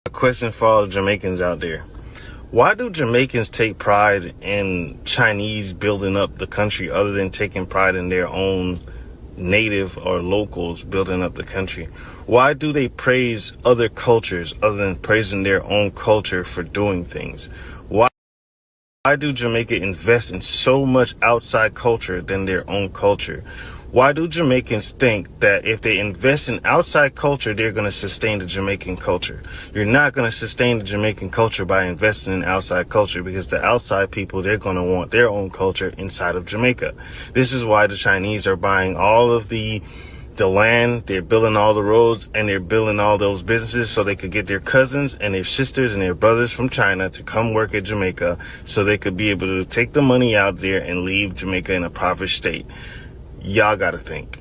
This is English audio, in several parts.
A question for all the Jamaicans out there. Why do Jamaicans take pride in Chinese building up the country other than taking pride in their own native or locals building up the country? Why do they praise other cultures other than praising their own culture for doing things? Why do Jamaica invest in so much outside culture than their own culture? Why do Jamaicans think that if they invest in outside culture, they're going to sustain the Jamaican culture? You're not going to sustain the Jamaican culture by investing in outside culture, because the outside people, they're going to want their own culture inside of Jamaica. This is why the Chinese are buying all of the land, they're building all the roads, and they're building all those businesses so they could get their cousins and their sisters and their brothers from China to come work at Jamaica so they could be able to take the money out there and leave Jamaica in a profit state. Y'all gotta think.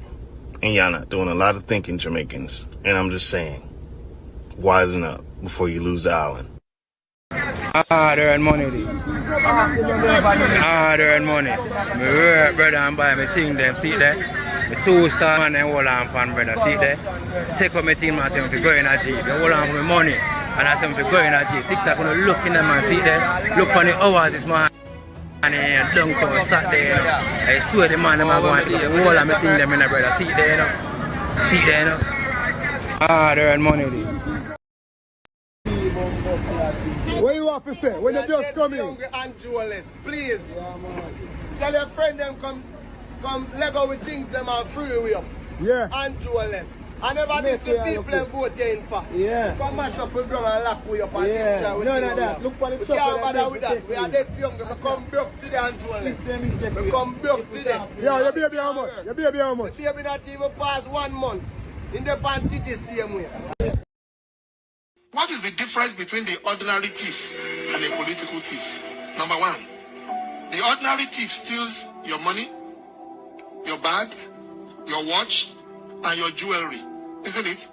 And y'all not doing a lot of thinking, Jamaicans. And I'm just saying, wisen up before you lose the island. Harder and money this. Harder and money. Me work, brother, and buy me thing them, see there? Me 2-star man and hold on pan, brother, see there? Take up my thing, man, tell me to go in a jeep. They hold on for my money. And I say me to go in a jeep. TikTok gonna look in them, man, see there? Look on the hours this man. And downtown Saturday, you know. I swear the man them are going to take up the whole of me thing them in there, brother. See there, you know. See there, you know. Harder and money this. What you want to say? When you just come in? And jewelers, please. Tell your friend them come Lego with things them and free way up. Yeah. And jewelers. I never did the people and vote in for. Yeah. Come mash up with ground and lock way up and Yeah. this No, no, that. Look for the we shop. can't bother with that. We are dead young. We come broke today and jewelers. We come broke today. Yeah, your baby how much? Your baby how much? The baby not even past 1 month. In the panty the same way. What is the difference between the ordinary thief and a political thief? Number one, the ordinary thief steals your money, your bag, your watch, and your jewelry, isn't it?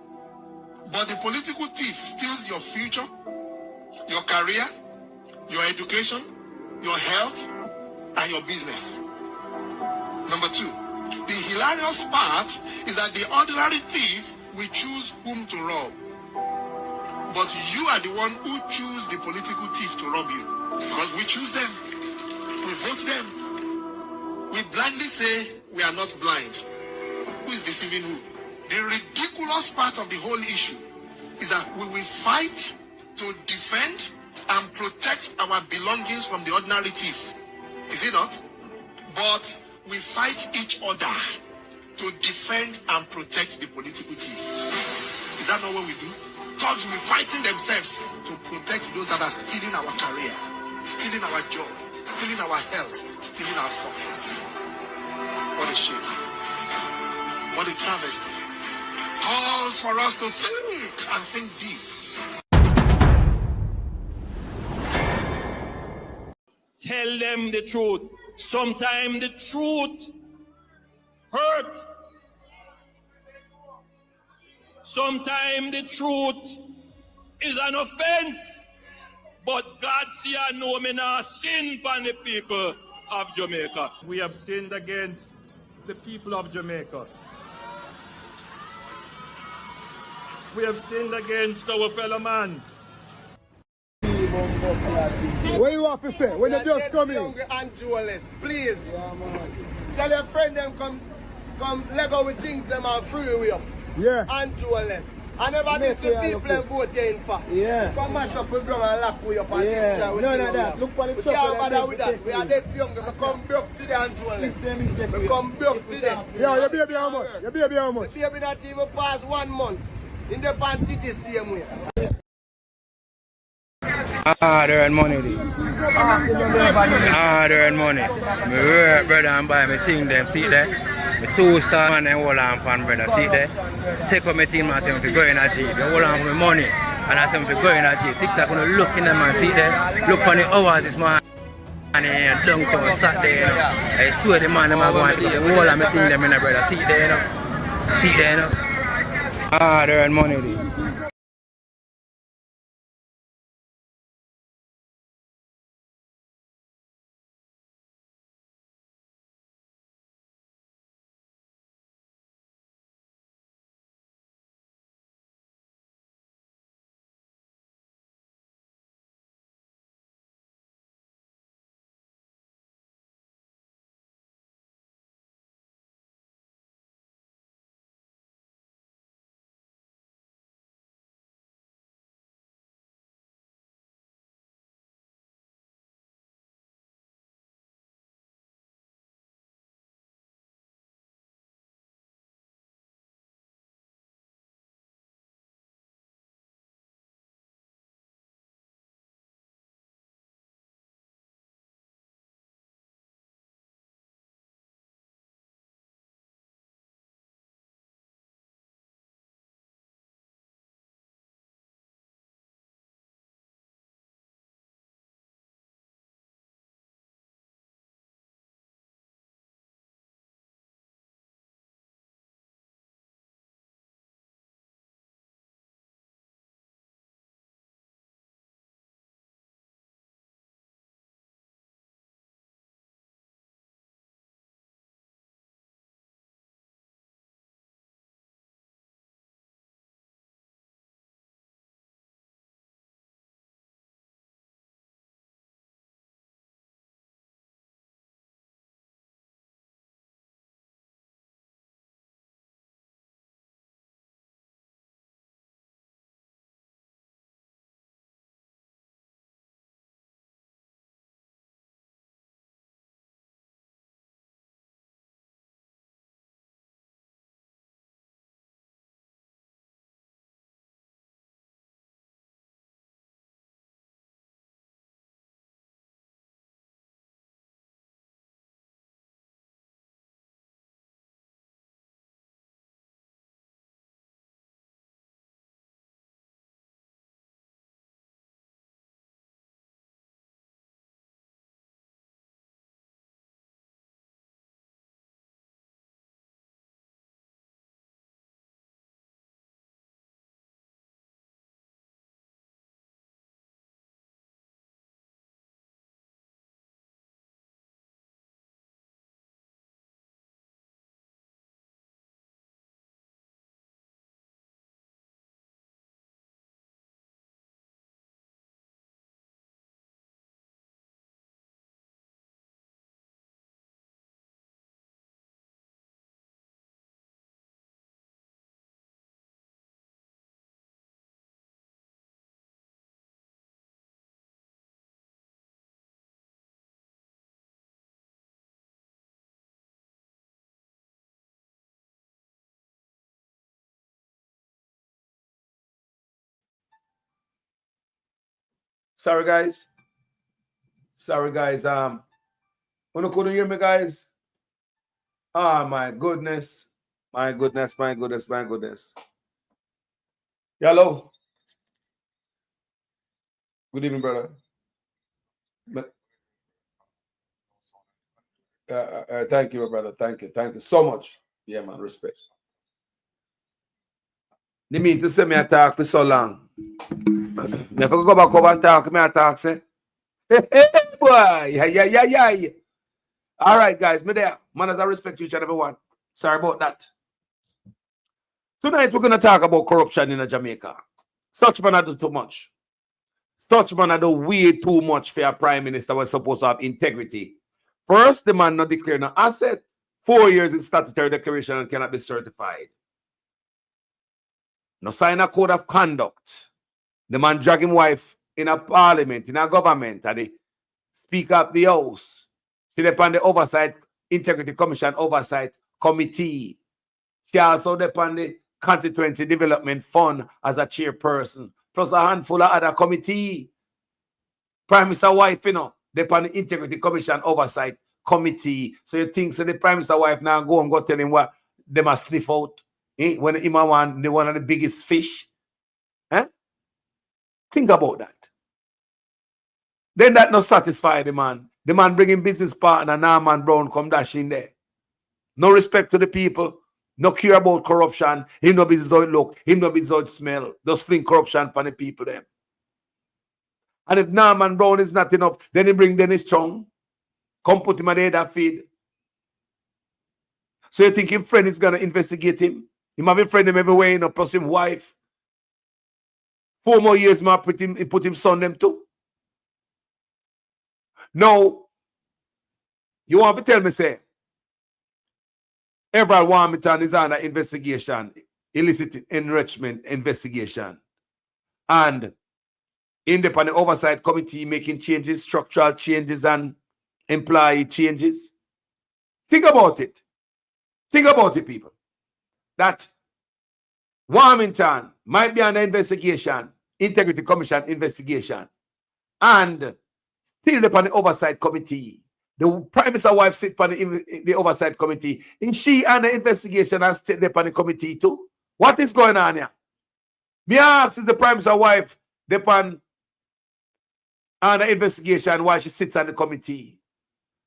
But the political thief steals your future, your career, your education, your health, and your business. Number two, the hilarious part is that the ordinary thief will choose whom to rob. But you are the one who choose the political thief to rob you. Because we choose them. We vote them. We blindly say we are not blind. Who is deceiving who? The ridiculous part of the whole issue is that we will fight to defend and protect our belongings from the ordinary thief. Is it not? But we fight each other to defend and protect the political thief. Is that not what we do? Thugs will be fighting themselves to protect those that are stealing our career, stealing our joy, stealing our health, stealing our success. What a shame. What a travesty. Calls for us to think and think deep. Tell them the truth. Sometimes the truth hurt. Sometimes the truth is an offense. But God see I know me now sin upon the people of Jamaica. We have sinned against the people of Jamaica. We have sinned against our fellow man. What you want to say? When you just come in? And jewelers, please. Tell your friend them come Lego with things them and free way up. Yeah. And jewelers. I never did the people and vote in for. Yeah. Come mash up with ground and lock way up and Yeah. this No, no, that. Look for the we shop. can't bother with that. We are dead young. We come broke today and jewelers. We come broke today. Yeah, your baby how much? Your baby how much? The baby not even past 1 month. In the panty the same way. Harder and money this. Harder and money. Me work, brother, and buy me thing them, see there? Me 2-star man and hold on pan, brother, see there? Take up my thing, man, tell me to go in a jeep. They hold on for my money. And I say me to go in a jeep. TikTok gonna look in them, man, see there? Look on the hours this man. And downtown Saturday, you know. I swear the man them are going to take up the whole of my thing them in there, brother, see there, you know? See there, you know? Harder and money this. Sorry, guys. When you couldn't hear me, guys. Oh, my goodness. My goodness. Hello. Good evening, brother. Thank you, brother. Thank you so much. Yeah, man, respect. They mean to say me attack for so long. Never go back over and talk, me attack, say. Hey, boy. Yeah. All right, guys, me there. Man, as I respect you each and every one. Sorry about that. Tonight, we're going to talk about corruption in Jamaica. Such man, I do too much. Such man, I do way too much for a prime minister was supposed to have integrity. First, the man not declare no asset. 4 years in statutory declaration and cannot be certified. No sign a code of conduct. The man drag him wife in a parliament, in a government, and the speaker of the house. She depend the oversight, integrity commission oversight committee. She also depend the constituency development fund as a chairperson, plus a handful of other committee. Prime Minister wife, depend the integrity commission oversight committee. So you think so the Prime Minister wife now go and go tell him what they must sniff out when him want one of the biggest fish. Think about that. Then that not satisfy the man. The man bringing business partner Norman Brown come dash in there. No respect to the people. No care about corruption. Him no business how it look. Him no business how it smell. Just fling corruption for the people them. And if Norman Brown is not enough, then he bring Dennis Chung. Come put him on the head of feed. So you think his friend is going to investigate him? Him have a friend him everywhere, plus his wife. 4 more years, man, put him son them too. Now, you want to tell me, say, Everald Warmington is on an investigation, illicit enrichment investigation. And independent oversight committee making changes, structural changes, and employee changes. Think about it. Think about it, people. That Warmington might be under investigation, integrity commission investigation, and still upon the oversight committee. The Prime Minister wife sit upon the oversight committee. Is she under investigation and still upon the committee too? What is going on here? Me ask the Prime Minister wife upon under investigation why she sits on the committee.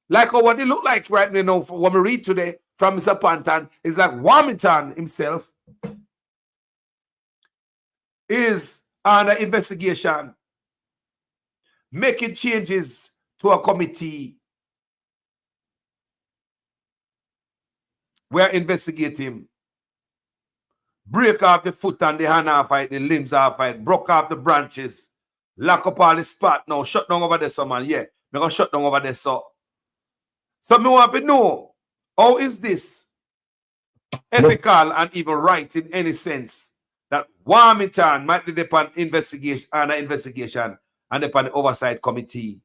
Like what it look like right now when we read today from Mr. Panton is like Warmington himself is under investigation, making changes to a committee. We're investigating. Break off the foot and the hand off it, the limbs off it, broke off the branches, lock up all the spot now, shut down over there, so man. Yeah, we're going to shut down over there, so. So me want to know, how is this ethical and even right in any sense that Warmington might be upon investigation under investigation and upon the oversight committee,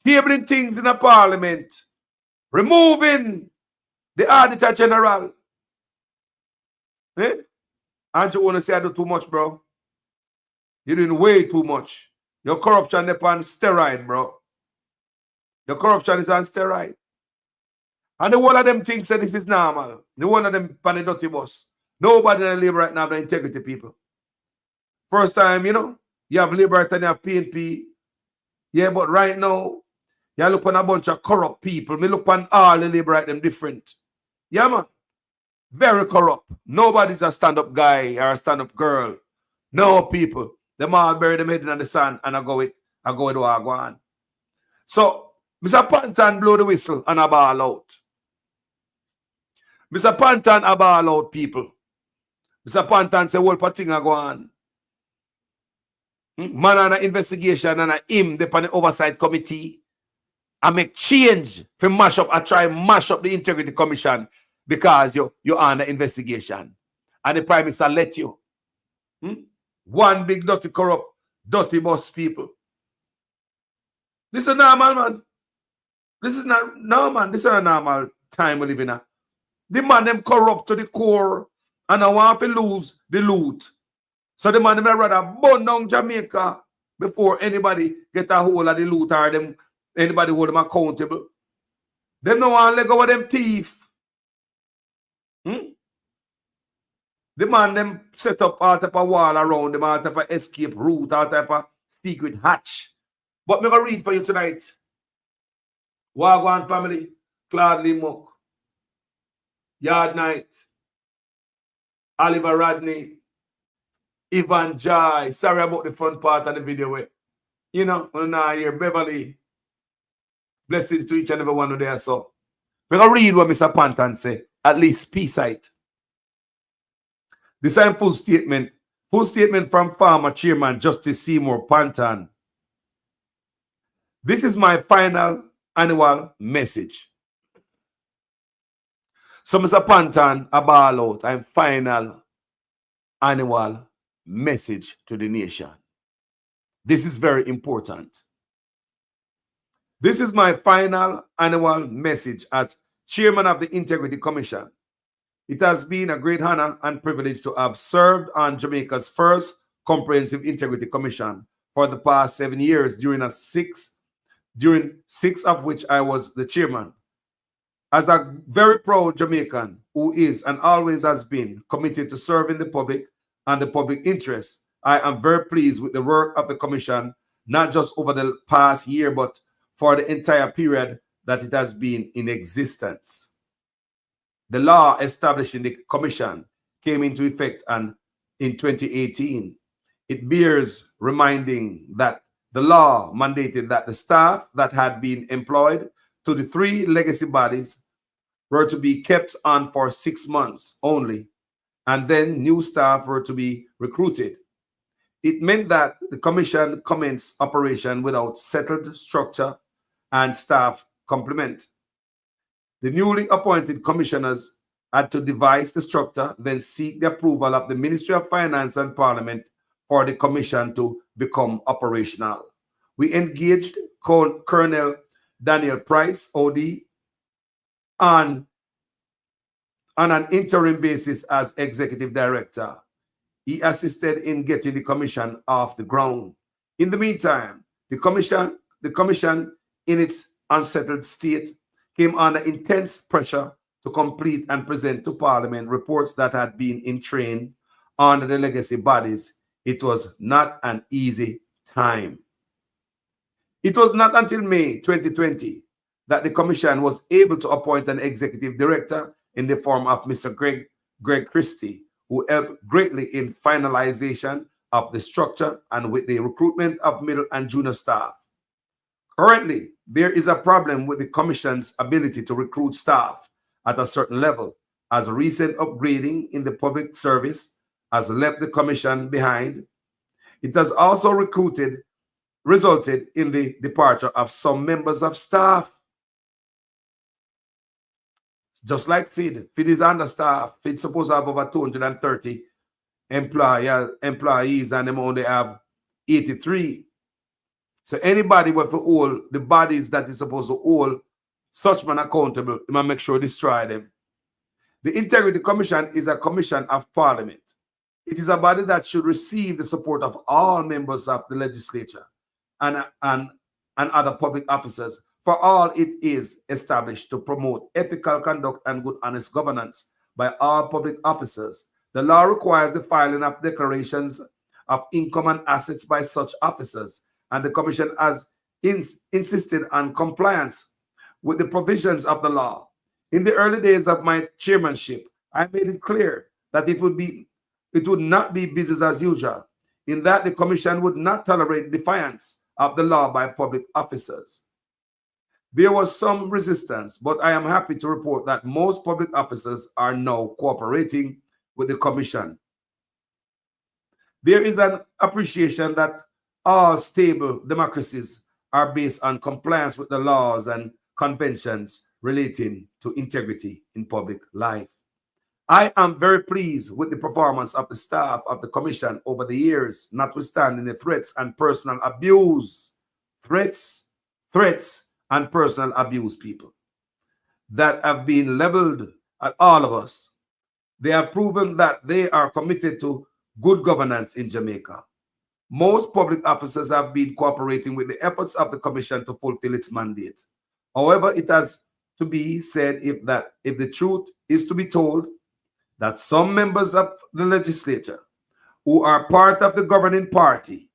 tabling things in the parliament, removing the auditor general. And you want to say I do too much, bro? You're doing way too much. Your corruption is on steroid, bro. Your corruption is on steroid. And the one of them thinks that this is normal. The one of them on the dirty bus. Nobody in the Labour right now have the integrity people. First time, you have Labour and you have PNP. Yeah, but right now, you look on a bunch of corrupt people. Me look on all the Labour right them different. Yeah, man. Very corrupt. Nobody's a stand-up guy or a stand-up girl. No people. Them all bury them head in the sand and I go with what I go on. So, Mr. Panton blow the whistle and a ball out. Mr. Panton a ball out, people. Mr. Panton say, well, thing a go on. Man on an investigation and him depend the oversight committee. I make change for mash up. I try mash up the integrity commission because you're on the investigation. And the Prime Minister let you. One big dirty corrupt, dirty boss people. This is normal, man. This is not normal. This is a normal time we live in. The man them corrupt to the core and I want to lose the loot. So the man them rather burn down Jamaica before anybody get a hold of the loot or them, anybody hold them accountable. Them no want to let go of them thief. The man them set up all type of wall around them, all type of escape route, all type of secret hatch. But I'm going to read for you tonight. Wagwan family, Claude Lee Mook, Yard Knight, Oliver Rodney, Ivan Jai. Sorry about the front part of the video. You know, now here, Beverly. Blessings to each and every one of there. So, we're going to read what Mr. Panton say, at least peace site. This is full statement. Full statement from Farmer Chairman Justice Seymour Panton. This is my final annual message. So, Mr. Panton, a ball out and final annual message to the nation. This is very important. This is my final annual message as Chairman of the Integrity Commission. It has been a great honor and privilege to have served on Jamaica's first Comprehensive Integrity Commission for the past 7 years, during six of which I was the chairman. As a very proud Jamaican who is and always has been committed to serving the public and the public interest, I am very pleased with the work of the commission, not just over the past year, but for the entire period that it has been in existence. The law establishing the commission came into effect in 2018. It bears reminding that the law mandated that the staff that had been employed to the 3 legacy bodies were to be kept on for 6 months only, and then new staff were to be recruited. It meant that the commission commenced operation without settled structure and staff complement. The newly appointed commissioners had to devise the structure, then seek the approval of the Ministry of Finance and Parliament for the commission to become operational. We engaged Colonel Daniel Price, OD, on an interim basis as executive director. He assisted in getting the commission off the ground. In the meantime, the commission in its unsettled state came under intense pressure to complete and present to Parliament reports that had been in train under the legacy bodies. It was not an easy time. It was not until May 2020 that the commission was able to appoint an executive director in the form of Mr. Greg Christie, who helped greatly in finalization of the structure and with the recruitment of middle and junior staff. Currently, there is a problem with the commission's ability to recruit staff at a certain level, as recent upgrading in the public service has left the commission behind. It has also resulted in the departure of some members of staff. Just like FID. FID is understaffed. FID supposed to have over 230 employees, and them only have 83. So anybody with all the bodies that is supposed to hold such man accountable, you must make sure destroy them. The Integrity Commission is a commission of Parliament. It is a body that should receive the support of all members of the legislature and other public officers. For all, it is established to promote ethical conduct and good honest governance by all public officers. The law requires the filing of declarations of income and assets by such officers, and the Commission has insisted on compliance with the provisions of the law. In the early days of my chairmanship, I made it clear that it would not be business as usual, in that the Commission would not tolerate defiance of the law by public officers. There was some resistance, but I am happy to report that most public officers are now cooperating with the Commission. There is an appreciation that all stable democracies are based on compliance with the laws and conventions relating to integrity in public life. I am very pleased with the performance of the staff of the Commission over the years, notwithstanding the threats and personal abuse, threats and personal abuse, people, that have been leveled at all of us. They have proven that they are committed to good governance in Jamaica. Most public officers have been cooperating with the efforts of the commission to fulfill its mandate. However, it has to be said if the truth is to be told, that some members of the legislature who are part of the governing party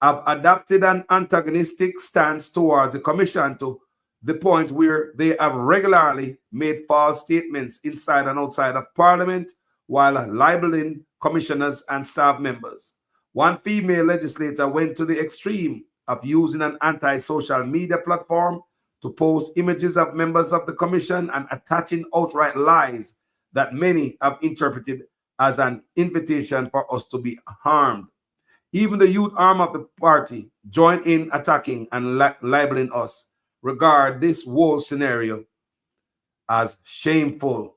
have adopted an antagonistic stance towards the commission to the point where they have regularly made false statements inside and outside of Parliament while libeling commissioners and staff members. One female legislator went to the extreme of using an anti-social media platform to post images of members of the commission and attaching outright lies that many have interpreted as an invitation for us to be harmed. Even the youth arm of the party joined in attacking and libeling us. Regard this whole scenario as shameful.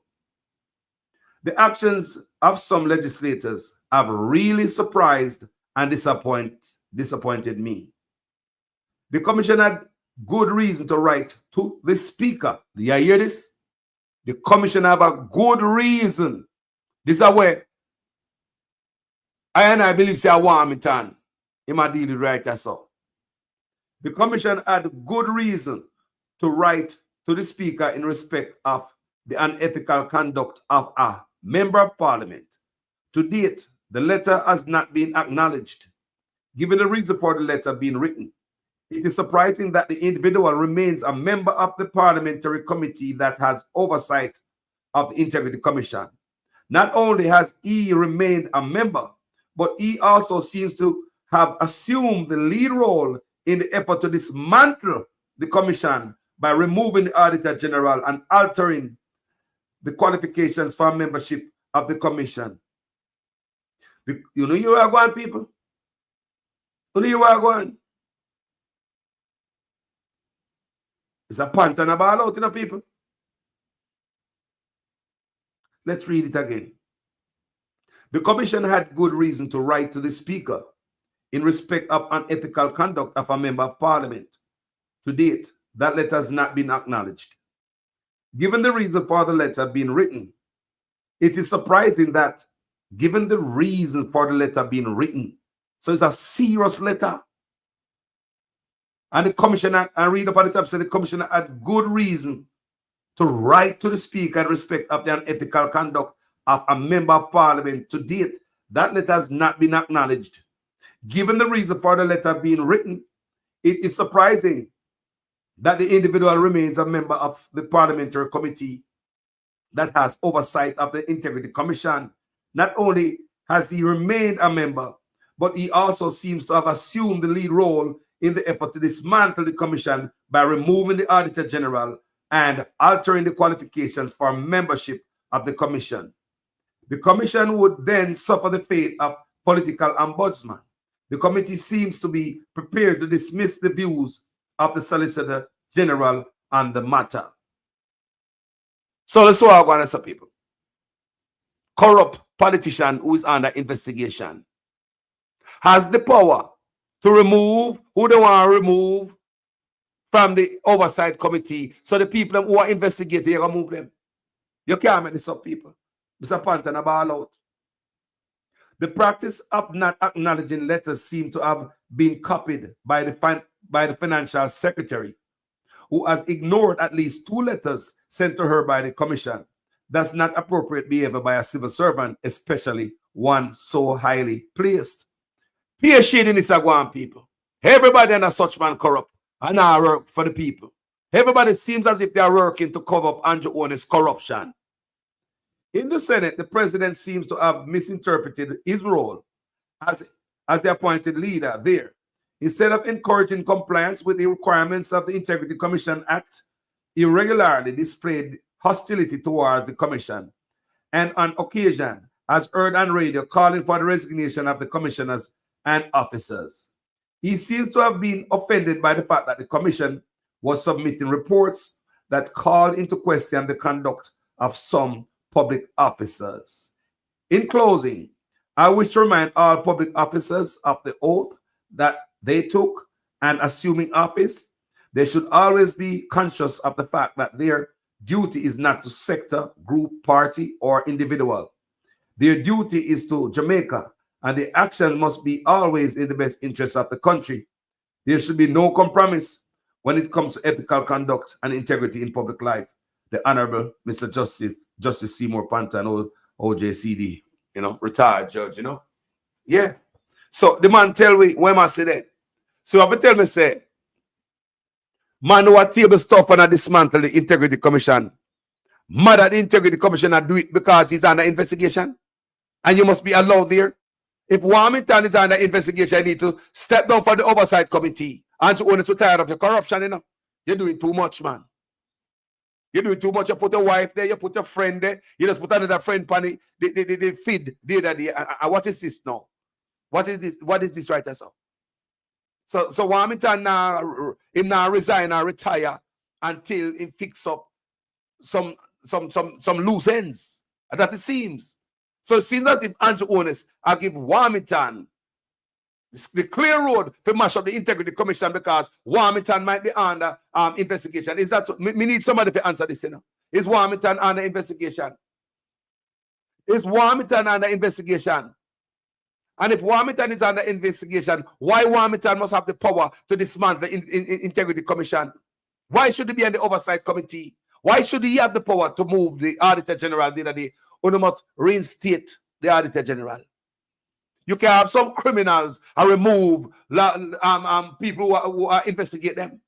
The actions of some legislators have really surprised and disappointed me. The commission had good reason to write to the speaker. Do you hear this? The commission have a good reason. This is where I believe say Warmington. He might deal with right as so. The commission had good reason to write to the speaker in respect of the unethical conduct of a member of parliament. To date, the letter has not been acknowledged. Given the reason for the letter being written, it is surprising that the individual remains a member of the parliamentary committee that has oversight of the Integrity Commission. Not only has he remained a member, but he also seems to have assumed the lead role in the effort to dismantle the commission by removing the Auditor General and altering the qualifications for membership of the commission. You know you are going, people? You know you are going? It's a pant and a ball out, you know, people? Let's read it again. The commission had good reason to write to the speaker in respect of unethical conduct of a member of parliament. To date, that letter has not been acknowledged. Given the reason for the letter being written, it is surprising that given the reason for the letter being written, so it's a serious letter, and the commissioner, and read up at the top, say the commissioner had good reason to write to the speaker in respect of the unethical conduct of a member of parliament. To date, that letter has not been acknowledged. Given the reason for the letter being written, it is surprising that the individual remains a member of the parliamentary committee that has oversight of the Integrity Commission. Not only has he remained a member, but he also seems to have assumed the lead role in the effort to dismantle the commission by removing the Auditor General and altering the qualifications for membership of the commission. The commission would then suffer the fate of political ombudsman. The committee seems to be prepared to dismiss the views of the Solicitor General on the matter. So let's what I'm going to say, people. Corrupt politician who is under investigation has the power to remove who they want to remove from the oversight committee. So the people who are investigating, you remove them. You can't make this up, people. Mr. Pantan about out. The practice of not acknowledging letters seem to have been copied by the financial secretary, who has ignored at least 2 letters sent to her by the commission. That's not appropriate behavior by a civil servant, especially one so highly placed. Peer shading is a one, people. Everybody in a such man corrupt and I work for the people. Everybody seems as if they are working to cover up Andrew Owen's corruption. In the Senate, the president seems to have misinterpreted his role as the appointed leader there. Instead of encouraging compliance with the requirements of the Integrity Commission Act, he regularly displayed hostility towards the commission and on occasion has heard on radio calling for the resignation of the commissioners and officers. He seems to have been offended by the fact that the commission was submitting reports that called into question the conduct of some public officers. In closing, I wish to remind all public officers of the oath that they took and assuming office. They should always be conscious of the fact that their duty is not to sector, group, party, or individual. Their duty is to Jamaica and the action must be always in the best interest of the country. There should be no compromise when it comes to ethical conduct and integrity in public life. The Honorable Mr. Justice Seymour Panton, OJCD, retired judge, Yeah. So the man tell me, when I say that? So I tell me, say, man who are table stuff and dismantle the Integrity Commission. Mad at the Integrity Commission and do it because he's under investigation. And you must be allowed there. If Warmington is under investigation, you need to step down for the oversight committee. And you honest, tired of your corruption, You're doing too much, man. You're doing too much. You put a wife there, you put a friend there, you just put another friend on the feed the other day. What is this now? What is this? What is this right now? So Warmington now resign or retire until he fix up some loose ends. That it seems. So it seems as if Andrew Honest I give Warmington the clear road to mash up the Integrity Commission because Warmington might be under investigation. Is that so? We need somebody to answer this, Is Warmington under investigation? Is Warmington under investigation? And if Warmington is under investigation, why Warmington must have the power to dismantle the Integrity Commission? Why should it be in the Oversight Committee? Why should he have the power to move the Auditor General the other day? Who must reinstate the Auditor General? You can have some criminals and remove people who are investigate them.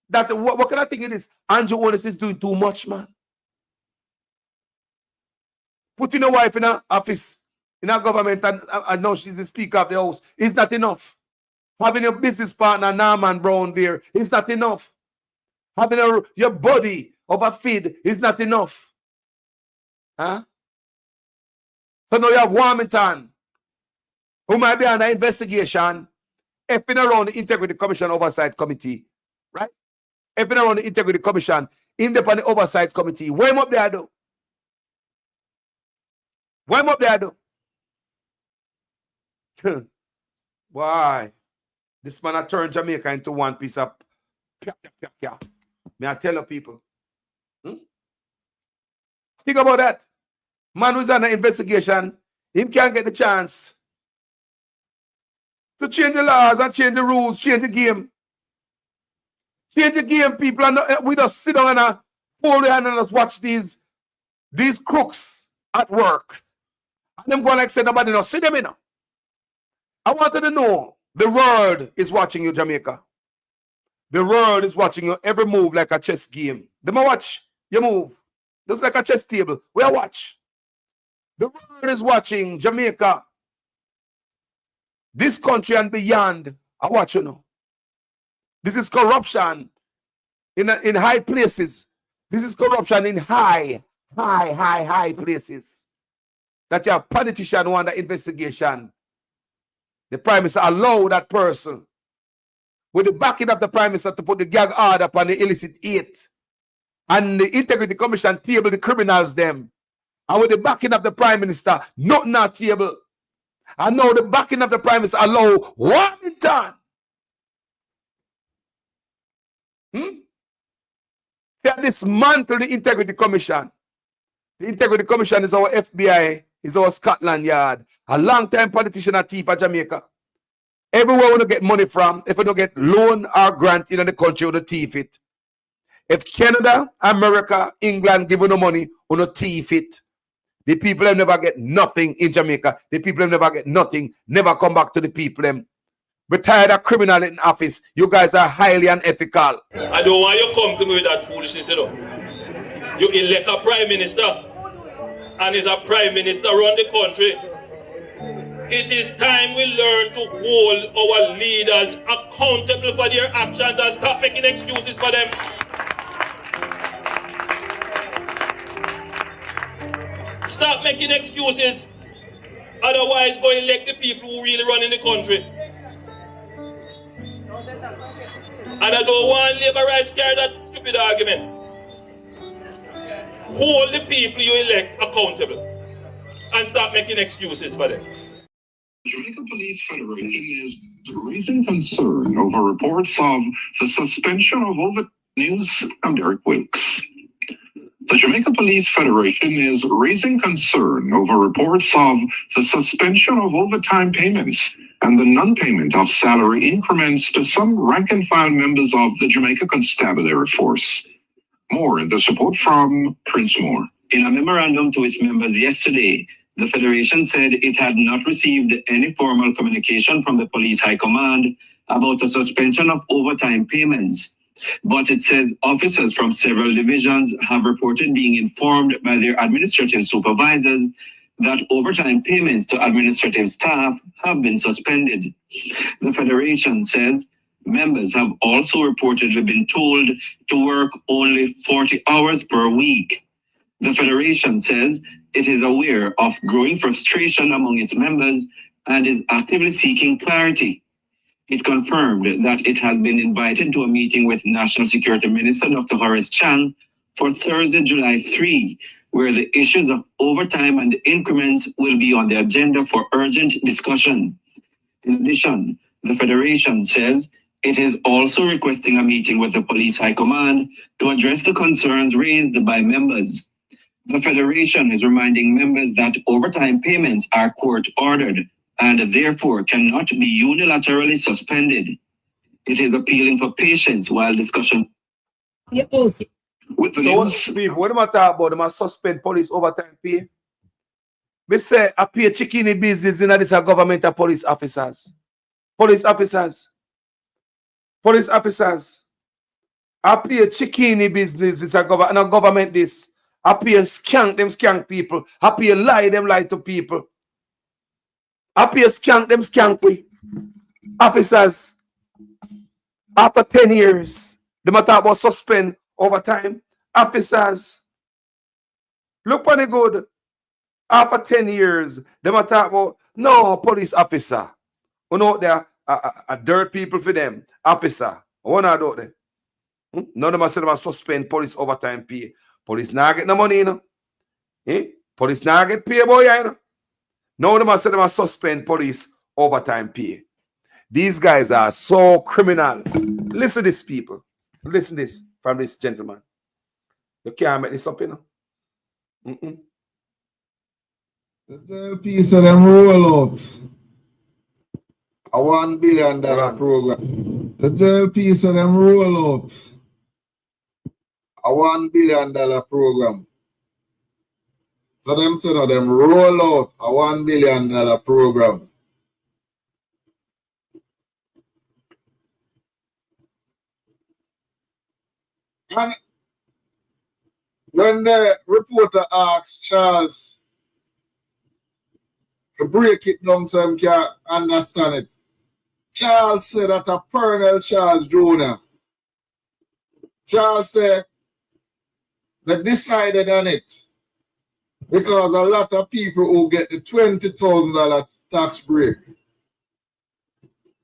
What kind of thing it is? Andrew Honest is doing too much, man. Putting a wife in an office, in a government, and now she's the Speaker of the House, is not enough. Having your business partner, Norman Brown, there is not enough. Having your body of a feed is not enough. Huh? So now you have Warmington, who might be under investigation, effing around the Integrity Commission Oversight Committee, right? Effing around the Integrity Commission, Independent Oversight Committee. Where up there, though? Where up there, though? Why? This man has turned Jamaica into one piece of May I tell you people? Think about that. Man who's under investigation, him can't get the chance to change the laws and change the rules, change the game. Change the game, people. And we just sit down and fold the hand and just watch these crooks at work. And them going like say nobody not see them in. I wanted to know, the world is watching you, Jamaica. The world is watching you every move like a chess game. They might watch you move. Just like a chess table. We watch. The world is watching Jamaica. This country and beyond. I watch you know. This is corruption in high places. This is corruption in high places. That you have politician who under investigation. The Prime Minister allow that person with the backing of the Prime Minister to put the gag order upon the illicit aid. And the Integrity Commission table the criminals them. And with the backing of the Prime Minister, nothing at table. And now the backing of the Prime Minister allow Warmington. They dismantle the Integrity Commission. The Integrity Commission is our FBI, is our Scotland Yard. A long-time politician at thief for Jamaica. Everywhere we don't get money from, if we don't get loan or grant in the country, we don't thief it. If Canada, America, England give you no money, we don't thief it. The people have never get nothing in Jamaica. The people have never get nothing, never come back to the people. Retired a criminal in office. You guys are highly unethical. I don't want you to come to me with that foolishness, you know. You elect a prime minister, and is a prime minister run the country. It is time we learn to hold our leaders accountable for their actions and stop making excuses for them. Stop making excuses. Otherwise, go elect the people who really run in the country. And I don't want labor rights carry that stupid argument. Hold the people you elect accountable and stop making excuses for them. Jamaica Police Federation is raising concern over reports of the suspension of over news and Derek Wilkes. The Jamaica Police Federation is raising concern over reports of the suspension of overtime payments and the non-payment of salary increments to some rank-and-file members of the Jamaica Constabulary Force. More in this report from Prince Moore. In a memorandum to its members yesterday, the Federation said it had not received any formal communication from the Police High Command about the suspension of overtime payments. But it says officers from several divisions have reported being informed by their administrative supervisors that overtime payments to administrative staff have been suspended. The Federation says members have also reportedly been told to work only 40 hours per week. The Federation says it is aware of growing frustration among its members and is actively seeking clarity. It confirmed that it has been invited to a meeting with National Security Minister Dr. Horace Chang for Thursday, July 3, where the issues of overtime and increments will be on the agenda for urgent discussion. In addition, the Federation says it is also requesting a meeting with the Police High Command to address the concerns raised by members. The Federation is reminding members that overtime payments are court-ordered and therefore cannot be unilaterally suspended. It is appealing for patience while discussion. With the So news, people, what am I talking about? Them a suspend police overtime pay. We say I pay chicken business in this are government and police officers. Police officers. Police officers. I pay chicken business is a government this. I pay skank people. I pay lie to people. I pay skank we. Officers. After 10 years, they might talk about suspend overtime. Officers. Look on the good. After 10 years, they might talk about no police officer. You know there are dirt people for them. Officer. One out there. None of them say they suspend police overtime pay. Police not get no money, you know. Police not get pay, boy, you know. None of them say they suspend police overtime pay. These guys are so criminal. Listen to this, people. Listen to this from this gentleman. You can't make this up, you know. The piece of them roll out a $1 billion program. The jail piece of them roll out a $1 billion program. So them say no, them roll out a $1 billion program. And when the reporter asked Charles to break it down so him can understand it, Charles said that a Colonel Charles Jr. Charles said they decided on it because a lot of people who get the $20,000 tax break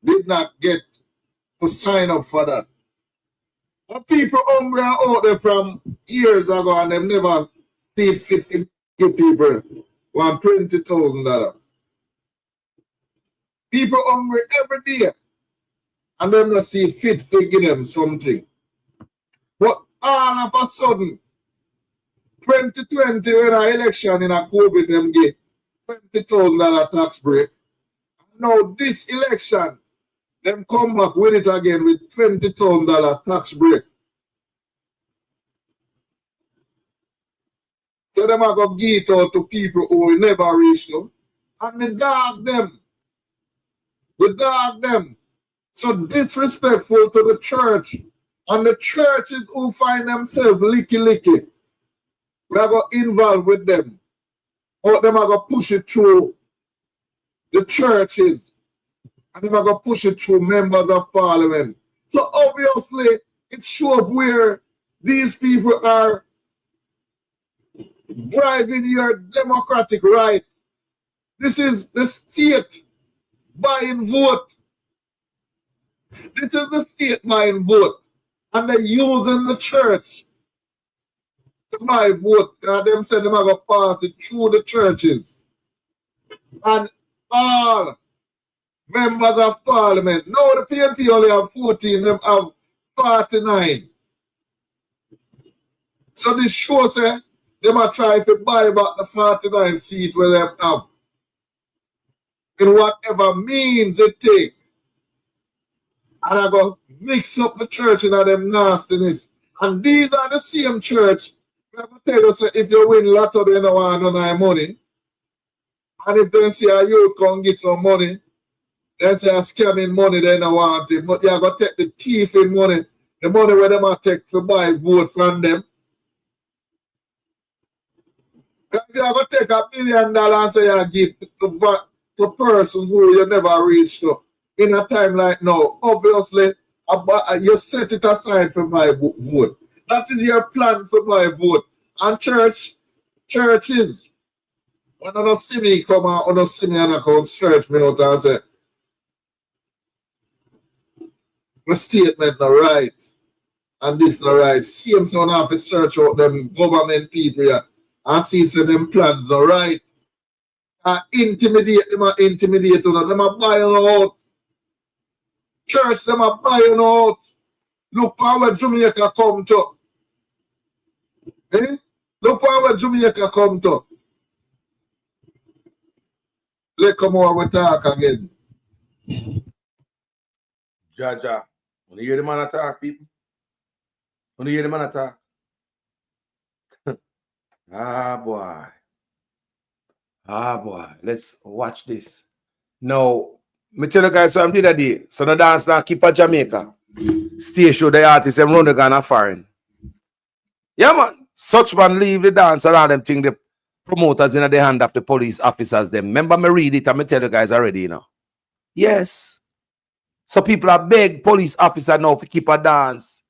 did not get to sign up for that. And people hungry out there from years ago and they've never seen fit to give people $20,000. People hungry every day and them not see fit to give them something. But all of a sudden, 2020 when our election in a COVID them get $20,000 tax break. Now this election, them come back with it again with $20,000 tax break. So them are going to give it out to people who will never reach them. And they dog them. They dog them. So disrespectful to the church. And the churches who find themselves licky. We are going to involve with them. Or them are going to push it through the churches. And they are going to push it through members of parliament. So obviously, it shows where these people are driving your democratic right. This is the state buying vote. This is the state buying vote. And they're using the church to buy vote. And them said them are going to pass it through the churches. And all members of parliament. No, the PNP only have 14, them have 49. So this show say, they might try to buy back the 49 seat where they have. In whatever means it take. And I go mix up the church in them nastiness. And these are the same church. I'm going to tell you, so if you win lotto, they don't want none of your money. And if they say a youth come get some money, they say a scamming money, they don't want it. But you're going to take the thief in money, the money where they might take to buy vote from them. Because you're going to take $1 billion and say you give to persons who you never reached to. In a time like now, obviously, you set it aside for my vote. That is your plan for my vote. And churches, when I don't see me come out, I don't see me and I come search me out and say, my statement not right. And this not right. Same son have to search out them government people here and see say them plans not right. Intimidate them or intimidate them. Them are buying out. Church, them are buying out. Look how where Jamaica come to. Eh? Look how where Jamaica come to. Let's come over and talk again. Jaja. When you hear the man attack, people? When you hear the man attack? Ah, boy. Let's watch this. Now, me tell you guys something the other day. So the dance now keep at Jamaica. Stay show the artists them run the Ghana foreign. Yeah, man. Such man leave the dance around them thing the promoters in the hand of the police officers them. Remember me read it and me tell you guys already, you know. Yes. So people are beg police officer now to keep a dance.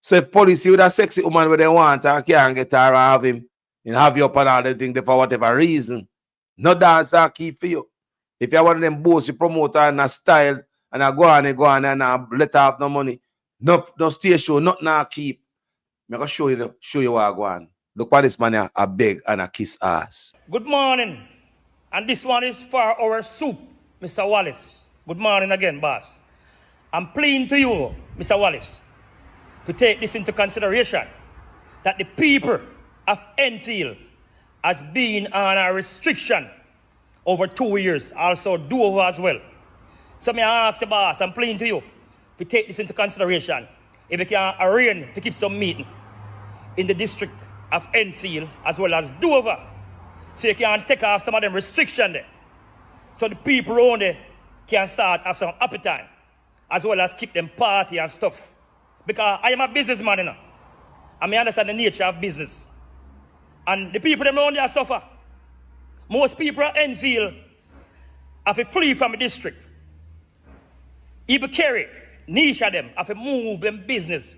So if police see with a sexy woman where they want and can't get her and have him and have you up and all them thing for whatever reason. No dance I keep for you. If you're one of them bossy promoter and a style and I go on and let off no money, no stay show, nothing I keep. I'm gonna show you what I go on. Look what this man here, a beg and a kiss ass. Good morning. And this one is for our soup, Mr. Wallace. Good morning again, boss. I'm pleading to you, Mr. Wallace, to take this into consideration that the people of Enfield has been on a restriction over 2 years, also Dover as well. So may I ask the boss, I'm pleading to you to take this into consideration. If you can arrange to keep some meeting in the district of Enfield as well as Dover, so you can take off some of them restrictions there. So the people around there can start have some appetite, as well as keep them party and stuff. Because I am a businessman, you know. And I understand the nature of business. And the people them around there suffer. Most people at Enfield have to flee from the district. Even Kerry, niche of them have to move them business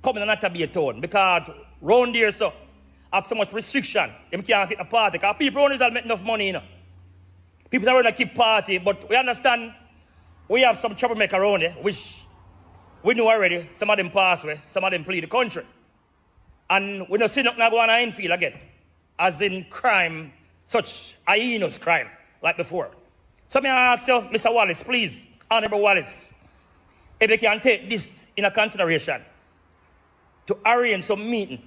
coming not to be a town. Because round there so have so much restriction. Them can't keep a party. Because people around there make enough money, you know. People are going to keep party, but we understand we have some troublemaker around there, which we know already. Some of them pass away, some of them flee the country. And we don't see nothing going on in Enfield again. As in crime, such heinous crime, like before. So may I ask you, Mr. Wallace, please, Honorable Wallace, if you can take this in a consideration to arrange some meeting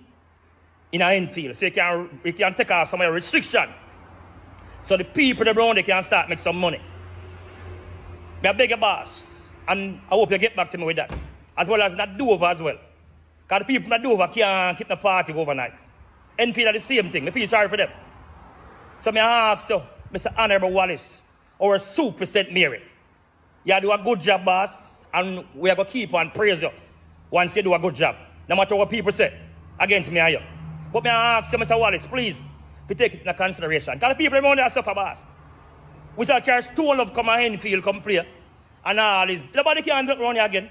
in Enfield, so you can take off some of the restriction, so the people around they can start make some money. May I beg your boss, and I hope you get back to me with that, as well as that Dover as well. Because the people in Dover can't keep the party overnight. Enfield are the same thing. I feel sorry for them. So may I ask you, Mr. Honorable Wallace, our soup for St. Mary. You do a good job, boss, and we are going to keep on praise you once you do a good job. No matter what people say against me and you. But may I ask you, Mr. Wallace, please, to take it into consideration. Because the people around there suffer, boss. We shall carry stone of come and Enfield, come play. And all this. Nobody can do it around here again.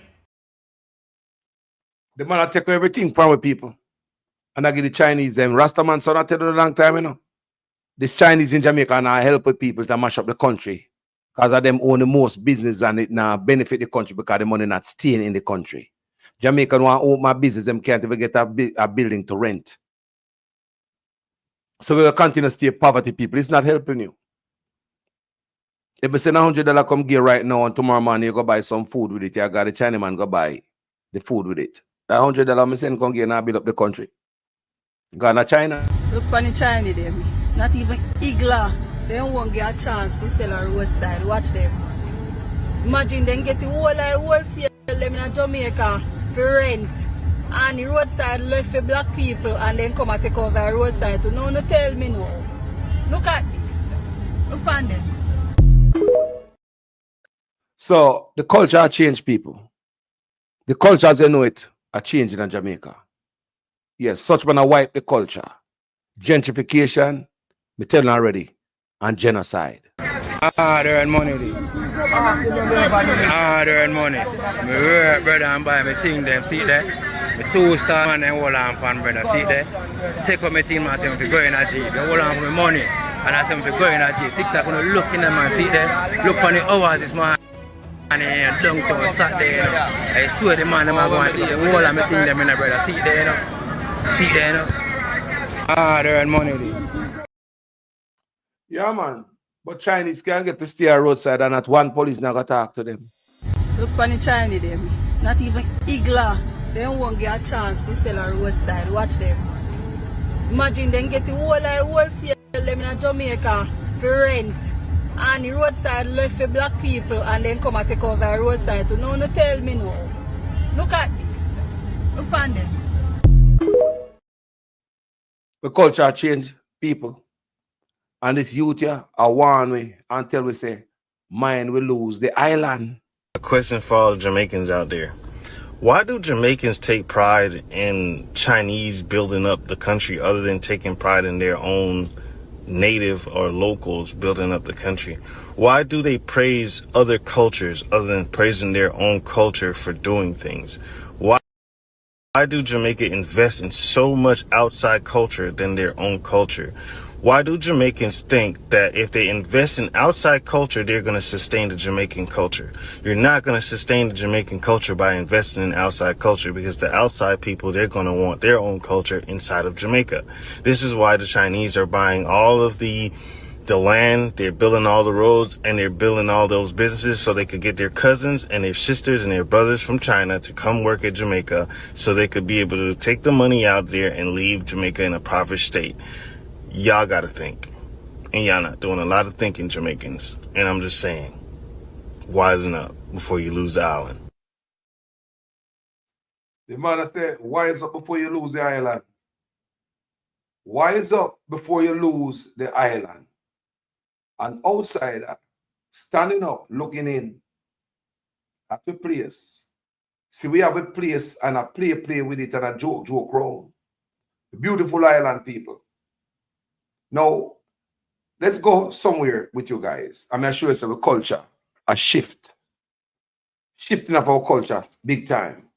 The man take everything from the people. And I give the Chinese them. Rastaman son I tell you a long time, you know. This Chinese in Jamaica now help with people to mash up the country. Because of them own the most business and it now benefit the country because the money not staying in the country. Jamaican want to own my business, them can't even get a building to rent. So we will continue to stay poverty people. It's not helping you. If we send $100 come gear right now and tomorrow morning you go buy some food with it, you got the Chinaman go buy the food with it. That $100 me send come gear now build up the country. Gone to China. Look on the China them. Not even Igla. They won't get a chance to sell on roadside. Watch them. Imagine them get the wholesale them in Jamaica for rent. And the roadside left for black people and then come and take over the roadside. So no tell me no. Look at this. Look on them. So the culture changed, people. The culture as you know it are changing in Jamaica. Yes, such man wipe the culture. Gentrification, me tell you already, and genocide. Hard earn money this. Hard earn money. Me work, brother, and buy me thing them, see there. Me 2-star man and hold on pan, brother, see there. Take up my thing, man, tell me to go in a jeep. You hold on for me money. And I say me to go in a jeep. TikTok, when you look in them, man, see there. Look on the hours, this man. And downtown Saturday, you know. I swear the man them are going to take the whole of me thing them in the brother. See there, you know. See there, you know. Hard earn money this. Yeah, man. But Chinese can't get to stay on roadside and not one police not gonna talk to them. Look on the China them. Not even Igla. They won't get a chance to sell on roadside. Watch them. Imagine them get the wholesale them in Jamaica for rent. And the roadside left for black people and then come and take over the roadside. So no tell me no. Look at this. Look on them. The culture change, people. And this youth here are warn me until we say, mine will lose the island. A question for all the Jamaicans out there. Why do Jamaicans take pride in Chinese building up the country other than taking pride in their own native or locals building up the country? Why do they praise other cultures other than praising their own culture for doing things? Why do Jamaica invest in so much outside culture than their own culture? Why do Jamaicans think that if they invest in outside culture, they're going to sustain the Jamaican culture? You're not going to sustain the Jamaican culture by investing in outside culture, because the outside people, they're going to want their own culture inside of Jamaica. This is why the Chinese are buying all of the land, they're building all the roads, and they're building all those businesses so they could get their cousins and their sisters and their brothers from China to come work at Jamaica so they could be able to take the money out there and leave Jamaica in a profit state. Y'all got to think. And y'all not doing a lot of thinking, Jamaicans. And I'm just saying, wisen up before you lose the island. The man said, wise up before you lose the island. Wise up before you lose the island. An outsider standing up, looking in at the place. See, we have a place and a play with it and a joke around. The beautiful island, people. Now, let's go somewhere with you guys. I'm going to show you some culture, a shift. Shifting of our culture, big time.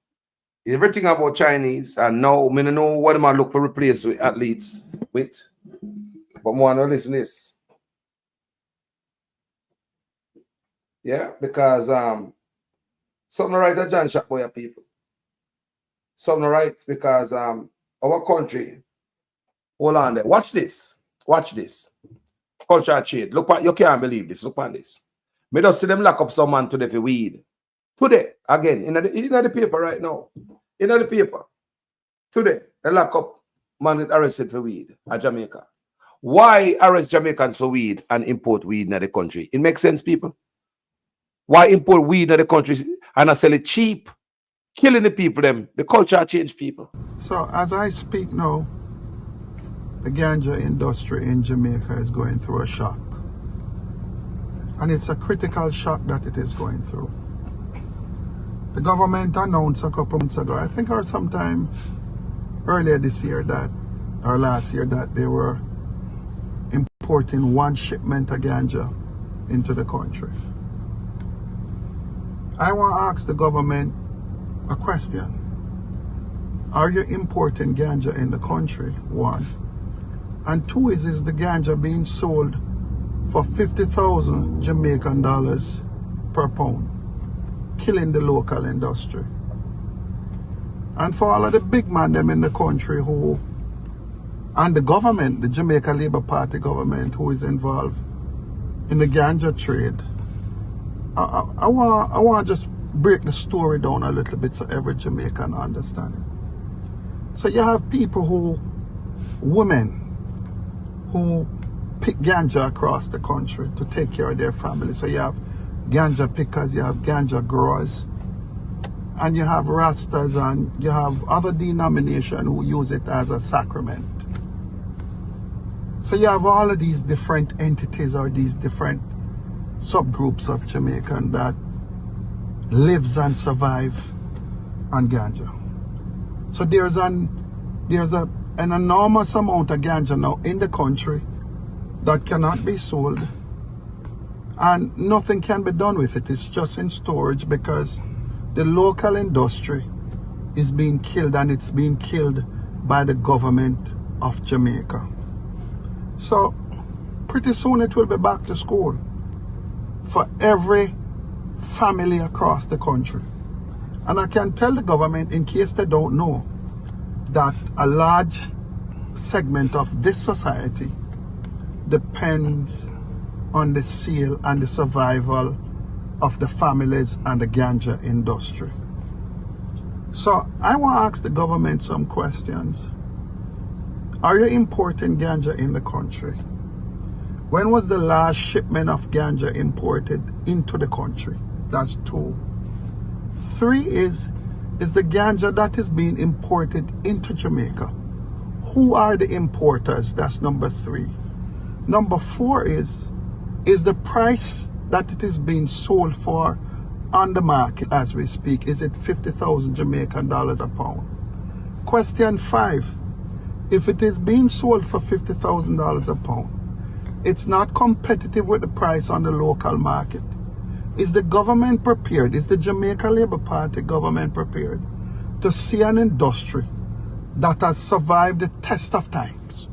Everything about Chinese, and now, I don't know what am I look for replace with athletes with. But more want to listen to this. Yeah, because something right at John Shop boy, people. Something right because our country. Hold on there. Watch this. Watch this. Culture change. Look what you can't believe this. Look at this. Me just see them lock up some man today for weed. Today, again, in the paper right now. In the paper. Today, they lock up man get arrested for weed at Jamaica. Why arrest Jamaicans for weed and import weed in the country? It makes sense, people. Why import weed in the country and I sell it cheap? Killing the people, them. The culture change, people. So as I speak now, the ganja industry in Jamaica is going through a shock. And it's a critical shock that it is going through. The government announced a couple months ago, I think or sometime earlier this year or last year, that they were importing 1 shipment of ganja into the country. I want to ask the government a question. Are you importing ganja in the country? 1. And 2, is the ganja being sold for 50,000 Jamaican dollars per pound, killing the local industry? And for all of the big man them in the country who, and the government, the Jamaica Labour Party government who is involved in the ganja trade, I want to just break the story down a little bit so every Jamaican understand it. So you have people who women who pick ganja across the country to take care of their family. So you have ganja pickers, you have ganja growers, and you have Rastas, and you have other denominations who use it as a sacrament. So you have all of these different entities or these different subgroups of Jamaican that lives and survive on ganja. So there's an enormous amount of ganja now in the country that cannot be sold, and nothing can be done with it. It's just in storage because the local industry is being killed, and it's being killed by the government of Jamaica. So pretty soon it will be back to school for every family across the country. And I can tell the government, in case they don't know, that a large segment of this society depends on the sale and the survival of the families and the ganja industry. So I want to ask the government some questions. Are you importing ganja in the country? When was the last shipment of ganja imported into the country? That's 2. 3 is the ganja that is being imported into Jamaica. Who are the importers? That's number 3. Number 4 is the price that it is being sold for on the market as we speak, is it 50,000 Jamaican dollars a pound? Question 5, if it is being sold for $50,000 a pound, it's not competitive with the price on the local market. Is the government prepared? Is the Jamaica Labour Party government prepared to see an industry that has survived the test of times?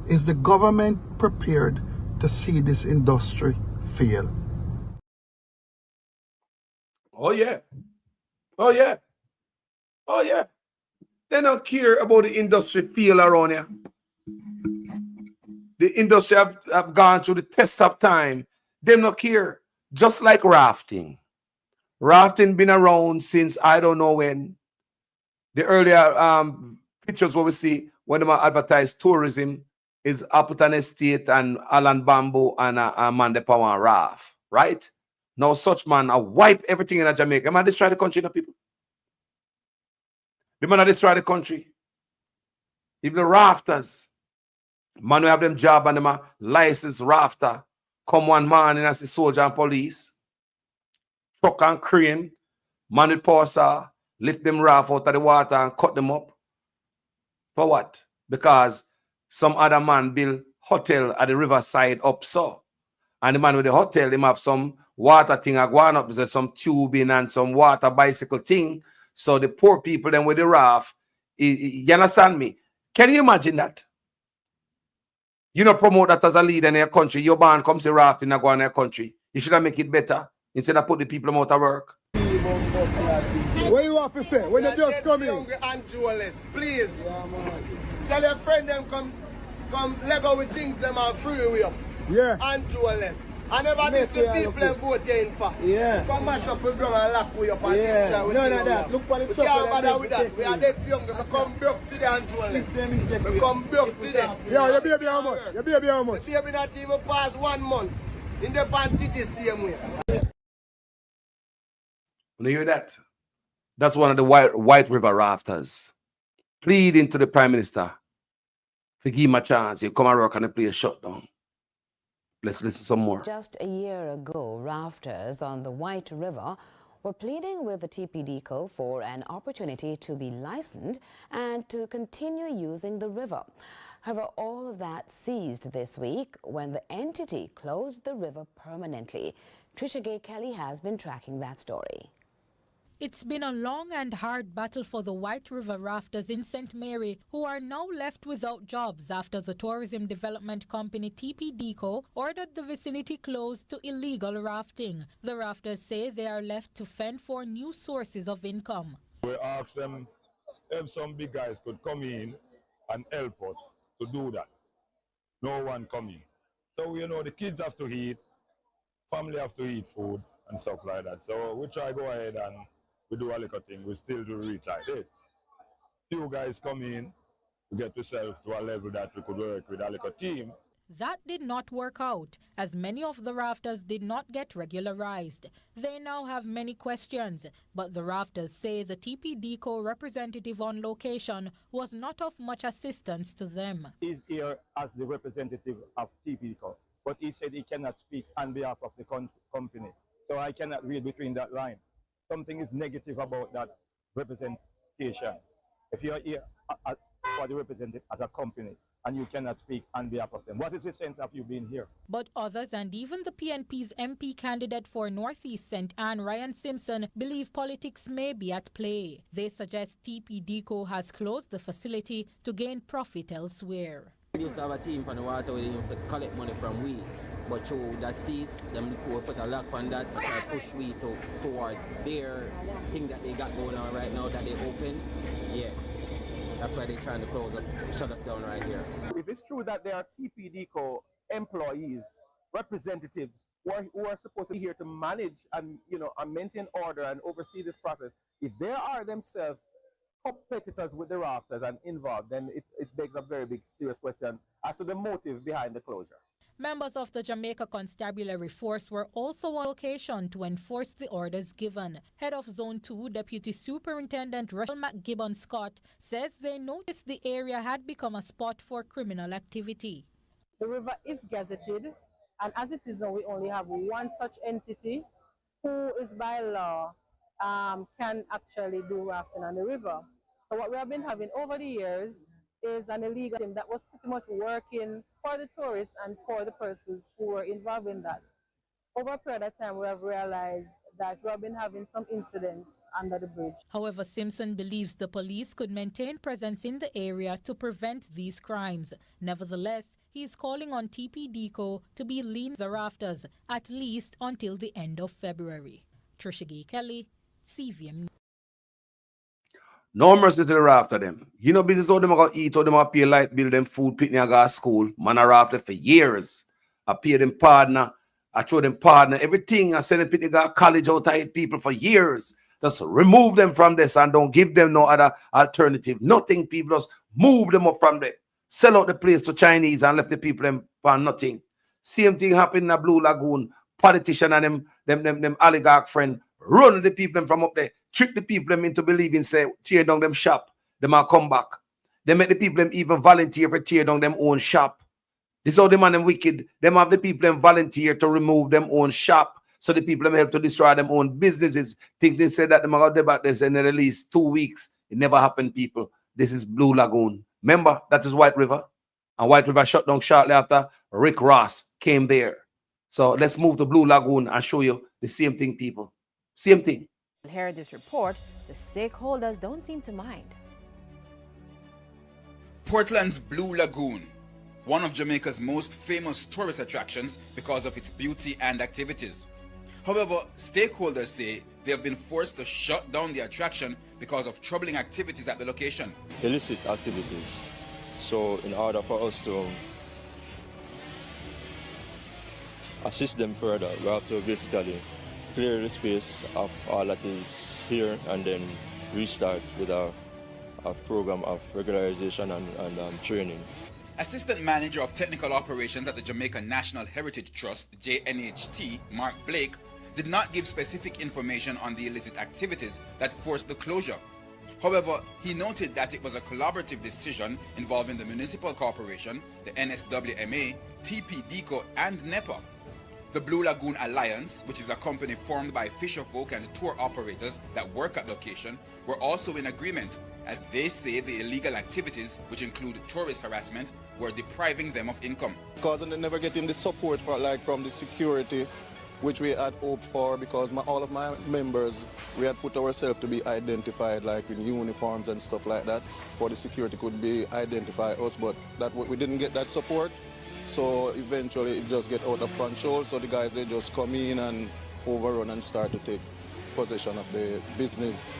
Is the government prepared to see this industry fail? Oh yeah. Oh yeah. Oh yeah. They don't care about the industry fail around here. The industry have gone through the test of time. They don't care. Just like rafting. Rafting been around since I don't know when. The earlier pictures what we see when they advertise tourism is Appleton Estate and Alan Bamboo and a man de power raft, right? Now such man wipe everything in Jamaica. Man destroy the country, people. The man destroy the country. Even the rafters, man, we have them job and them a licensed rafter. Come one man and as a soldier and police, truck and crane, man with power saw, lift them raft out of the water and cut them up. For what? Because some other man build hotel at the riverside up so. And the man with the hotel, him have some water thing going up. There's some tubing and some water bicycle thing. So the poor people then with the raft, you understand me? Can you imagine that? You know, promote that as a leader in your country. Your band comes to rafting and go in your country. You should have make it better instead of put the people out of work. What you want to say? When you just come in? And jewelers, please. Tell your friend them come Lego with things them and free way up. Yeah. And jewelers. I never did the people and vote in for. Yeah. Come mash up the ground and lock way up and this guy with that. Look for the we can't bother with that. We are dead young. We come broke today and jewelers. We come broke today. Yeah, your baby how much? Your baby how much? The baby not even past 1 month. In the panty the same way. When you hear that? That's one of the White River rafters pleading to the Prime Minister to give him a chance. He'll come and work on the place shut down. Let's listen some more. Just a year ago, rafters on the White River were pleading with the TPDCO for an opportunity to be licensed and to continue using the river. However, all of that ceased this week when the entity closed the river permanently. Trisha Gay Kelly has been tracking that story. It's been a long and hard battle for the White River rafters in St. Mary, who are now left without jobs after the tourism development company TPDCO ordered the vicinity closed to illegal rafting. The rafters say they are left to fend for new sources of income. We asked them if some big guys could come in and help us to do that. No one coming. So, you know, the kids have to eat, family have to eat food and stuff like that. So we try to go ahead and we do a little thing. We still do reach like this. Few guys come in, to get ourselves to a level that we could work with a little team. That did not work out, as many of the rafters did not get regularized. They now have many questions, but the rafters say the TPDCO representative on location was not of much assistance to them. He's here as the representative of TPDCO, but he said he cannot speak on behalf of the company. So I cannot read between that line. Something is negative about that representation. If you're here for the representative as a company, and you cannot speak on behalf of them, what is the sense of you being here? But others, and even the PNP's MP candidate for Northeast St. Anne, Ryan Simpson, believe politics may be at play. They suggest TPDCO has closed the facility to gain profit elsewhere. We used to have a team from the water where they used to collect money from we, but through that cease, them will put a lock on that to try to push we towards their thing that they got going on right now that they open. Yeah. That's why they're trying to close us, shut us down right here. If it's true that there are TPDCO employees, representatives who are supposed to be here to manage and and maintain order and oversee this process, if they are themselves competitors with the rafters and involved, then it begs a very big serious question as to the motive behind the closure. Members of the Jamaica Constabulary Force were also on location to enforce the orders given. Head of Zone 2, Deputy Superintendent Rachel McGibbon Scott, says they noticed the area had become a spot for criminal activity. The river is gazetted, and as it is now, we only have one such entity who is by law can actually do rafting on the river. So what we have been having over the years is an illegal thing that was pretty much working for the tourists and for the persons who were involved in that. Over a period of time, we have realized that we have been having some incidents under the bridge. However, Simpson believes the police could maintain presence in the area to prevent these crimes. Nevertheless, he is calling on TPDCO to be lean the rafters, at least until the end of February. Trisha Gay Kelly, CVM. No mercy to the rafter them. You know business how them going to eat, how them going to pay light bill, them food, pitney, I go to school. Man, I rafter for years. I pay them partner. I throw them partner. Everything I send them pitney go to college out to people for years. Just remove them from this and don't give them no other alternative. Nothing, people. Just move them up from there. Sell out the place to Chinese and left the people them for nothing. Same thing happened in the Blue Lagoon. Politician and them oligarch friend run the people from up there, trick the people into believing, say, tear down them shop, they might come back. They make the people even volunteer for tear down them own shop. This is how the man them wicked. Them have the people volunteer to remove them own shop, so the people help to destroy them own businesses. Think they said that they might debate this in at least 2 weeks. It never happened, people. This is Blue Lagoon. Remember, that is White River. And White River shut down shortly after Rick Ross came there. So let's move to Blue Lagoon and show you the same thing, people. Same thing. Hear this report, the stakeholders don't seem to mind. Portland's Blue Lagoon, one of Jamaica's most famous tourist attractions because of its beauty and activities. However, stakeholders say they have been forced to shut down the attraction because of troubling activities at the location. Illicit activities. So in order for us to assist them further, we have to basically clear the space of all that is here and then restart with a program of regularization and training. Assistant Manager of Technical Operations at the Jamaica National Heritage Trust, JNHT, Mark Blake, did not give specific information on the illicit activities that forced the closure. However, he noted that it was a collaborative decision involving the Municipal Corporation, the NSWMA, TPDCO, and NEPA. The Blue Lagoon Alliance, which is a company formed by fisherfolk and tour operators that work at location, were also in agreement, as they say the illegal activities, which include tourist harassment, were depriving them of income. Because they're never getting the support from the security, which we had hoped for, because all of my members, we had put ourselves to be identified, like in uniforms and stuff like that, for the security could be identify us, but we didn't get that support. So eventually it just get out of control. So the guys, they just come in and overrun and start to take possession of the business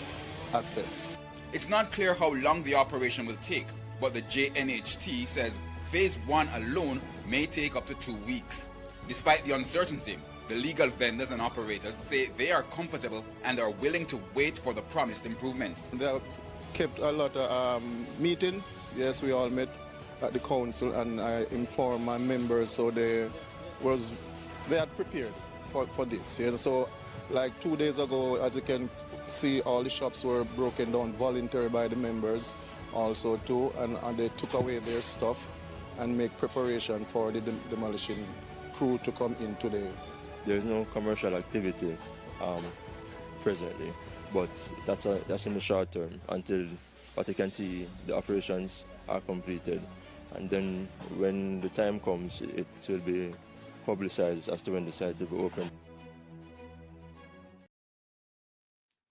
access. It's not clear how long the operation will take, but the JNHT says phase 1 alone may take up to 2 weeks. Despite the uncertainty, the legal vendors and operators say they are comfortable and are willing to wait for the promised improvements. They kept a lot of meetings. Yes, we all met at the council, and I informed my members, so they had prepared for this. You know? So, like 2 days ago, as you can see, all the shops were broken down voluntarily by the members also too, and they took away their stuff and make preparation for the demolition crew to come in today. There's no commercial activity presently, but that's in the short term until what you can see the operations are completed, and then when the time comes, it will be publicized as to when the site will be open.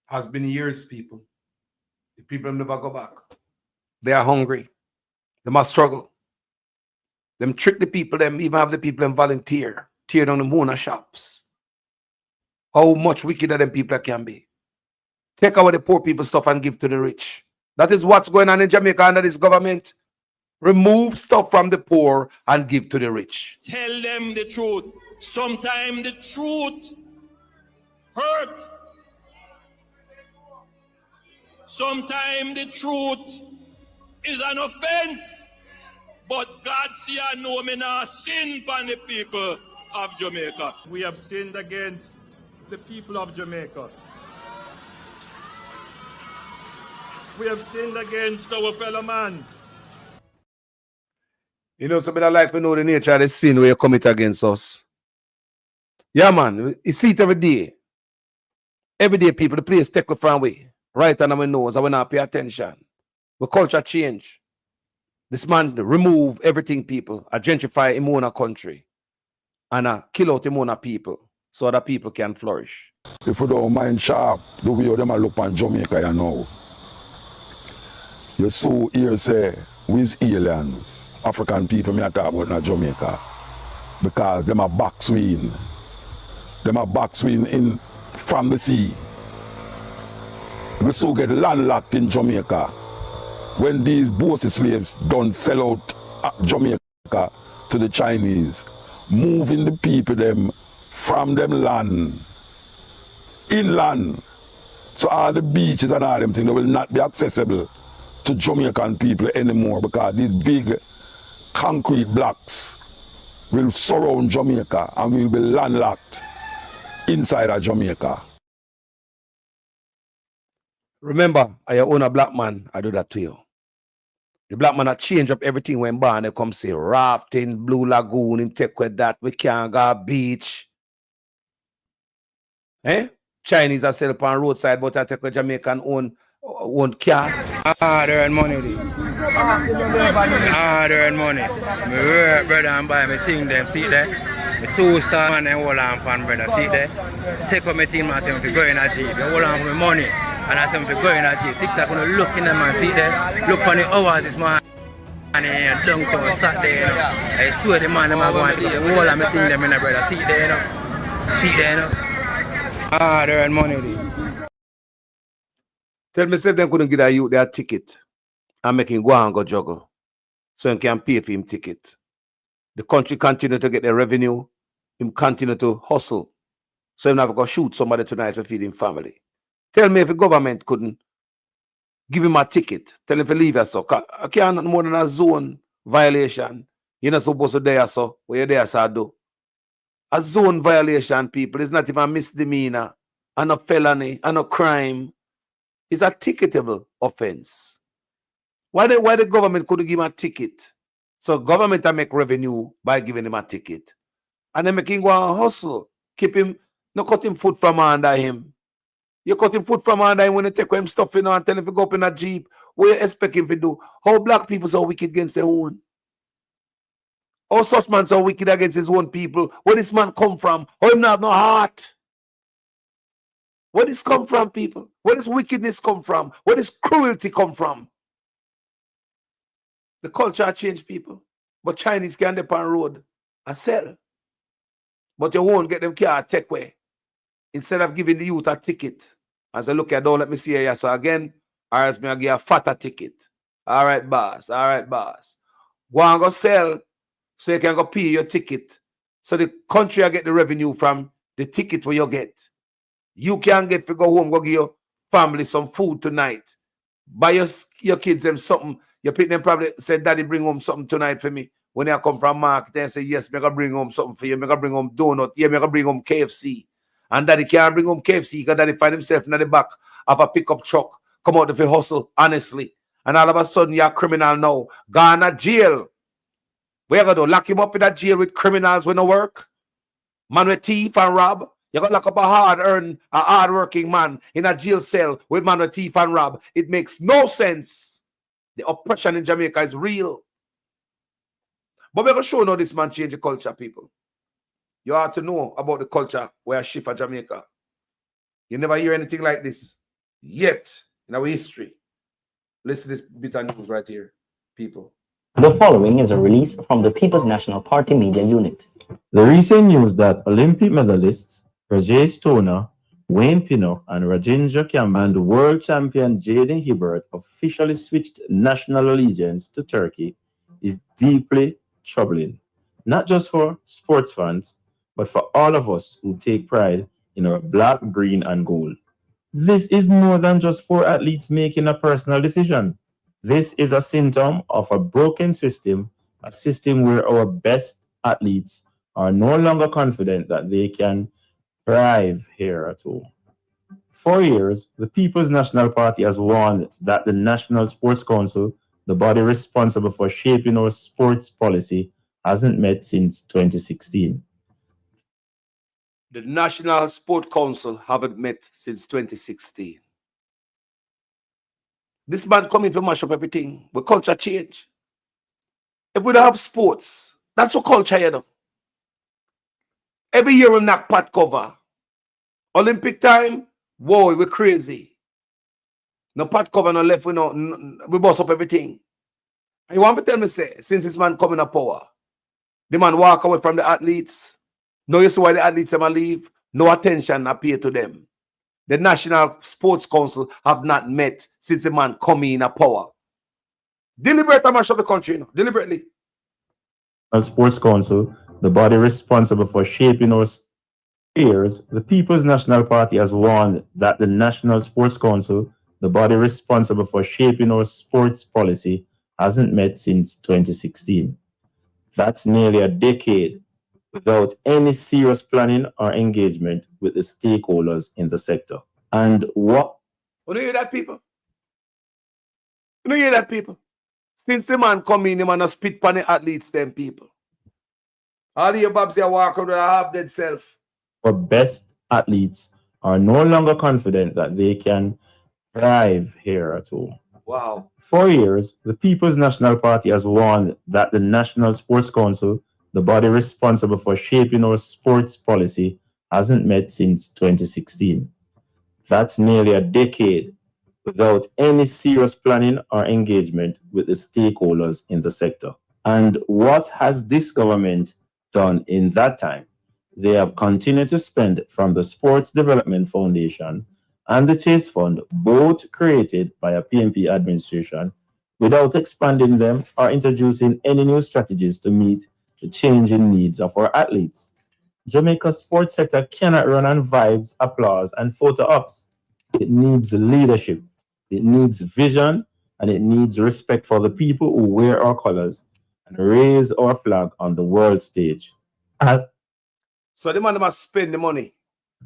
Has been years, people. The people never go back. They are hungry. They must struggle. Them trick the people, them even have the people them volunteer, tear down the Mona shops. How much wickeder them people can be. Take away the poor people stuff and give to the rich. That is what's going on in Jamaica under this government. Remove stuff from the poor and give to the rich. Tell them the truth. Sometimes the truth hurt. Sometimes the truth is an offense. But God see and know me now sin upon the people of Jamaica. We have sinned against the people of Jamaica. We have sinned against our fellow man. You know, somebody like to know the nature of the sin where you commit against us. Yeah, man. You see it every day. Every day, people, the place take a far away. Right under my nose, I will not pay attention. The culture change. This man remove everything, people. I gentrify him own country. And I kill out him own people so other people can flourish. If you don't mind sharp, the way them look on Jamaica, you know. You so here say, with aliens, African people me talk about in Jamaica. Because them are backswing. Them are backswing in from the sea. We so get landlocked in Jamaica. When these Bossy slaves don't sell out Jamaica to the Chinese, moving the people them from them land, inland. So all the beaches and all them things, they will not be accessible to Jamaican people anymore because these big concrete blocks will surround Jamaica and will be landlocked inside of Jamaica. Remember, I own a black man, I do that to you. The black man that change up everything when born, they come say rafting, Blue Lagoon, him take with that, we can't go beach. Chinese are sell upon roadside, but I take a Jamaican own cat. Harder and money this. Harder and money. Me work, brother, and buy me thing them, see there? The 2-star man and hold on pan, brother, see there? Take up my thing, man, tell me to go in a jeep. They hold on for my money. And I said, if you go in a jeep, TikTok, when you look in them and see there, look on the hours this man. And downtown Saturday, you know. I swear the man, them are going to take up the whole of my thing, them in a brother, see there, you know. See there, you know. Harder and money this. Tell me if them couldn't get a youth their ticket and make him go and go juggle so he can pay for him ticket. The country continue to get the revenue, him continue to hustle. So he never go shoot somebody tonight to feed him family. Tell me if the government couldn't give him a ticket, tell him to leave us so. I can't more than a zone violation. You're not supposed to there so. What you there so do? A zone violation, people, is not even a misdemeanor, and a felony, and a crime. It's a ticketable offense. Why the government couldn't give him a ticket? So government will make revenue by giving him a ticket. And then make him go and hustle. Keep him, not cut him food from under him. You cut him food from under him when you take him stuff in and tell him to go up in a jeep. What you expect him to do? How black people so wicked against their own? How such man so wicked against his own people? Where this man come from? How him not have no heart? Where this come from, people? Where this wickedness come from? Where this cruelty come from? The culture changed, people. But Chinese can dip on road and sell. But you won't get them car take away. Instead of giving the youth a ticket. As I look at don't let me see here. So again, I ask me to give a fatter ticket. All right, boss. All right, boss. Go and go sell so you can go pay your ticket. So the country will get the revenue from the ticket where you get. You can get to go home, go give your family some food tonight. Buy your kids them something. Your pick them probably said, Daddy, bring home something tonight for me. When they come from market, they say, yes, me gonna bring home something for you. Me gonna bring home donut. Yeah, me gonna bring home KFC. And Daddy can't bring home KFC because Daddy find himself in the back of a pickup truck. Come out of the hustle, honestly. And all of a sudden, you're a criminal now. Gone to jail. Where you gonna do? Lock him up in that jail with criminals when no work? Man with thief and rob? You got to lock up a hard-working man in a jail cell with man with thief and rob. It makes no sense. The oppression in Jamaica is real. But we're going to show now this man change the culture, people. You have to know about the culture where I shift for Jamaica. You never hear anything like this yet in our history. Listen to this bit of news right here, people. The following is a release from the People's National Party Media Unit. The recent news that Olympic medalists Rajesh Tona, Wayne Pinnock, and Rajendra Campbell and world champion Jaden Hibbert officially switched national allegiance to Turkey is deeply troubling, not just for sports fans, but for all of us who take pride in our black, green, and gold. This is more than just 4 athletes making a personal decision. This is a symptom of a broken system, a system where our best athletes are no longer confident that they can thrive here at home. For years, the People's National Party has warned that the National Sports Council, the body responsible for shaping our sports policy, hasn't met since 2016. The National Sport Council haven't met since 2016. This man coming to mash up everything. With culture change. If we don't have sports, that's what culture, you know. Every year we knock pot cover. Olympic time, whoa, we're crazy. No pot cover, no left, we bust up everything. And you want to tell me, say, since this man coming to power, the man walk away from the athletes. No, you see why the athletes ever leave? No attention appear to them. The National Sports Council have not met since the man coming in power. Deliberately mash up the country, you know, deliberately. Sports Council, the body responsible for shaping our years, the People's National Party has warned that the National Sports Council, the body responsible for shaping our sports policy, hasn't met since 2016. That's nearly a decade without any serious planning or engagement with the stakeholders in the sector. And what? You hear that, people? You hear that, people? Since the man come in, the man has spit on the athletes, them people. All the babs here walk around with a half-dead self. Our best athletes are no longer confident that they can thrive here at home. Wow. For years, the People's National Party has warned that the National Sports Council, the body responsible for shaping our sports policy, hasn't met since 2016. That's nearly a decade without any serious planning or engagement with the stakeholders in the sector. And what has this government done in that time? They have continued to spend from the Sports Development Foundation and the Chase Fund, both created by a PNP administration, without expanding them or introducing any new strategies to meet the changing needs of our athletes. Jamaica's sports sector cannot run on vibes, applause, and photo ops. It needs leadership, it needs vision, and it needs respect for the people who wear our colors and raise our flag on the world stage. So the man must spend the money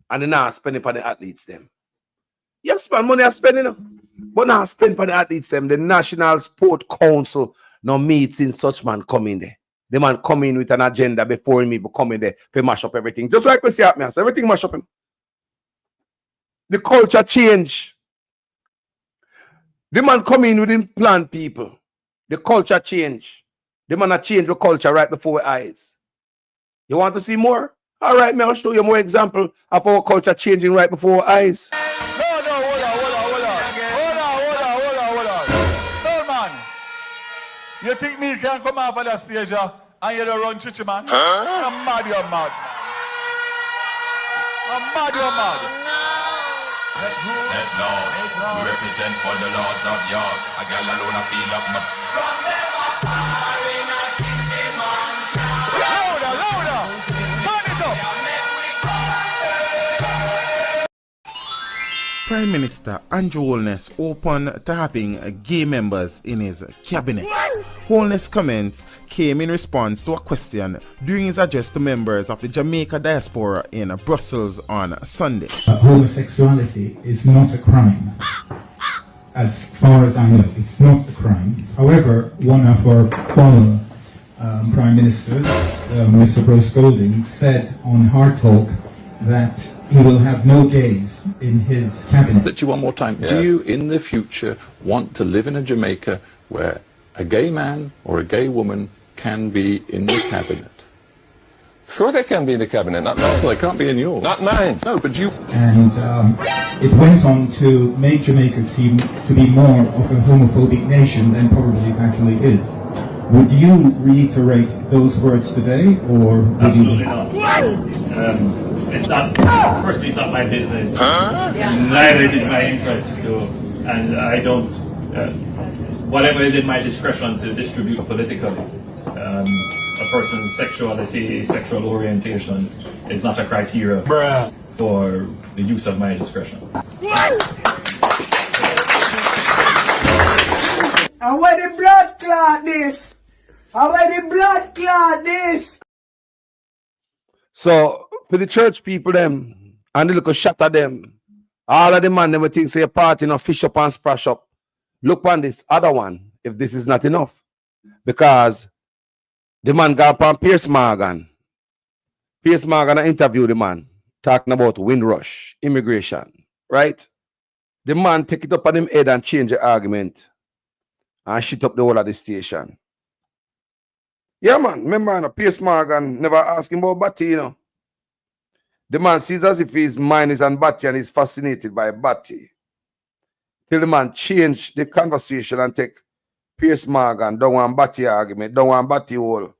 and they not spend it on the athletes them. Yes, spend money are spending, but not spend on the athletes them. The National Sport Council no meeting such man come in there. The man come in with an agenda before him even come in there to mash up everything. Just like we see at me, so everything mash up him. The culture change. The man come in with him plan people. The culture change. The man a change the culture right before our eyes. You want to see more? All right, I'll show you more example of our culture changing right before our eyes. Hold on. So, man, you think me can come off of that stage and you don't run chichi, man? I'm mad, you're mad. Set laws, we represent for the lords of yards. A gal alone, I feel up my... From them up high in a kitchen, man. Louder! Turn it up! Prime Minister Andrew Holness open to having gay members in his cabinet. Holness' comments came in response to a question during his address to members of the Jamaica diaspora in Brussels on Sunday. Homosexuality is not a crime. As far as I know, it's not a crime. However, one of our former Prime Ministers, Mr. Bruce Golding, said on Hard Talk that he will have no gays in his cabinet. Let you one more time. Do you, in the future, want to live in a Jamaica where a gay man or a gay woman can be in the cabinet? Sure they can be in the cabinet, not mine. Well, they can't be in yours. Not mine. No, but you... And it went on to make Jamaica seem to be more of a homophobic nation than probably it actually is. Would you reiterate those words today, or would Absolutely you... not. It's not, firstly, it's not my business. Neither is it my interest to, and I don't, whatever is in my discretion to distribute politically. A person's sexuality, sexual orientation is not a criteria for the use of my discretion. And where the blood clot this? And where the blood clot this? So, for the church people them, and the little shot at them, all of the man them think say a party no fish up and splash up. Look on this other one, if this is not enough. Because the man got upon Piers Morgan. Piers Morgan interviewed the man, talking about Windrush, immigration, right? The man take it up on him head and change the argument and shit up the whole of the station. Yeah, man, remember, Piers Morgan never asked him about Batty, you know. The man sees as if his mind is on Batty and he's fascinated by Batty. Till the man change the conversation and take Piers Morgan, don't want Batty argument, don't want Batty hole.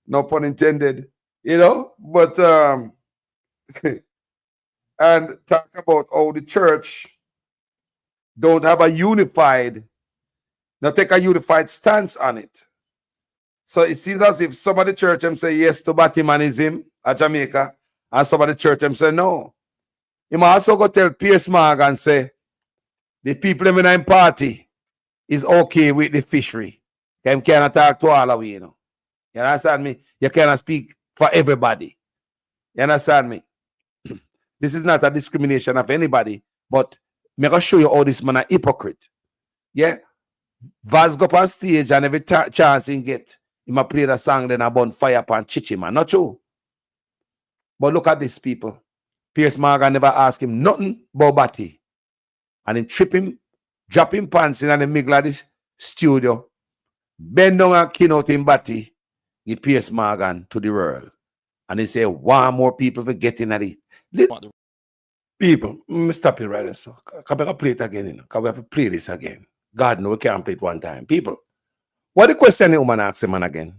No pun intended, you know. But and talk about how the church don't have a unified, not take a unified stance on it. So it seems as if some of the church them say yes to Batmanism at Jamaica, and some of the church them say no. You must also go tell Piers Morgan say the people in the party is okay with the fishery. You cannot talk to all of you know. You understand me? You cannot speak for everybody. You understand me? This is not a discrimination of anybody, but I'm going to show you how this man a hypocrite. Yeah? Vaz go up on stage and every chance he get, he might play the song, then I burn fire upon Chichi, man. Not true. But look at these people. Piers Morgan never asked him nothing about Batty. And he trip him, drop him pants in the middle of this studio, bend down and keynote him Batty, give Piers Morgan to the world. And he say, one more people for getting at it. People, stop it right there. So, can we play it again? You know? Can we have to play this again? God knows we can't play it one time. People, what the question the woman asked him man again?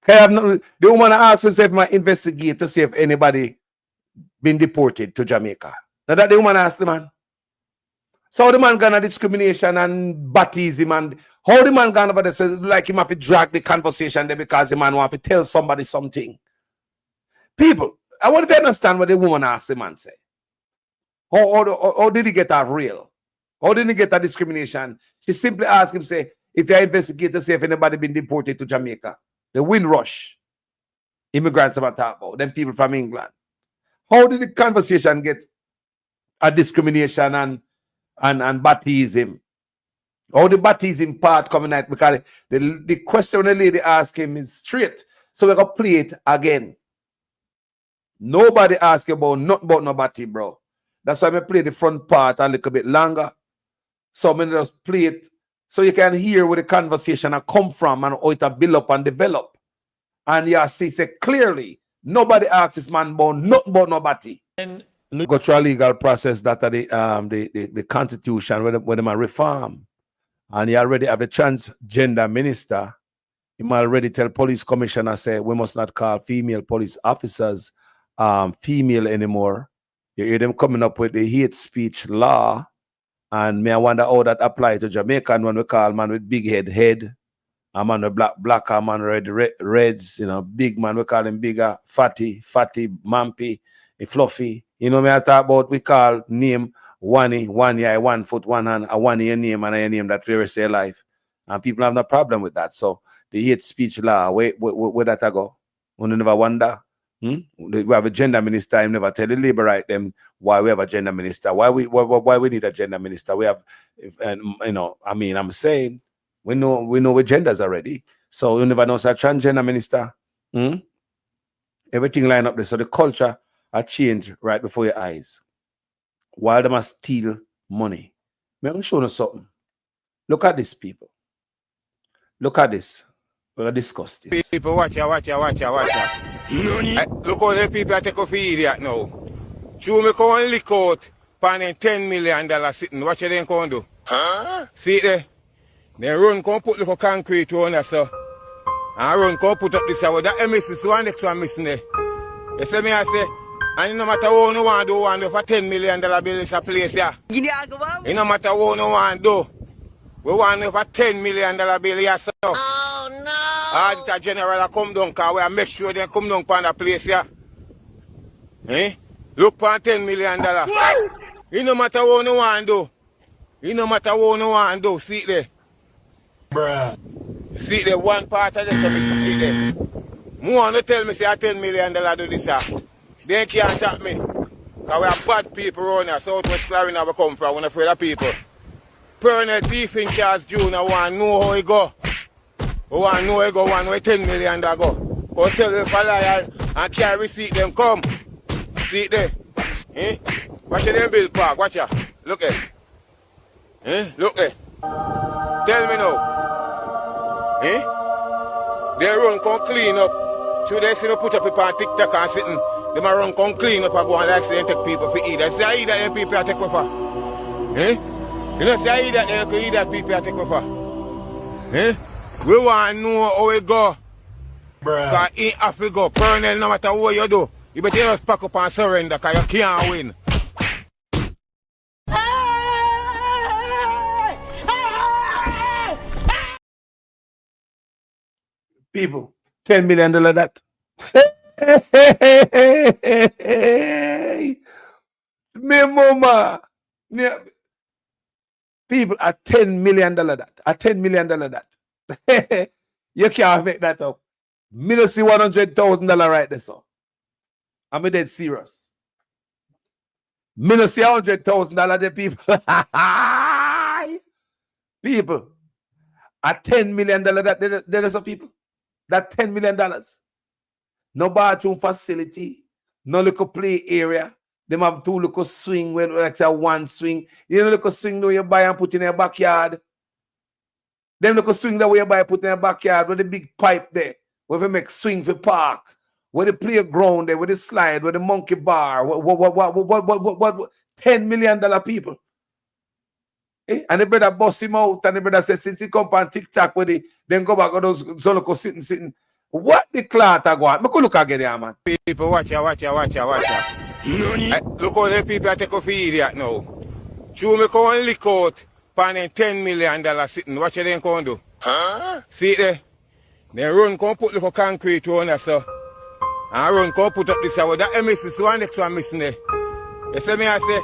The woman asked herself, "My investigate to see if anybody been deported to Jamaica." Now that the woman asked the man. So the man gonna discrimination and baptism and how the man gonna over there says like him have to drag the conversation there because the man want to tell somebody something. People, I want to understand what the woman asked the man say. How did he get that real? How did he get that discrimination? She simply asked him, say, if you investigate to see if anybody been deported to Jamaica, the Windrush immigrants about talk about, them people from England. How did the conversation get a discrimination and baptism? How the baptism part coming out? Because the question the lady asked him is straight. So we're going to play it again. Nobody asked about nothing about nobody, bro. That's why I play the front part a little bit longer. So I'm just play it so you can hear where the conversation has come from and how it build up and develop. And you see, say clearly, nobody asked this man about nothing about nobody. And go through a legal process that the constitution where they reform. And you already have a transgender minister. You might already tell police commissioner, say, we must not call female police officers female anymore. You hear them coming up with the hate speech law. And me I wonder how that apply to Jamaican when we call man with big head, a man with black, a man with reds, you know, big man, we call him bigger, fatty, mampy. Fluffy. You know me I talk about we call name one eye, 1 foot, 1 hand, a 1 year name and a name that for rest of your life. And people have no problem with that. So the hate speech law, where that I go? We never wonder. We have a gender minister. I never tell the labor right them why we have a gender minister. Why we need a gender minister? We have, I'm saying we know what genders already. So you never know a transgender minister. Everything line up there. So the culture are changed right before your eyes. While they must steal money. Let me show you something. Look at this, people. Look at this. We'll discuss this. People, watch out. Look how the people take off idiot now. So me come and lick out for $10 million sitting. What you then come do? Huh? See there? They run come put little concrete on us, so. And run come put up this hour. That misses one next one missing there. You see me I say, and no matter what you want to do for $10 million bill is a place here. Yeah. No matter what you want to do. We want for $10 million bill here, so. Oh no! Auditor General come down, because we make sure they come down for the place here. Look for $10 million. It no matter what you want to do. It no matter what you want to do. See it there. Bruh. See there, one part of this, see there. More to tell me say $10 million do this here. They can't tap me. Because we have bad people around here. Southwest Carolina we come from, we're not afraid of people. Pernell thief in Charles Jr. want to know how he go. We want to know how he go, one way $10 million go. Go tell them if I lie and carry receipt them come. See it there. Watch them bill park, watch ya. Look at look at. Tell me now. They run come clean up. Should they see them put up people on TikTok and sitting. They might run come clean up and go and like say and take people for eat. Say I eat that them people I take over. You know, say that they could eat that people I take over. We want to know how we go. Because in Africa, Pernell, no matter what you do, you better just pack up and surrender because you can't win. People, $10 million that. Me mama. People are $10 million that. $10 million that. You can't make that up. Me don't see $100,000 right there, so. I'm dead serious. Me don't see $100,000 there, people. People. $10 million that there's some people. That $10 million. No bathroom facility. No little play area. Them have 2 little swing, when like say 1 swing. You know little swing that you buy and put in your backyard. Them little swing that you buy and put in your backyard with the big pipe there. Where we make swing for park. Where the playground there, with the slide, with the monkey bar. What $10 million people. And the brother bust him out and the brother says since he come on TikTok with it, then go back on those Zoloko sitting. What the cloth I go on? I could look again here, man. People, watch out. Look how the people take off idiot now. So me come and lick out for $10 million sitting. What you then come do? Huh? See it there? They run come put little concrete on us, so. And run come put up this hour. That misses one next one missing there. You see me I say,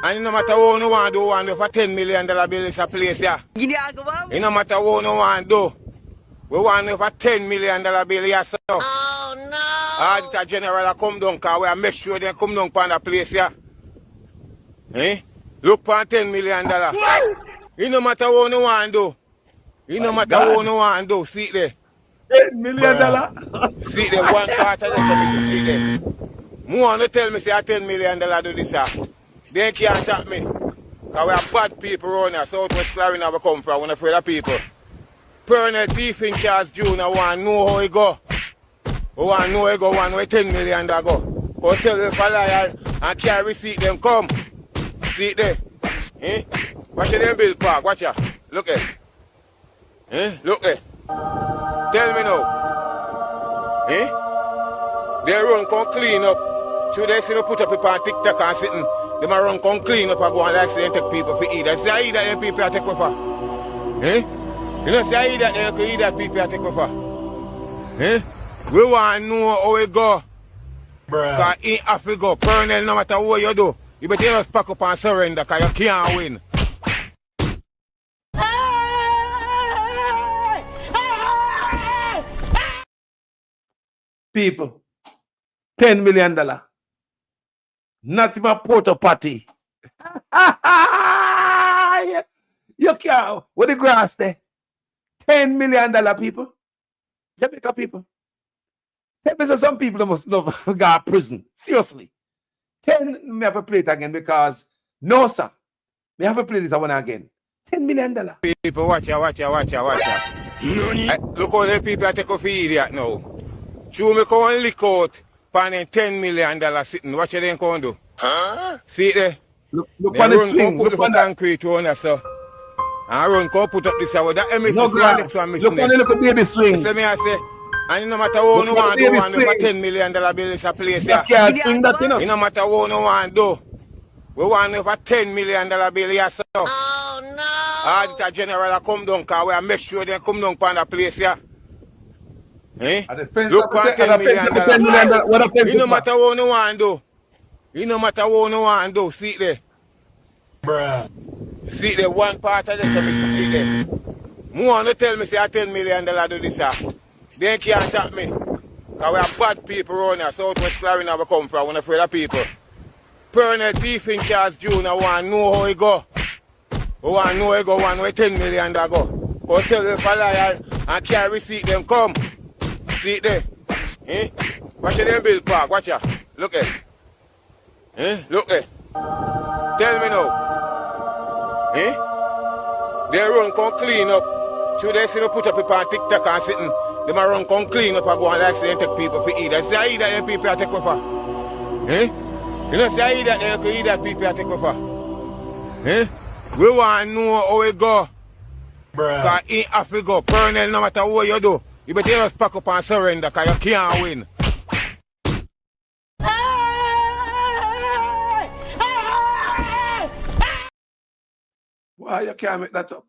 and no matter what you want to do for $10 million bill is a place here. It no matter what you want to do. We want for $10 million bill here, so. Oh no! Auditor General come down, because we make sure they come down for the place here. Look for $10 million. It no matter what you want to do. It no matter what you want to do. See it there. $10 million. See it there, one part of this, see it there. More to tell me say $10 million do this here. They can't tap me. Because we have bad people around here. Southwest Carolina we come from, we're afraid of people. Pernell thief in Charles Jr. want to know how he go. We want to know how he go, one way $10 million go. Go tell them if I lie and carry receipt them come. See it there. Watch them bill park, watch ya. Look at. Look at. Tell me now. They run come clean up. Should they see me put up people on TikTok and sitting. They might run come clean up and go and like say and take people for eat. I say I eat that them people I take over. You know say I eat that they could eat that people I take over. We want to know how we go. Because he have to go. Colonel, no matter what you do, you better just pack up and surrender because you can't win. People, $10 million. Not even a porta potty. You can't. What the grass there? $10 million, people. Jamaica people. Some people must go to prison. Seriously. 10, me have to play it again because, no, sir. Me have to play this one again. $10 million. People, watch ya. Look how the people take off idiot now. So me come and lick out for $10 million sitting. What you then come do? Huh? See there? Look on the swing. Put the concrete on there, so. And run, come put up this hour. That MSC no grass. Look on the little baby swing. See me I say, and no matter what you want to do, $10 million bill is a place. You can't swing that, you know. No matter what you want to do. We want over $10 million bill here, so. Oh no! All the general come down, because we make sure they come down on the place here. Eh? Look for $10 million. What offense? No matter what you want to do. No matter what you want to do. See it there. Bruh. See it there. One part of this, Mr. See it there. You want to tell me say $10 million do this here. They can't tap me. Because we are bad people around here. Southwest Carolina we come from. We're afraid of people. Colonel Thief in Charles Jr. want to know how he go. We want to know how he go. One way $10 million go. Go tell you if I lie and carry receipt them come. See it there. Eh? Watch them bill park. Watch ya. Look at. Eh? Look at. Tell me now. Eh? They run come clean up. Should they see me put up people on TikTok and sitting? They might run come clean up and go and like say and take people for eat. I say I eat that them people I take over. Eh? You know say I eat that them eat that people I take over. Eh? We want to know how we go. Because he have to go. Colonel, no matter what you do, you better just pack up and surrender because you can't win. Why you can't make that up?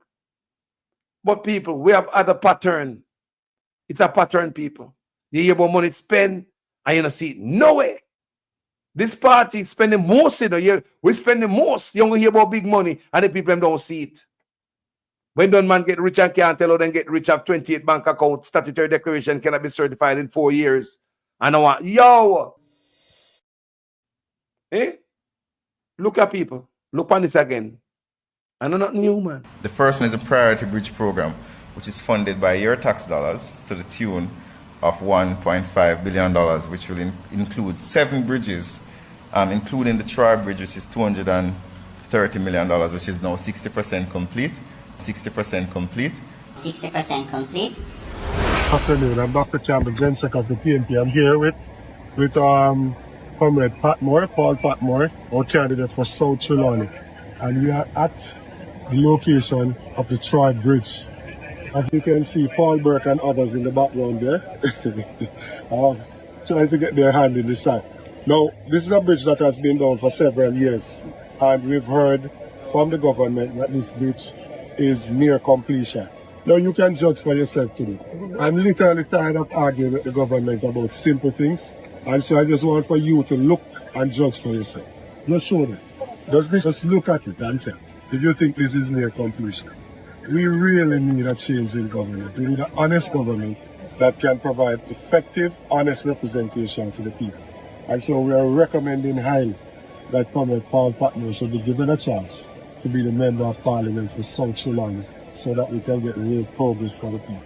But people, we have other pattern. It's a pattern, people. You hear about money spent and you don't see it. No way. This party is spending most, you know. We're spending most. You don't hear about big money and the people don't see it. When done man get rich and can't tell how they get rich, have 28 bank accounts, statutory declaration cannot be certified in 4 years. And I want, yo! Eh? Look at people. Look on this again. I know not new, man. The first one is a priority bridge program, which is funded by your tax dollars to the tune of $1.5 billion, which will include 7 bridges, including the Troy Bridge, which is $230 million, which is now 60% complete. 60% complete. 60% complete. Afternoon, I'm Dr. Campbell Jensek of the PNP. I'm here with Comrade Patmore, Paul Patmore, our candidate for South Trelawney. And we are at the location of the Troy Bridge. As you can see, Paul Burke and others in the background there, trying to get their hand in the side. Now, this is a bridge that has been down for several years, and we've heard from the government that this bridge is near completion. Now, you can judge for yourself today. I'm literally tired of arguing with the government about simple things, and so I just want for you to look and judge for yourself. Not sure that. Just look at it and tell if you think this is near completion. We really need a change in government. We need an honest government that can provide effective, honest representation to the people. And so we are recommending highly that Comrade Paul Patmore should be given a chance to be the Member of Parliament for South Trelawney so that we can get real progress for the people.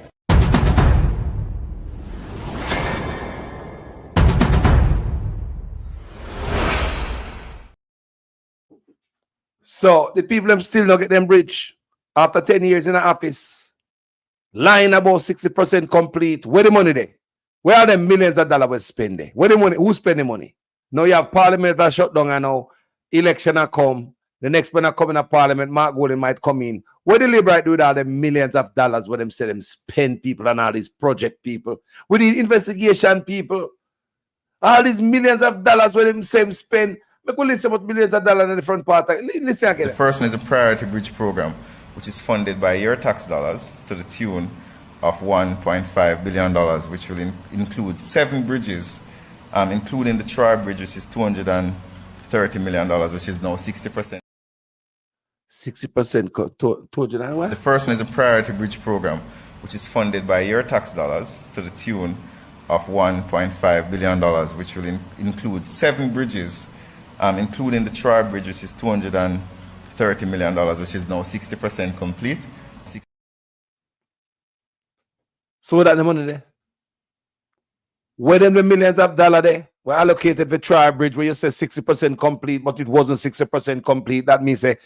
So the people them still not get them bridge after 10 years in the office. Lying about 60% complete. Where the money there? Where are the millions of dollars we spending? Where the money? Who spend the money? Now you have Parliament that shut down and now election are come. The next one that come in a Parliament, Mark Golden might come in. What the Liberate do with all the millions of dollars where them say them spend people and all these project people? With the investigation people, all these millions of dollars where them say them spend. We could listen about millions of dollars in the front part. Listen again. The first one is a priority bridge program, which is funded by your tax dollars to the tune of $1.5 billion, which will include 7 bridges, including the Troy Bridge, which is $230 million, which is now 60%. 60%. The first one is a priority bridge program, which is funded by your tax dollars to the tune of $1.5 billion, which will include 7 bridges, including the Troy Bridge, which is $230 million, which is now 60% complete. So what that the money there? Where them the millions of dollars there were allocated for Troy Bridge, where you say 60% complete, but it wasn't 60% complete. That means say,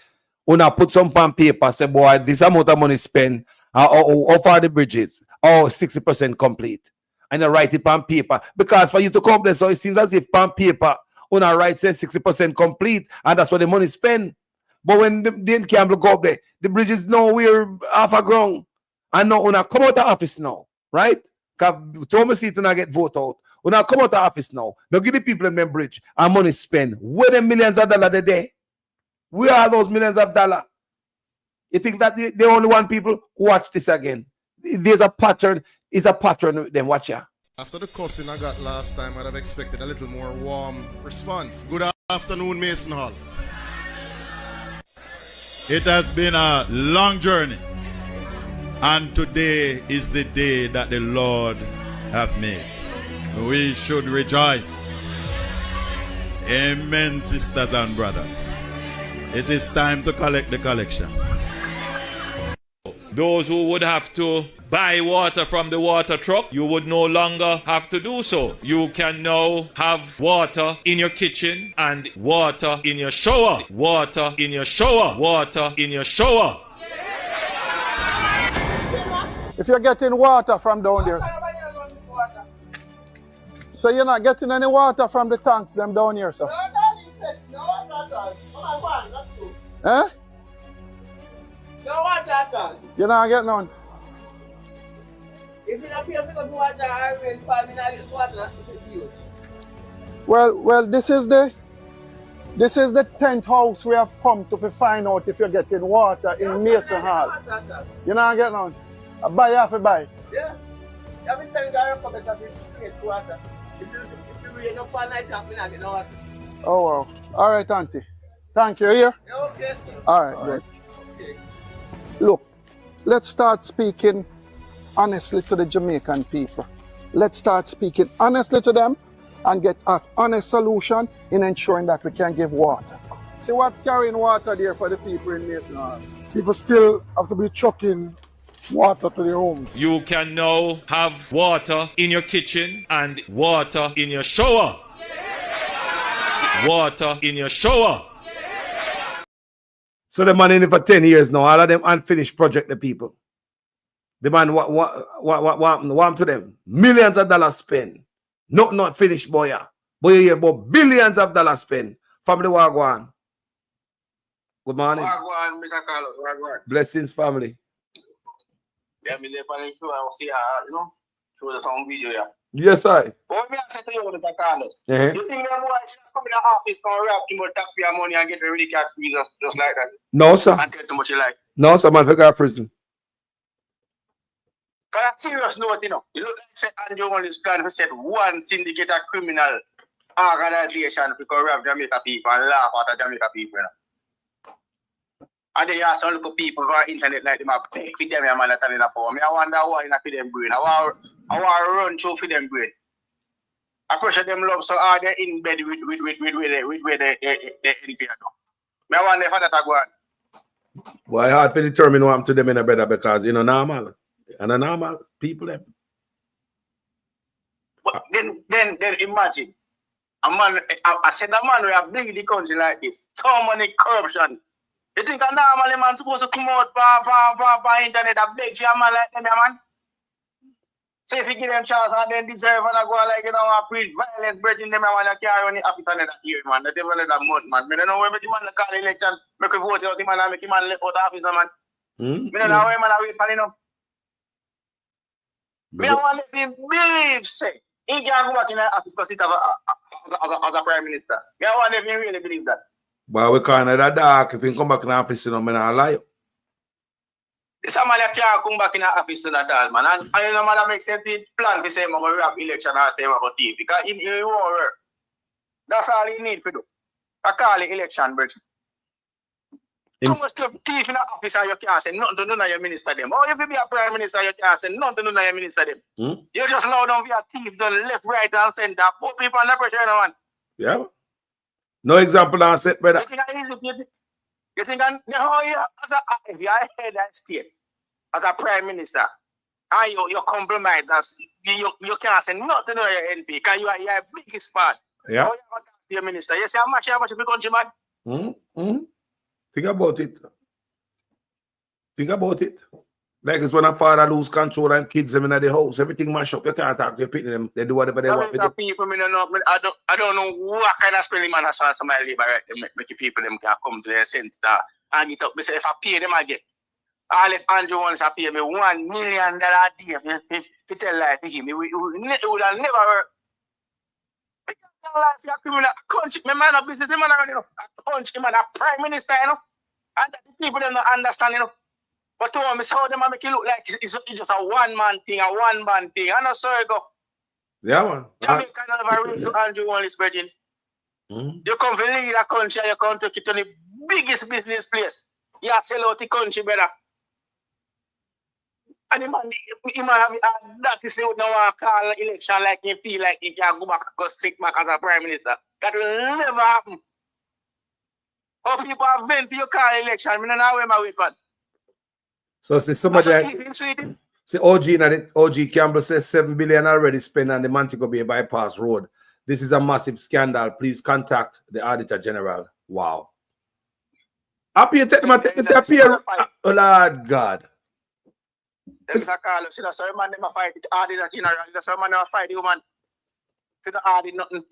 una put some on paper, say, boy, this amount of money spent, how far the bridges, 60% complete. And you write it on paper. Because for you to come there, so it seems as if on paper, una write says 60% complete, and that's what the money spent. But when the Campbell go up there, the bridge is nowhere half a ground. And now una come out of office now, right? Because Thomas seat to get vote out. Una come out of office now. Now give the people in the bridge and money spent. Where the millions of dollars a day? Where are those millions of dollars? You think that they only want people watch this again? There's a pattern. It's a pattern with them. Watch ya. After the cussing I got last time, I'd have expected a little more warm response. Good afternoon, Mason Hall. It has been a long journey, and today is the day that the Lord hath made. We should rejoice. Amen, sisters and brothers. It is time to collect the collection. Those who would have to buy water from the water truck, you would no longer have to do so. You can now have water in your kitchen and water in your shower. Water in your shower. Water in your shower. If you're getting water from down there, so you're not getting any water from the tanks them down here, sir? Eh? You're not getting none? If you don't pay for water, I will find water. Well, this is the 10th house we have come to find out if you're getting water in Mason Hall. You're not getting none? I buy half a buy. Yeah. I've been saying that I'm straight water. If you rain up all night, I'm not getting water. Oh wow. All right, Auntie. Thank you. Here? Yeah, okay, sir. All right, great. Okay. Look, let's start speaking honestly to the Jamaican people. Let's start speaking honestly to them and get an honest solution in ensuring that we can give water. See what's carrying water there for the people in Mason Hall? People still have to be chucking water to their homes. You can now have water in your kitchen and water in your shower. Water in your shower. So the man in it for 10 years now. All of them unfinished project, the people. The man, what to them? Millions of dollars spent. Not finished, boy. Boy, you hear about billions of dollars spent. Family Wagwan. Good morning. Wagwan, Mr. Carlos. Wagwan. Blessings, family. Yeah, me there for the show. I will see, show the some video, yeah. Yes, I. What me I say to you, Mr. Carlos? Uh-huh. You think them boys come in the office and rap him about taxpayer money and get really cash free just like that? No, sir. And take too much you like. No, sir, man, for God prison. Because that's serious note, you know. You look like say Andrew on this plan to set one syndicate of criminal organization to corrupt Jamaica people and laugh at the Jamaica people. You know? And then you have some little people on the internet like them, I beg for them, man, that in the power. I wonder why not for them brain. I want to run through for them brain. I pressure them love so hard they're in bed with where they NPR. I wonder if that go on. Well, I hard to determine what I'm to them in a better because you know normal. And a normal people them. But then imagine a man I said a man we have big the country like this. So many corruption. You think a normal man supposed to come out by internet and beg you a man like them, man? So if you give them chance and then deserve and go like a preach violence, breaking them and carry on the office and that year, man. That even that month, man. I don't know where the man call election, make a vote out the man and make him man left out the office, man. I don't know where man wait for him. Me want to let him believe, say, he can go back in the office to sit as a prime minister. Me want to let him really believe that. But we can't that dark. If he come back in the office, you know, I not lie. This man can't come back in the office to that all, man. And you know, man, make sense to plan to say, I'm going to have election and say, I'm going to TV. Because he won't work. That's all he need to do. I call it election, bro. How much thief in the office and you can't say nothing to none of your minister them? Or if you be a prime minister, you can't say nothing to none of your minister them. You just loud down via thief done left, right, and center. Put people under pressure, you know, man. Yeah. No example on set, brother. You think I easy? You think I if you are head of state, as a prime minister, and you compromise, you can't say nothing to your NP because you are your biggest part. Yeah. How you going to talk to your minister? You say, how much of the country, man? Think about it. Think about it. Like it's when a father lose control and kids them in the house, everything mash up. You can't talk to your people, them. They do whatever they want. People, I don't know what kind of spelling man has somebody labor right them make the people them can come to their sense that and get up. Me say if I pay them again. All if Andrew wants to pay me $1 million a day to tell life to him, it would have never work. Life, criminal country, my man of business, man, you know, a country man, a prime minister, you know, and the people don't understand, you know. But to me, how them make it look like it's just a one-man thing, a one-man thing. I know, so you go. Yeah, man. You kind of a real Andrew Wallace, Virgin. You come to lead a country, you come to the biggest business place. You sell out the country, brother. And the man, he might have that to say, no one call election like he feel like he can go back and go sit back as a prime minister. That will never happen. How people have been to your call election, I don't know where my weapon. So see somebody see OG Campbell says $7 billion already spent on the Montego Bay bypass road. This is a massive scandal. Please contact the Auditor General. Wow. Happy to take them appear. Oh Lord God. Them is a call. See that some man them a fight the Auditor General. Some man them a fight the woman. See the audit nothing.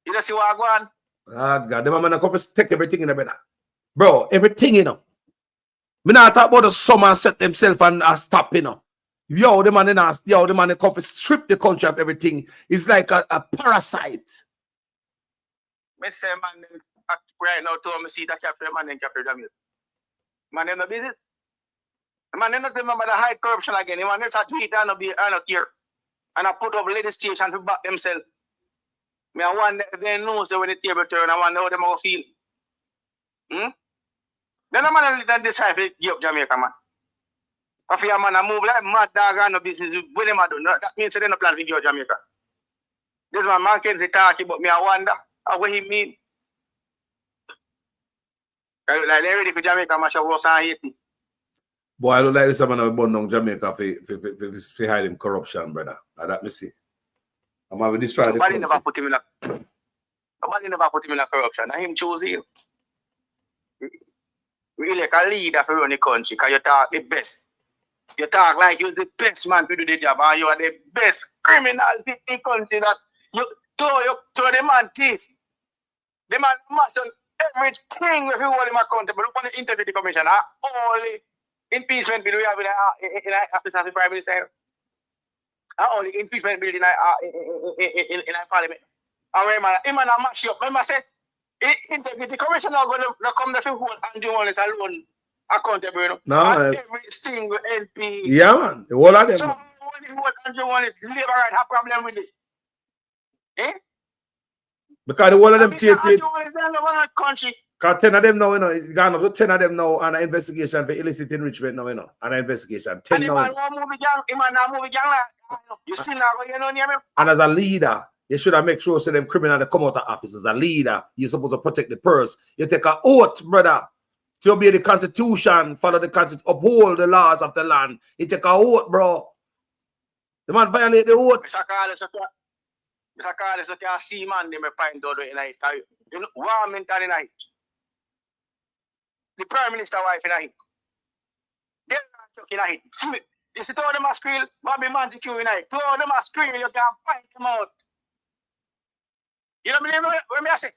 You just see what I go on. Lord God, them man come take everything in the better. Bro, everything, you know. Me not talk about the summer set themselves and stop, you know. Yo, the man they come to strip the country of everything. It's like a parasite. Me say man right now to me see that capture man and capture them. Man them no business. Man them not remember the high corruption again. Man them start tweet and not care. And I put up legislation to back themselves. Me I wonder if they know so when the table turn, I wonder how them will feel. Then a man that decide to give up Jamaica, man. If a man move like mad dog and no business, what them do? That means they don't plan to give up Jamaica. This man Mackenzie talking about me, I wonder what he mean. Like they ready for Jamaica, man, show us and Haiti. Boy, I don't like this man have burned down Jamaica for hiding corruption, brother. That me see. I'm having this try. Nobody never put him in a corruption. And him choose him. We like a leader for run the country because you talk the best. You talk like you're the best man to do the job and you are the best criminal in the country that you throw the man teeth. The man match on everything if you hold him accountable. Look on the Integrity Commission. Only impeachment bill we have in the office of the Prime Minister. Only impeachment bill in Parliament. And when man mash up, when I say Integrity Commission now going to come to hold Andrew Wallace alone accountable. No, every single LP. Yeah, man. The whole of them. So when you hold Andrew Wallace, Labour right have problem with it. Eh? Because the whole of them Andrew Wallace is the country. Because 10 of them now, you know, it's gone up to 10 of them now on an investigation for illicit enrichment now, you know, on an investigation. 10 and now. You still not going to near me? And as a leader, you should have make sure so them criminals that come out of office. As a leader, you're supposed to protect the purse. You take an oath, brother, to obey the Constitution, follow the Constitution, uphold the laws of the land. You take an oath, bro. The man violate the oath. Mr. Carlos, you can see man, they may find out in night. You know, warm in the night. The Prime Minister wife in night. They're not talking night. See, you see, two of them are scream, Bobby Montague in night. Two of them are screaming, you can't find them out. You know what I say?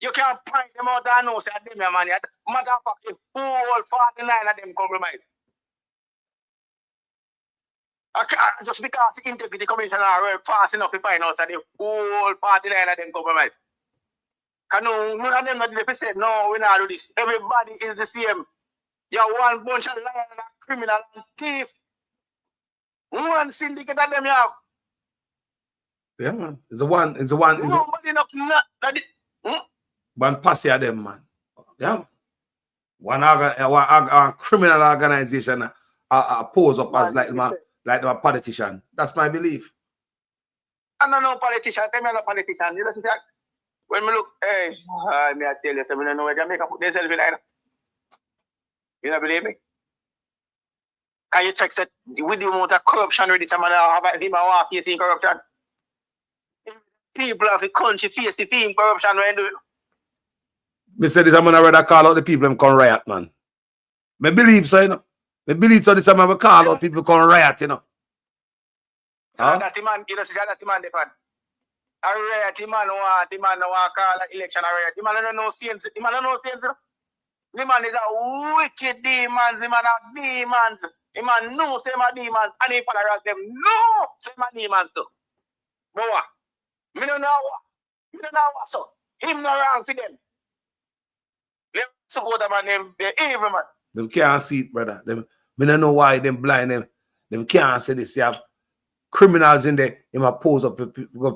You can't point them out and know say them your man. Motherfucker, whole 49 of them compromise. Just because the Integrity Commission are fast enough to find out that the whole 49 of them compromise. Because none of them not say, no, we not do this. Everybody is the same. You have one bunch of liars and criminal and thief. One syndicate of them you have. Yeah, man. It's the one. Nobody not One posse of them, man. Yeah. One criminal organization pose up as like a politician. That's my belief. I don't know politician. Tell me no politician. You know, when me look, hey, me I tell you, so me don't know where Jamaica put themselves in there. You don't believe me? Can you check that with the amount of corruption with this man have him facing corruption? People of the country face the same corruption when do it. Me say this, I'm gonna rather call out the people and come riot, man. Me believe so, you know. Me believe so this, I'm gonna call out people come riot, you know. So that the man, you know, that the man, the fan. A riot, the man want call an election a riot. The man don't know sense. The man don't know sense. The man is a wicked demons. The man are demons. The man knows them are demons. And he follow them. No, say my demons too. But what? Me don't know what. Me don't know what, so. Him no wrong for them. Them support them and them, they're evil, man. Them can't see it, brother. Me don't know why them blind them. Them can't see this. You have criminals in there. They might pose up for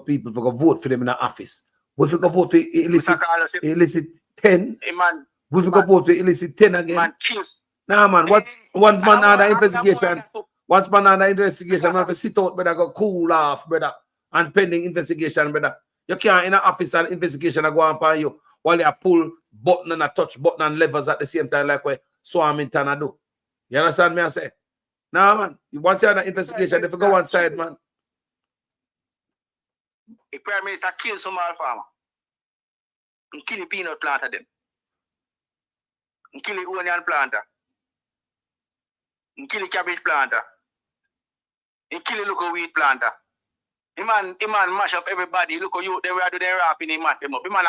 people for go vote for them in the office. We go vote for illicit 10. Man. We go vote for illicit 10 again. Man, kills. Nah, man. Once man under investigation, once man under investigation, man have to sit out, brother, go cool off, brother. And pending investigation, brother. You can't in an office and investigation go on by you while you pull button and a touch button and levers at the same time like what Swam in Tana do. You understand me I say? Nah, man. Once you have an investigation, if you go one side, man. The Prime Minister kill some farmer. He kill the peanut planter them. He kill the onion planter. He kill the cabbage planter. He kill the local wheat planter. The man mash up everybody. Look at you, they were do their rapping, he mash them up. The man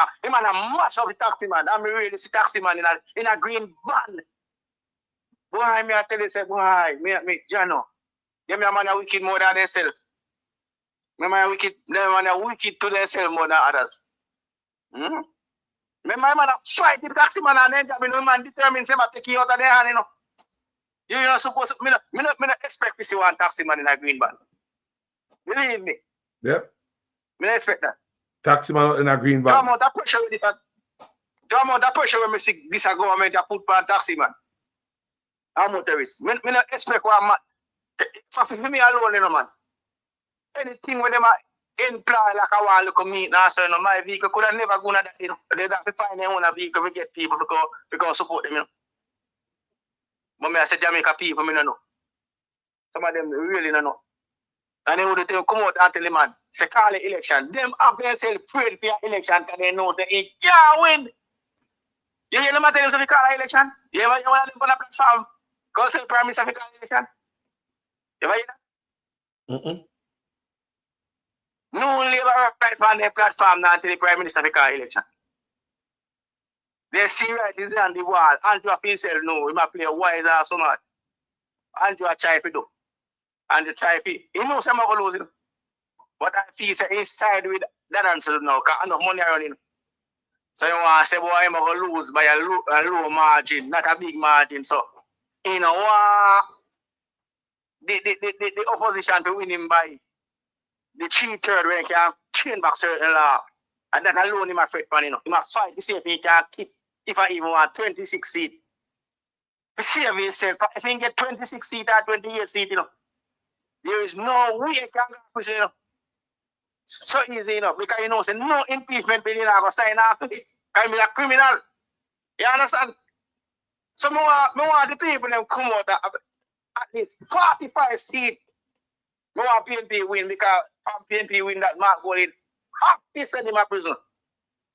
mash up the taxi man. I'm really see taxi man in a green van. Why me I tell you, say, why? Me, you know. Them man are wicked more than themselves. Them man are wicked to themselves more than others. Hmm? Me man fight the taxi man and then the man determines him to take you out of their hand, you know. You know, supposed to, me not expect to see one taxi man in a green van. Believe me. Yep. Me not expect that. Taxi man in a green van. Come on, that pressure with this. Come on, that pressure when me see this government put on taxi man. I'm motorist. Me not expect one man. For me alone, you know, man. Anything when them employ like I want to look meet now, so you know, my vehicle could have never gone at that, you know. They have to find their own vehicle to get people to go support them, you know. But me I say Jamaica people, me no know. Some of them really no know. And they would come out and tell the man, say call the election. Them have themselves prayed for your election because they know they can't win. You hear them tell them to call the election? You ever hear one of them on a platform? Go say Prime Minister to call the election? You ever hear that? No Labour right on their platform now until the Prime Minister to call the election. They see right is on the wall. Andrew himself know he might play a wise ass so much. Andrew try to do. And the try to he knows I'm going to lose it. But I feel say inside with that answer now because enough money around him. So you want to say, boy, I'm going to lose by a low margin, not a big margin. So, you know what? The opposition to win him by the 3/3 when he can change back certain law. And that alone he might fight for, you know. He might fight to see if he can keep, if I even want 26 seats. To save himself, if he can get 26 seats or 28 seats, you know, there is no way he can go, you know. So easy, you know, because you know, say no impeachment bill, you know, sign after it. I'm a criminal. You understand? So I want the people them come out at least 45 seats. I want PNP win because PNP win that Mark Gold. Half to send him to prison.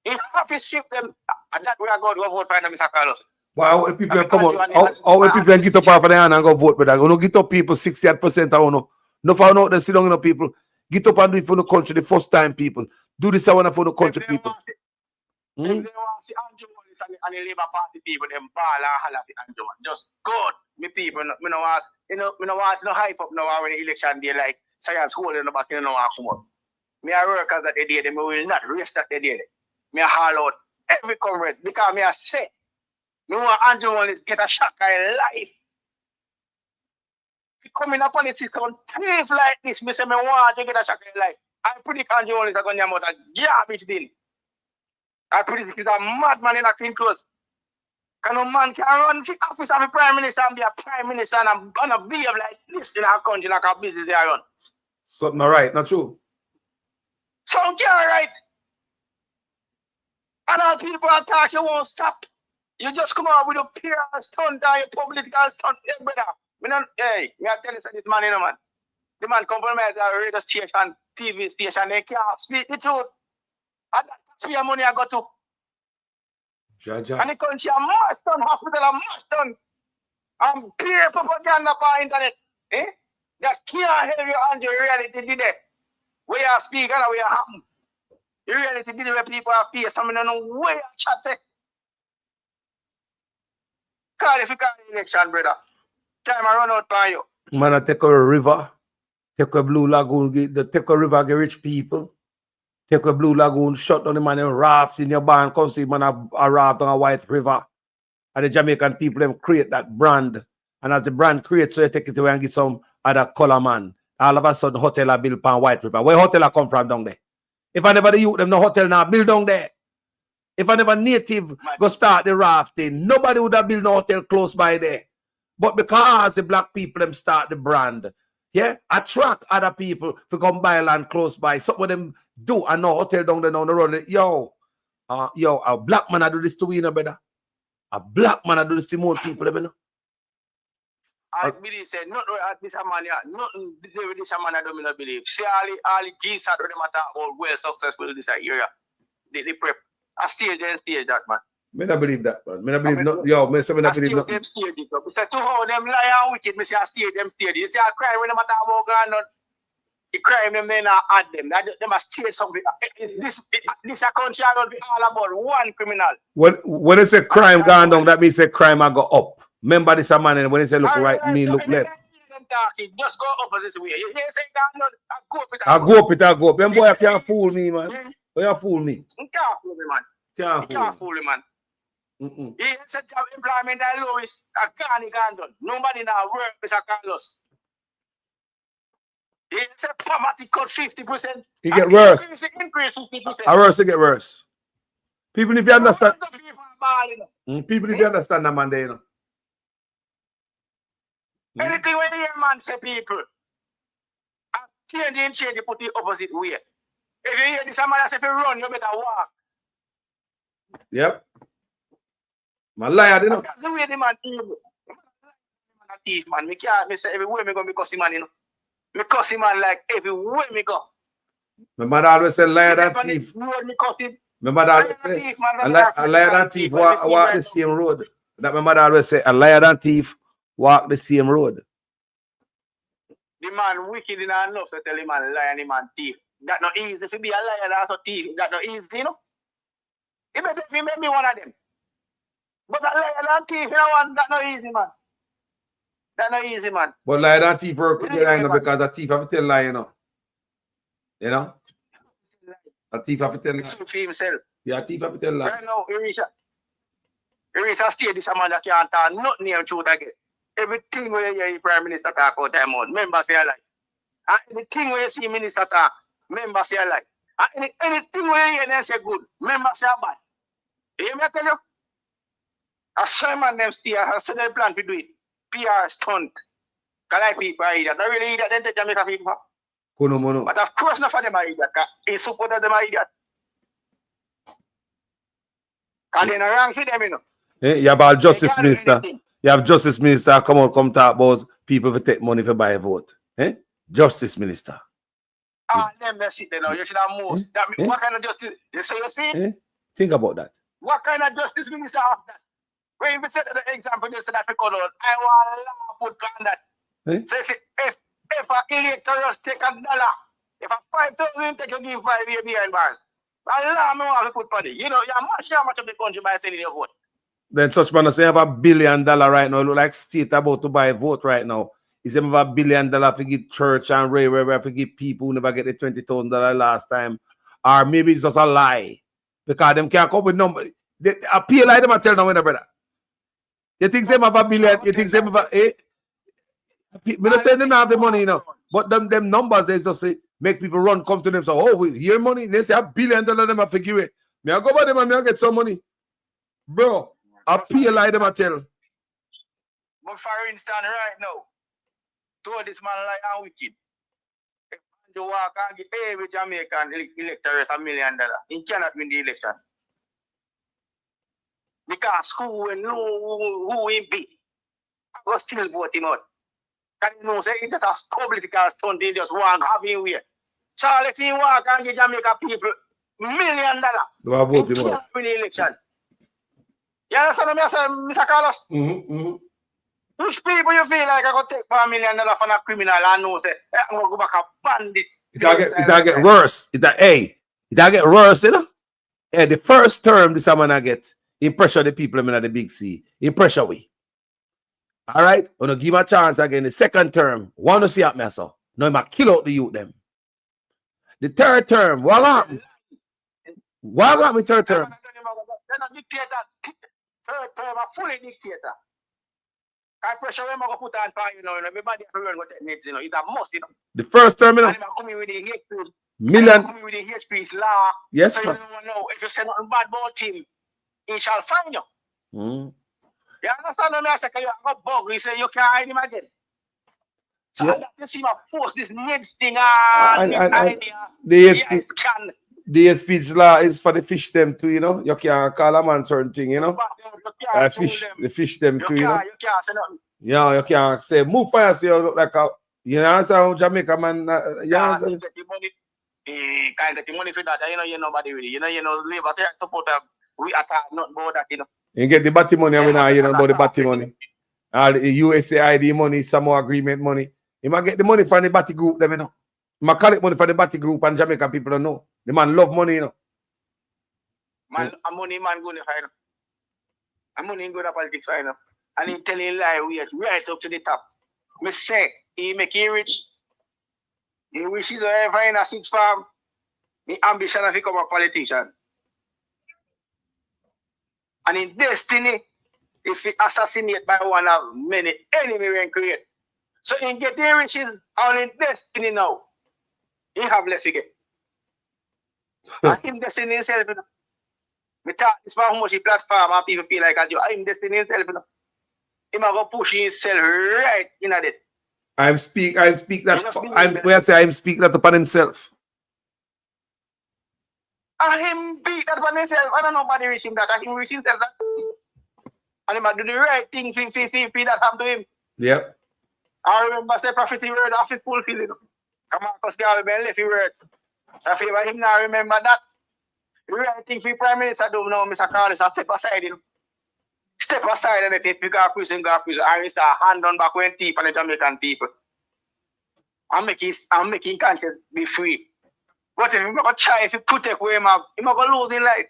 He have to ship them. And that way I go to vote for Mr. Carlos. Wow, if people come out, how people get up off of the hand and go vote, but I don't get up people 68% I don't know. No found out they sit down in the people. Get up and do it for the country the first time, people. Do this I want for the country people. If they want to see Andrew Wallace and the Labour Party people, them ball and holler for Andrew. Just good. Me people, me no want, you know, me no want no hype up now when the election day like science holding the back, you know, come up. Me a workers that they did, me will not rest that they did. Me a haul out every comrade because me a say, me want Andrew Wallace get a shock in life. coming up on the system, thief like this, me say me want to get a shot in life. I predict Andrew Holness is going to out a garbage bin. I predict he's a madman in a clean clothes. Can no man can run the office of the Prime Minister and be a Prime Minister and gonna behave like this in our country like a business they run? Something all right, not true. Something all right. And all people attack, you won't stop. You just come out with your PR stunt or your political stunt, hey, brother. Hey, I tell you, this man, man. The man compromise a radio station, TV station, they can't speak the truth. And that's where money I got to. Jaja. And the country are much done, hospital are much done. And peer propaganda on internet. Eh? That can't help you on the reality today. Where you speak and where you happen. The reality today where people are fear, some don't know where you chat say. Call if you call the election, brother. Time I run out by you. Man, I take a river, take a Blue Lagoon, take a river, get rich people. Take a Blue Lagoon, shut down the man and raft in your barn, come see man a raft on a white river. And the Jamaican people them create that brand. And as the brand creates, so you take it away and get some other color man. All of a sudden, hotel are built on white river. Where hotel are come from down there? If I never the youth them no hotel now build down there. If I never native go start the rafting, nobody would have built no hotel close by there. But because the black people them start the brand, yeah, attract other people to come buy land close by. Some of them do and no hotel down there down the road. Yo, a black man I do this to you, brother. A black man I do this to more people, you know. I believe say nothing at this man, nothing with this man I don't believe. See all the G's that them matter all well successful in this area. They prep. I stage that man. Me not believe that, man. Me not believe no. Yo, me say me not believe them stage it up. Me say to how them lie and wicked. Me say I stage them stage. You see I cry when them matter about gun. The crime them then add them. They must stage something. This a country I don't be all about one criminal. When they say crime gone down, that means say crime I go up. Remember this a man and when they say look right, me look left. Just go opposite way. You hear say gone down, I go up. Them boy can't fool me, man. Boy, you fool me. You can't fool me, man. Can't fool me, man. He said job employment at lowest. A gone done. Nobody now work, Mr. Carlos. He said poverty cut 50%. He get worse. Increase 50%. I worse, it get worse. People if you understand. People if you understand that man there, you know. Anything when you hear man say people, change you put the opposite way. If you hear this man say if you run, you better walk. Yep. My liar, you know. That's the way the man evil. Man a thief, man. Me can't say everywhere me go me cuss him man, you know. Me cuss him man like everywhere me go. My mother always say liar and thief. My mother always say a liar and thief walk the same road. That my mother always say a liar and thief walk the same road. The man wicked enough to tell him man liar and him man thief. That not easy. If you be a liar and also thief, that not easy, you know. He better if he make me one of them. But a liar and thief, you know, that not easy, man. That not easy, man. But liar and thief work with you know, because a thief have to tell lie, you know. You know? A thief have to tell lie. For himself. Yeah, a thief have to tell lie. Right now, he reach a stage this man that can't talk nothing near truth again. Everything where you hear the Prime Minister talk about time out, members say a lie. And anything where you see Minister talk, members say a lie. And anything where you hear them say good, members say a bad. You hear me tell you? A Simon them stay, I said they plan to do it. PR stunt. Because like people are idiot. Not really idiot, they take Jamaica people. Mono. But of course not for them are idiot. He support them are idiot. Because they're not wrong for them, you know. You have a justice minister. You have justice minister come talk about people to take money for buy a vote. Justice minister. Them they sit there now. You should have most. That mean, what kind of justice? You see? Think about that. What kind of justice minister have that? When you said the example, you said that because I want to put on that. So if an elector just take $1, if a 5,000 take you give 5 years behind bars, Allah me want to put money. You know, you're much of the country by selling your vote. Then such man say have $1 billion right now. Look like state about to buy a vote right now. Is have $1 billion to give church and railway to give people who never get the $20,000 last time. Or maybe it's just a lie. Because them can't come with numbers. They appeal like them and tell them when brother. You think they have $1 billion? You think they have Me not saying they don't have the money, you know. But them numbers, they just say, make people run, come to them. So, oh, we hear money. They say $1 billion them I figure it. Me I go by them and me I get some money. Bro, I pay like them I tell. But for instance, right now, to this man like I'm wicked. If you walk and get every Jamaican electorate $1 million, he cannot win the election. Because school will know who he be. I was still voting out. Can you know, say it's just a political stunt, they just want to have him here. So let's see walk and get Jamaica people $1 million. Do I vote He him out? cannot win the election. You understand what I say, Mr. Carlos? Which people you feel like I could take $1 million from a criminal and know say, I'm going to go back a bandit? It get worse. It get worse, you know? Yeah, the first term this man I get, he pressure the people in the big C. He pressure we. All right? When I give him a chance again, the second term, want to see at me, so. No, I kill out the youth them. The third term, what happened? What happened third term? They're not dictator. Third term, a fully dictator. I pressure them, I go put on fire, you know, everybody everyone got that needs, you know, it's a must, you know. The first term, you know. And I'm coming with the hate speech. Million. Coming with the hate speech law. Yes, so sir. you don't know, if you say nothing bad about him, he shall find you. You understand what I say? You have a bug, you say you can't hide him again. So Yeah. I got to see my post this next thing and the speech law is for the fish them too, you know. You can't call a man certain thing, you know. The fish them too, you know. You can't say nothing. Yeah, you can't say move fire, so you look like a, you know, how Jamaica man. You know, You get the money. Can't get the money for that. You know, you nobody really. You know, Labour say support we attack not about that, you know. you get the batty money, and we now, you know, about the batty money. All the USAID money, Samoa agreement money. You might get the money from the batty group, them, you know. You might collect money from the batty group, and Jamaican people don't know. The man love money, you know. Man, a money man going to find. A money go to politics right now. And he telling lie right up to the top. Me say, he make you rich. He wishes to ever in a 6 farm. He ambition to become a politician. And in destiny, if he assassinate by one of many enemy we create. So he get the riches on in destiny now. He have left again. And him destiny himself, you know. Me talk this about how much he platform and people feel like I'm destiny himself, you know. He might go push himself right in at it. I'm speak that I'm speak that upon himself. And him beat that upon himself. I don't know nobody reach him that. And him reach himself that. And he might do the right thing for that happen to him. Yep. I remember say prophecy word of his fulfilling. Come on, because Gary Ben left his word. I feel like him now remember that. The right thing for Prime Minister do now, Mr. Carlos, I step aside, you know. Step aside and if you go prison, and we start hand on back when thief and the Jamaican people. I'm making conscience be free. But if you go try, if you protect where him have, he might go lose in life.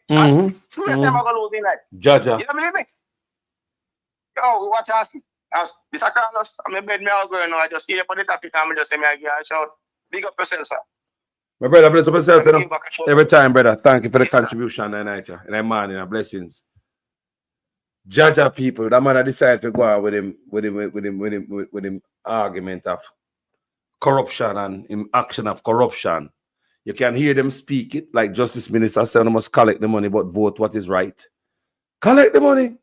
Seriously, he might go lose in life. Jaja. You know believe me? Yo, watch and see. Mr. Carlos, I'm in bed, me all going now. I just hear for the topic and I just say me I give a shout. Big up yourself, sir. My brother, bless up yourself, you know. Every time, brother. Thank you for the contribution tonight, and that man, you know, blessings. Jaja people, that man decided to go out with him argument of corruption and him action of corruption. You can hear them speak it, like Justice Minister said, they must collect the money, but vote what is right. Collect the money.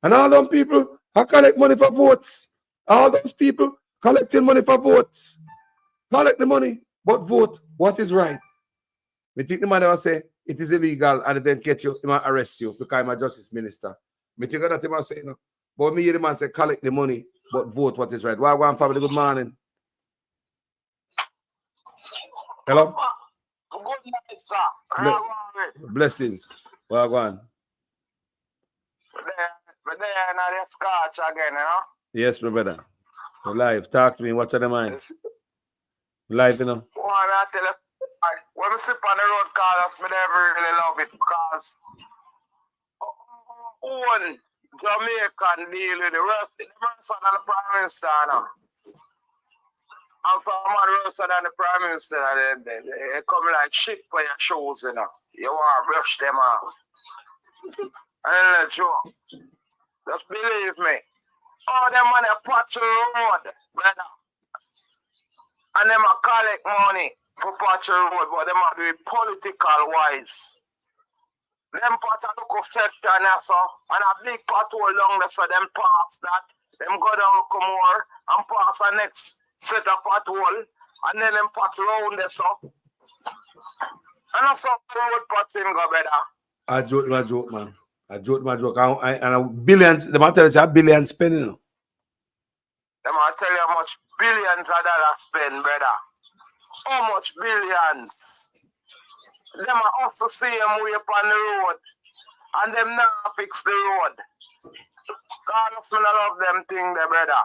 And all them people, I collect money for votes. All those people collecting money for votes. Collect the money, but vote what is right. We think the man will say it is illegal and then catch you, he might arrest you because I'm a Justice Minister. Me think that he must say no. But me hear the man say collect the money, but vote what is right. Why go on, family? Good morning. Hello? Good night, sir. Blessings. Well, go on. But then I just scotch again, you know? Yes, my brother. We're live. Talk to me. What's on the mind? Live, you know. Well, I tell you, when I sit on the road, Carlos, I never really love it because one Jamaican deal with the rest of the Prime Minister now. And for a man worse than the Prime Minister, they come like shit for your shoes, you know. You want to brush them off. And let you. Just believe me. All them money pot to the road, brother. And them a collect money for patch road, but them a do it political wise. Them part a local section so, and a big patrol along there, so them pass that, them go down Comore and pass the next set of patrol, and then them patrol round there so. And that's how the road patrol go better. I joke, man. I joke. And billions, the matter is a billion spending. Them I tell you how much billions of dollars spend, brother. How much billions? Them are also see them way upon the road. And them now fix the road. Carlos, I love them thing there, brother.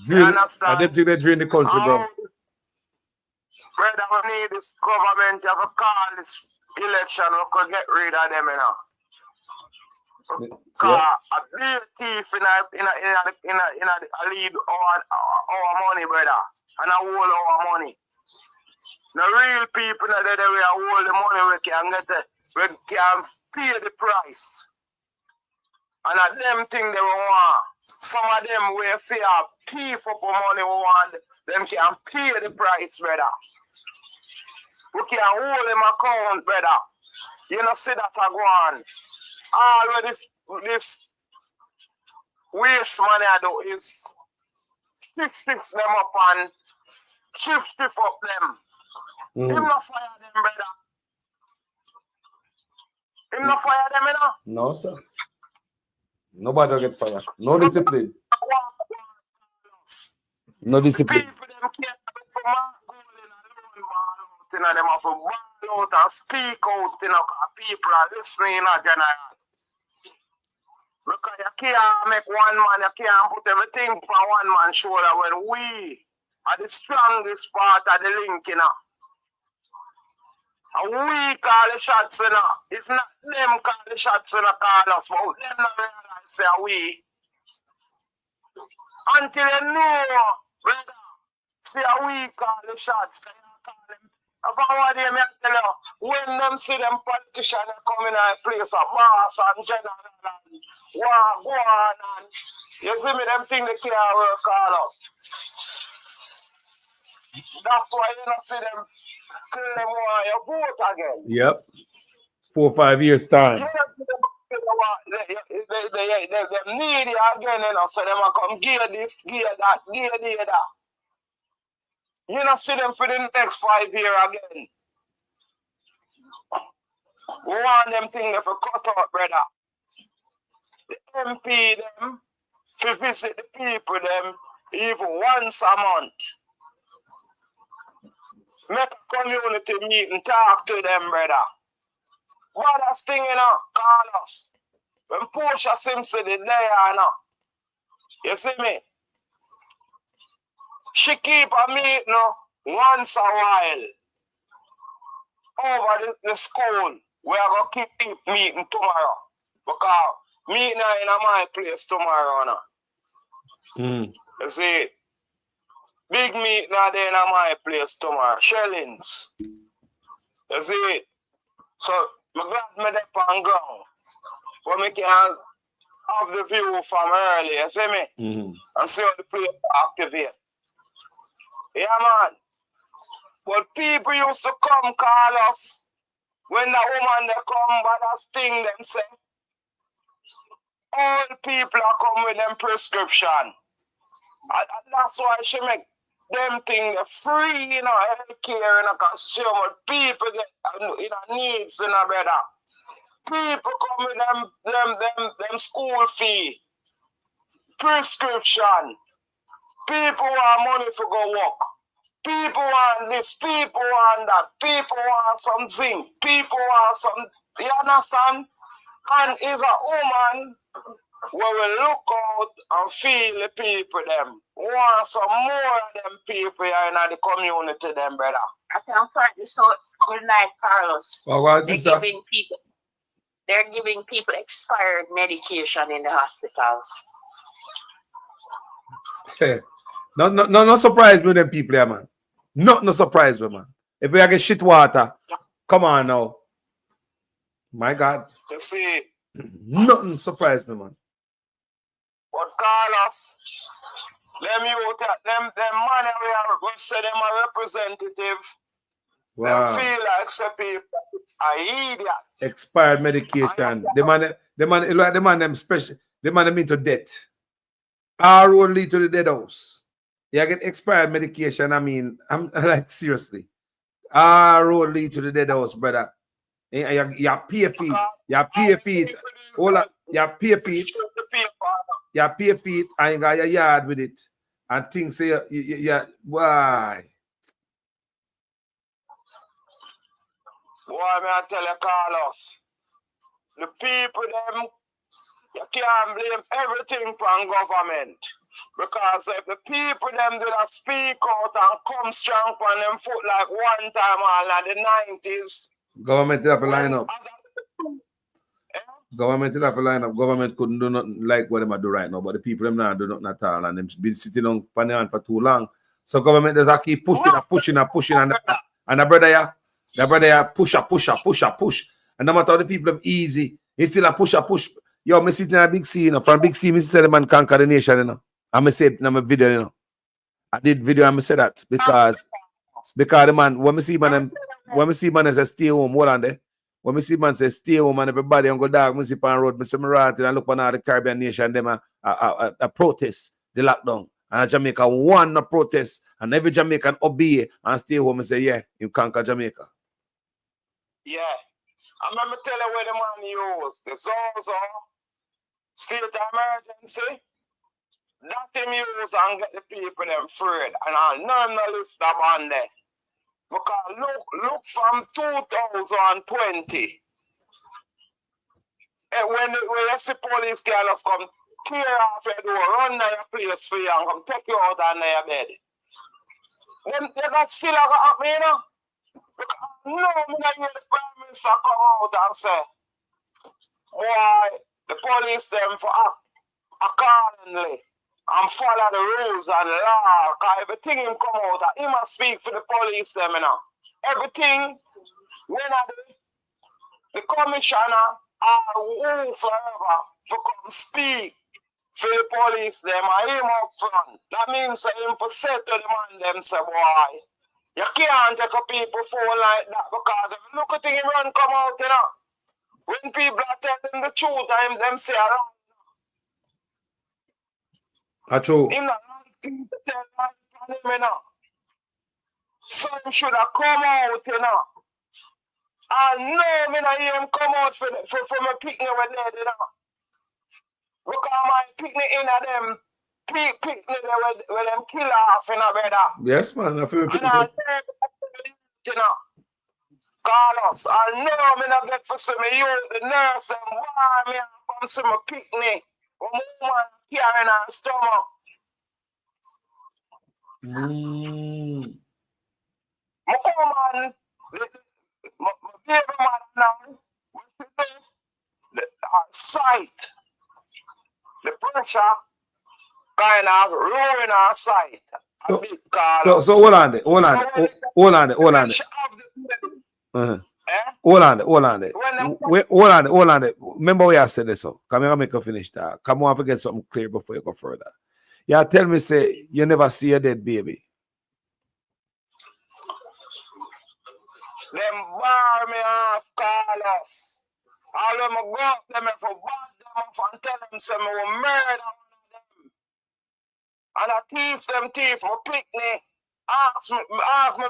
You understand? I don't think they drain the country, bro. Brother, we need this government to have a call this election. We could get rid of them, you know. Because a big thief in a lead our money, brother. And a hold our money. The real people that they hold the money we can get we can pay the price. And at them thing they want. Some of them will say a thief up the money we want, them can pay the price, brother. We can hold them account, brother. You know see that I go on. All this waste money I do is shift them up and shift up them. Him not fire them, brother. Him not fire them, you know? No, sir. Nobody will get fired. No discipline. No discipline. People them can't look for my goal in a lone ball out, you know, them have to ball out and speak out, you know, because people are listening in a general. Because you can't make one man, you can't put everything on one man's shoulder when we are the strongest part of the link, you know. And we call the shots, you know. If not them call the shots, you know, call us, but them not realize say we. Until you know, brother, say we call the shots, can you call them? If I want them, I tell you, when them see them politicians come in a place of mass and general and war, go on, and you see me, them think they can't work all us. That's why you don't see them kill them while you vote again. Yep. 4 or 5 years time. They need it again, you know, so them will come gear this, gear that, gear that. You don't see them for the next 5 years again. We want them things to cut out, brother. The MP them, to visit the people them, even once a month. Make a community meet and talk to them, brother. What that's thing, you know, call us. When Portia Simpson is there, you know. You see me? She keep a meeting, you know, once a while. Over the school. We are going to keep meeting tomorrow. Because meeting in my place tomorrow, you know. You see it? Big meeting there in my place tomorrow. Shellings. You see it? So, I'm glad me there on ground. But we can have the view from early, you see me? And see how the place activate. Yeah, man. But people used to come call us when the woman they come, but that's thing them say. All people are come with them prescription. And that's why she make them thing free, you know, healthcare and a consumer. People get you know, needs, you know, brother. People come with them school fee, prescription. People want money to go work. People want this, people want that, people want some zinc, people want some, you understand? And it's a woman where we look out and feel the people them. We want some more of them people here in the community them, brother. I can find this out. Good night, Carlos. They're giving people expired medication in the hospitals. No surprise with them people here, man. No surprise with man. If we get shit water, come on now. My God. You see, nothing surprise me, man. but Carlos, Them youth, them money we say them a representative. Wow. They feel like some people are idiots. Expired medication. The man them special. The man them into debt. Our road lead to the dead house. You get expired medication. I mean, I'm like seriously. Our road lead to the dead house, brother. You pay feet. You pay feet. Hold up. You pay feet. You pay feet and you got your yard with it. And things say, why? Boy, may I tell you, Carlos, the people, them, you can't blame everything from government. Because if the people, them, did not speak out and come strong on them foot like one time all in the 90s. Government did have a line up. Government did have a line up. Government couldn't do nothing like what them do right now, but the people them not do nothing at all, and them been sitting on Panayan for too long. So government does keep pushing, and the brother push. And no matter how the people have easy, it's still a push. Yo, me sitting in a big C, you know. From big C, me say the man conquer the nation, you know. And me say it in my video, you know. I did video and me say that because the man, when me see man say stay home, hold on there. When me see man say stay home and everybody on go dog, me see on road, me see me right and look on all the Caribbean nation, them a protest, the lockdown. And Jamaica won a protest, and every Jamaican obey and stay home and say, yeah, you conquer Jamaica. Yeah. I remember tell you where the man used. The Zozo, state of emergency, that him use and get the people them freed. And I none of lift them on there. Because look from 2020. When you see police cars come clear off your door, run to your place for you and come take you out on your bed. They got still happen, you know? Because no, me not hear the Prime Minister come out and say, boy, the police them for act accordingly and follow the rules and the law. Because everything him come out, he must speak for the police them, you know. Everything, when the commissioner or who forever for come speak for the police them and him up front. That means him for say to the man them say, boy, you can't take a people phone like that because if you look at him run come out, you know. When people are telling the truth, them say around. That's true. Him not like to tell like him, you know. So him should have come out, you know. And no, me not hear him come out for my picnic with dead, you know. Because my picnic in them picnic where them kill off, you know, brother. Yes, man. I feel And I you know, Carlos, I know me not get for some of you, the nurse, and why me from some picnic, or woman carrying her stomach. My woman, my baby mother now, the sight, the pressure, kind of ruin our sight. So hold on there. Hold on there. Remember where I said this, so come here, make her finish that. Come on, forget something clear before you go further. Yeah, tell me, say you never see a dead baby. Them bar me off, Carlos. All them go up them for bad them off and tell them say me will murder one of them. And I teeth my picnic. Ask me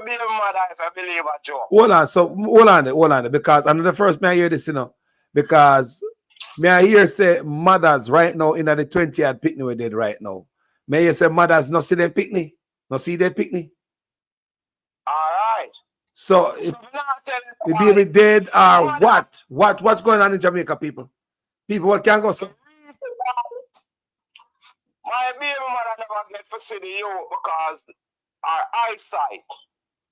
baby mother if I believe a joke. Hold on there, because I'm the first man I hear this, you know. Because may I hear say mothers right now in the 20th picnic we did right now. May I hear say mothers not see their picnic? Not see their picnic? Alright. So the baby dead or what? What's going on in Jamaica, people? People, what can go so? My baby mother never get to see the youth because our eyesight.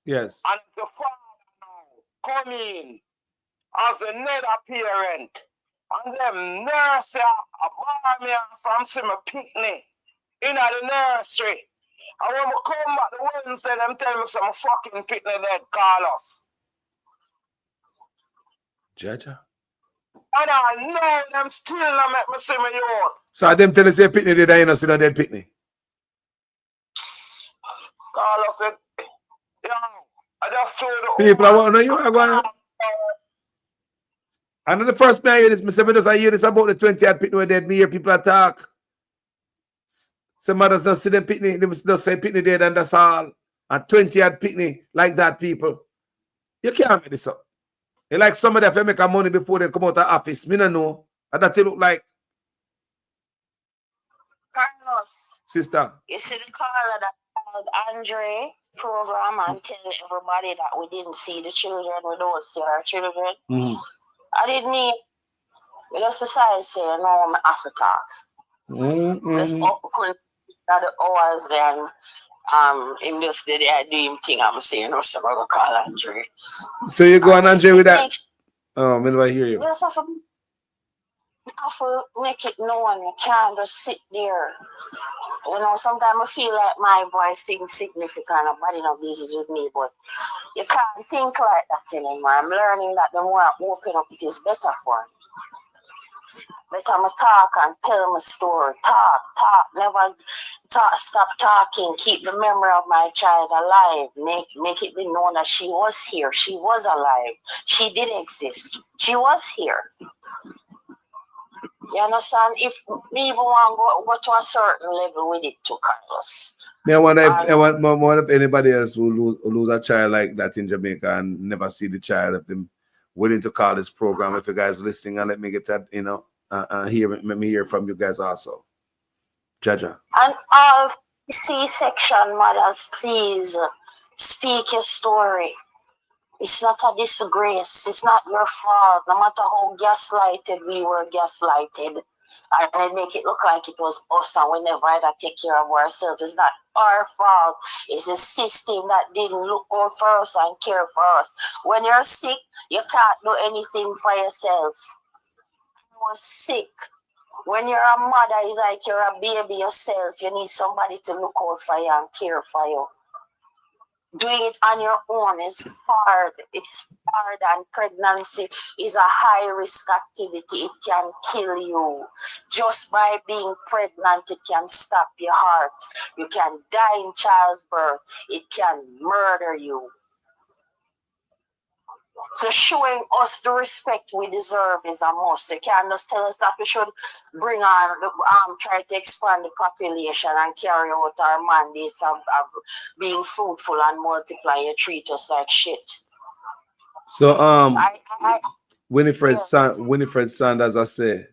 Yes. And the father now come in as another parent. And them nurse a bar me from some picnic in the nursery. And when we come back the Wednesday, them tell me some fucking picnic dead, Carlos. Jaja. And I know them still not make me see me youth. So them tell us say picnic dead, you know, see no dead picnic. Carlos said, yo, I just saw the People, I want to know you are going. And then the first me I hear this, I hear this about the 20th picnic where dead. Me hear people attack. Some mothers don't see them picnic, they just say picnic dead and that's all. And 20th picnic like that, people. You can't make this up. You like somebody if they make a money before they come out of office. Me don't know. And that it look like. Carlos. Sister. You see the caller that called Andre program and tell everybody that we didn't see the children, we don't see our children. I didn't need the society say, no, I'm Africa. Just couldn't the hours then him just did the dream thing I'm saying or something I call Andre. So you go on Andre with that? Oh, I never hear you. Just have to make it known. You can't just sit there. You know, sometimes I feel like my voice is insignificant. Nobody no business with me, but you can't think like that anymore. I'm learning that the more I open up, it is better for me. Better I talk and tell my story. Talk, never talk, stop talking. Keep the memory of my child alive. Make it be known that she was here. She was alive. She did exist. She was here. You understand? If we even want to go to a certain level with it too, Carlos. I wonder if anybody else will lose a child like that in Jamaica and never see the child, if them willing to call this program. If you guys are listening, and let me get that, you know, let me hear from you guys also. Jaja. And all C-section mothers, please speak your story. It's not a disgrace. It's not your fault. No matter how gaslighted we were gaslighted, and make it look like it was us and we never had to take care of ourselves. It's not our fault. It's a system that didn't look out for us and care for us. When you're sick, you can't do anything for yourself. I was sick. When you're a mother, it's like you're a baby yourself. You need somebody to look out for you and care for you. Doing it on your own is hard. It's hard, and pregnancy is a high-risk activity. It can kill you. Just by being pregnant, it can stop your heart. You can die in childbirth. It can murder you. So showing us the respect we deserve is a must. You can't just tell us that we should bring on, try to expand the population and carry out our mandates of being fruitful and multiply. You treat us like shit. So Winifred Sanders, I say,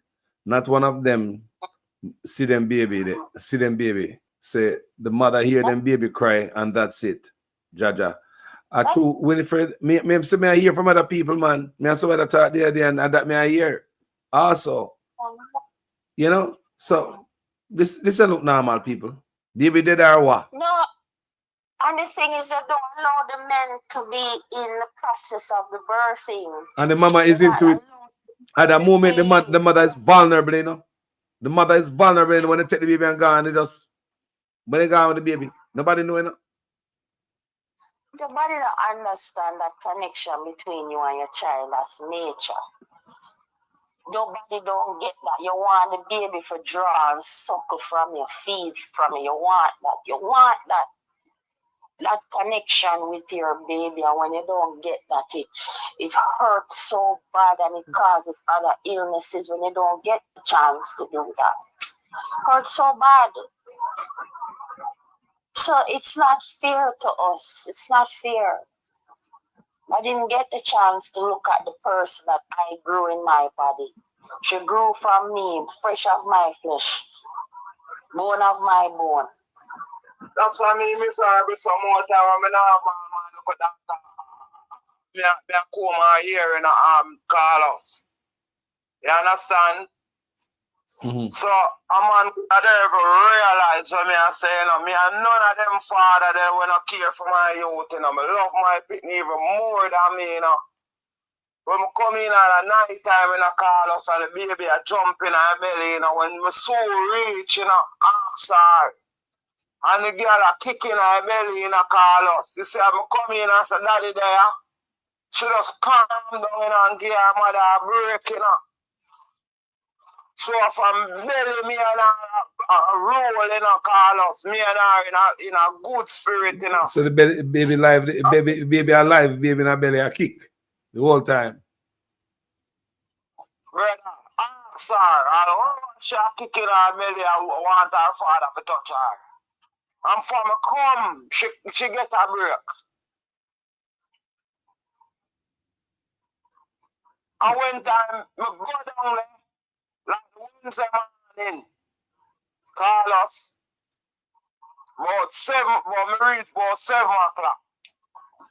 not one of them see them baby. Say the mother hear them baby cry and that's it. Jaja. True, Winifred, me I hear from other people, man. Me also other talk there and that me I hear. Also, you know, so this look normal, people. Baby dead or what? No, and the thing is that don't allow the men to be in the process of the birthing. And the mama is into it. At that moment, the mother is vulnerable, you know. The mother is vulnerable when they take the baby and gone. When they gone with the baby, nobody know, you know. The body don't understand that connection between you and your child as nature. Nobody don't get that. You want the baby for draw and suckle from you, feed from you. You want that. You want that connection with your baby. And when you don't get that, it hurts so bad and it causes other illnesses when you don't get the chance to do that. Hurts so bad. So it's not fair to us. It's not fair. I didn't get the chance to look at the person that I grew in my body. She grew from me, fresh of my flesh, bone of my bone. That's why me sorry some more time when I have man look at that. Me comb my hair in Carlos. You understand? So a man I never realize what me I say, you know, me and none of them father they when I care for my youth, you know. I love my pitney even more than me, you know. When I come in at night time in a Carlos and the baby I jump in her belly, you know, when my soul reach, you know, ask her. And the girl are kicking her belly in a Carlos. You see, I'm coming in and say, Daddy there. She just calm down, you know, and give her mother a break, you know. So from belly me and role, you know, Carlos. Me and her in a good spirit, you know. So the baby alive, baby alive, baby in her belly a kick the whole time. Brother, ask her. I don't want she kick in her belly. I want her father to touch her. And for me come, she get a break. And when time me go down there, like Wednesday morning, Carlos, about 7, but me reach about 7 o'clock.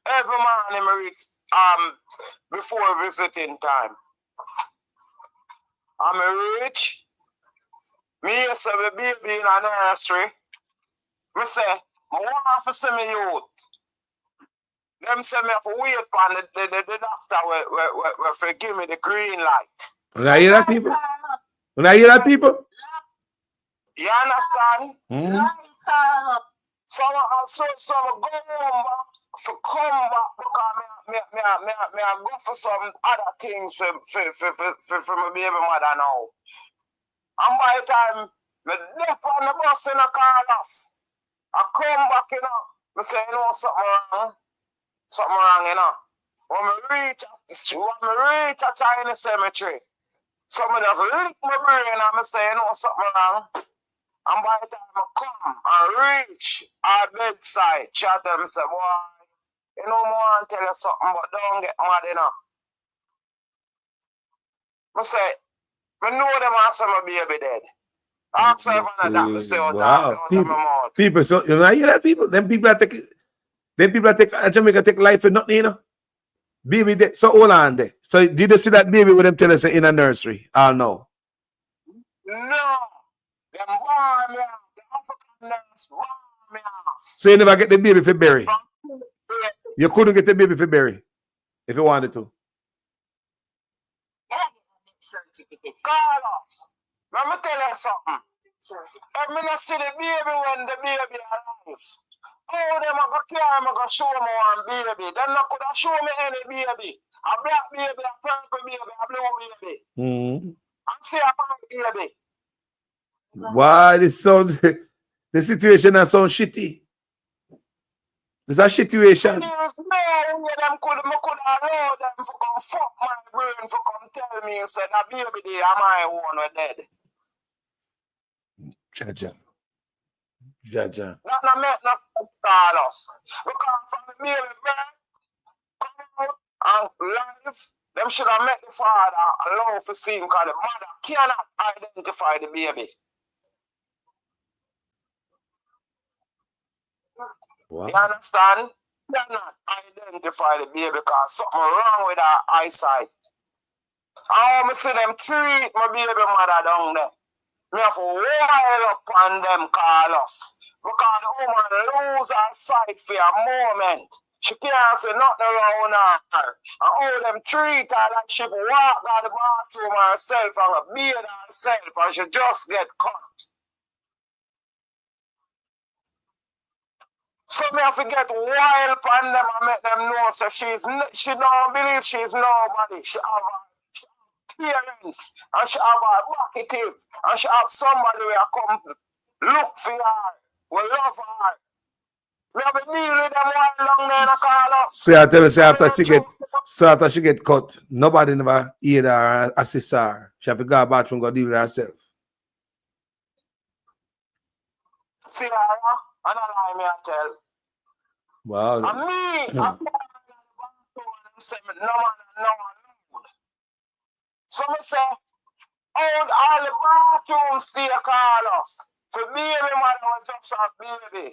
Every morning me reach before visiting time. And me reach, me say the baby in a nursery. Me say, I want to see me youth. Them say me have to wait for the doctor will give me the green light. When I hear that, people? When I hear that, people? You understand? Mm-hmm. So I go home back to come back because me I go for some other things for my baby mother now. And by the time me left on the bus in a Carlos, I come back, you know, me say, you know, something wrong, you know. When me reach a tiny cemetery, somebody have licked my brain and me say, you know, something wrong. And by the time I come and reach our bedside, chat them say, boy, you know, I want to tell you something, but don't get mad, you know. I say, I know them answer my baby dead. Ask her if I that, I say, Wow. People, so you know, hear that, people? Them people that take Jamaica take life for nothing, you know. Baby dead. So hold on there. So did you see that baby with them tell us in a nursery? I'll know. No. Them warm me off. The African nurse warm me off. So you never get the baby for bury? You couldn't get the baby for bury if you wanted to. Carlos, let me tell you something. If me not see the baby when the baby alive, how them a go carry me go show me one baby? Them not could have show me any baby. A black baby, a purple baby, a blue baby. Mm-hmm. And see a black baby. Why this sounds the situation that sounds shitty. There's a situation. Them could allow them to come fuck my brain to come tell me say that baby they are my own or dead. Jaja. Not make no Carlos. Because from the baby birth, come out and life, them should have met the father allow for see him because the mother cannot identify the baby. Wow. You understand? They cannot identify the baby because something wrong with her eyesight. I want to see them treat my baby mother down there. Me have to wire up on them, Carlos. Because the woman lose her sight for a moment. She can't see nothing around her. And all them treat her like she walk out the bathroom herself and bathe herself and she just get cut. So me have to get wild upon them and make them know so she don't believe she's nobody. She have her parents and she have her relative and she have somebody who come look for her, will love her. We have to deal with them wild long there, Carlos. So I tell you, after she get cut, nobody never hear her or assist her. She have to go to the bathroom and go deal with herself. See her, and I lie me and tell. Wow. And me, I say, no man, no one. So I say, all the bathrooms stay, Carlos. For baby mother just a baby.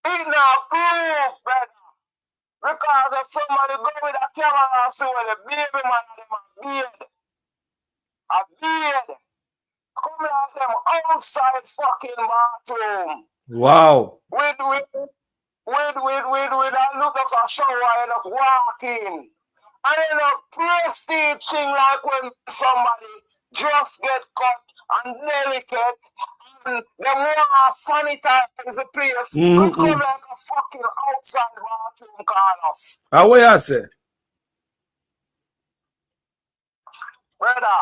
It not proof, brother. Because if somebody go with a camera and see where the baby mother them a beard. Come out them outside fucking bathroom. Wow. With I look at a shower and of walking. And then a prestige thing like when somebody just get cut and delicate and them want to sanitize the place. Come like a fucking outside bathroom, Carlos. How what you say? Brother,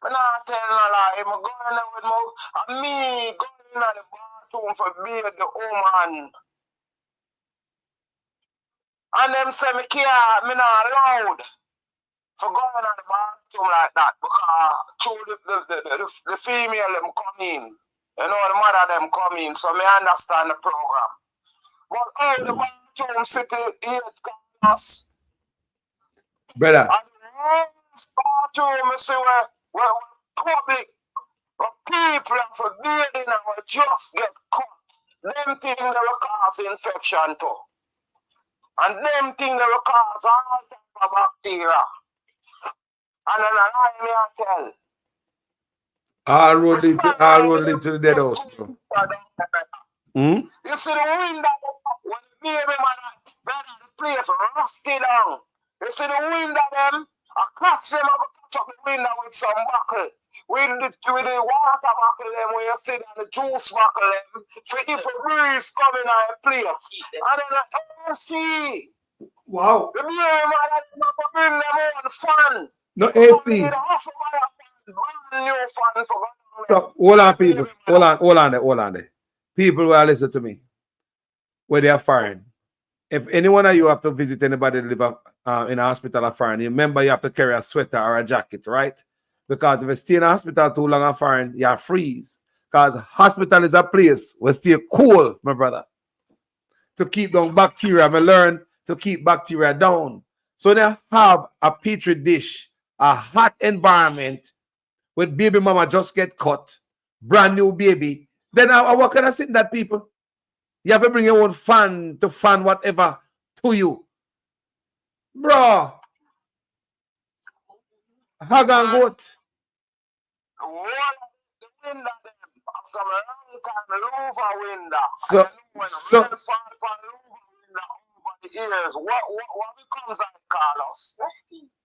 I'm not telling a lie. I'm going there with me going in the bathroom for being the woman. And them say me can't, me not allowed for going in the bathroom like that because through the female them come in. You know, the mother them come in, so me understand the program. But how the bathroom city here us. Brother. And the bathroom, you see where public, where people are forbidding and will just get cut. Them things that will cause infection too. And them things that will cause all type of bacteria. And then I me tell. All road lead to the dead house, bro. You see the window when the baby man the place rusty down. You see the window them, I catch them, I go catch up the window with some buckle. With the water buckle them where you sit on the juice buckle them. For if a breeze coming on the place. And then I see. Wow. The baby man that bring them on fun. No AC. So hold on, people. Hold on there. People will listen to me. Where they are foreign. If any one of you have to visit anybody that live in a hospital or foreign, remember you have to carry a sweater or a jacket, right? Because if you stay in a hospital too long and foreign, you freeze. Because hospital is a place where stay cool, my brother. To keep down bacteria. I learn to keep bacteria down. So they have a petri dish, a hot environment with baby mama just get cut, brand new baby. Then what can I say to that, people? You have to bring your own fan to fan whatever to you. Bro. Hug and goat.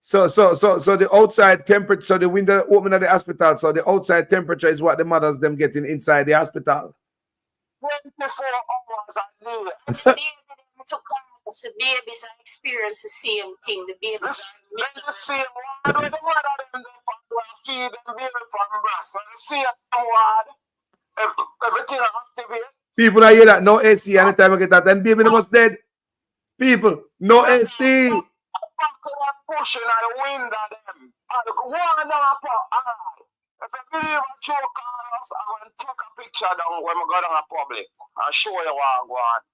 So the outside temperature, so the window open at the hospital, so the outside temperature is what the mothers them getting inside the hospital. 24 hours a day. The babies experience the same thing. The babies the same word with the mother them feed them baby from breast. The same word. Everything activate. People I hear that no AC anytime I get that, then baby almost dead. People, no AC. Pushing at the window them. One if you believe a joke on us, I'm going to take a picture down when we go down the public and show you what I'm going.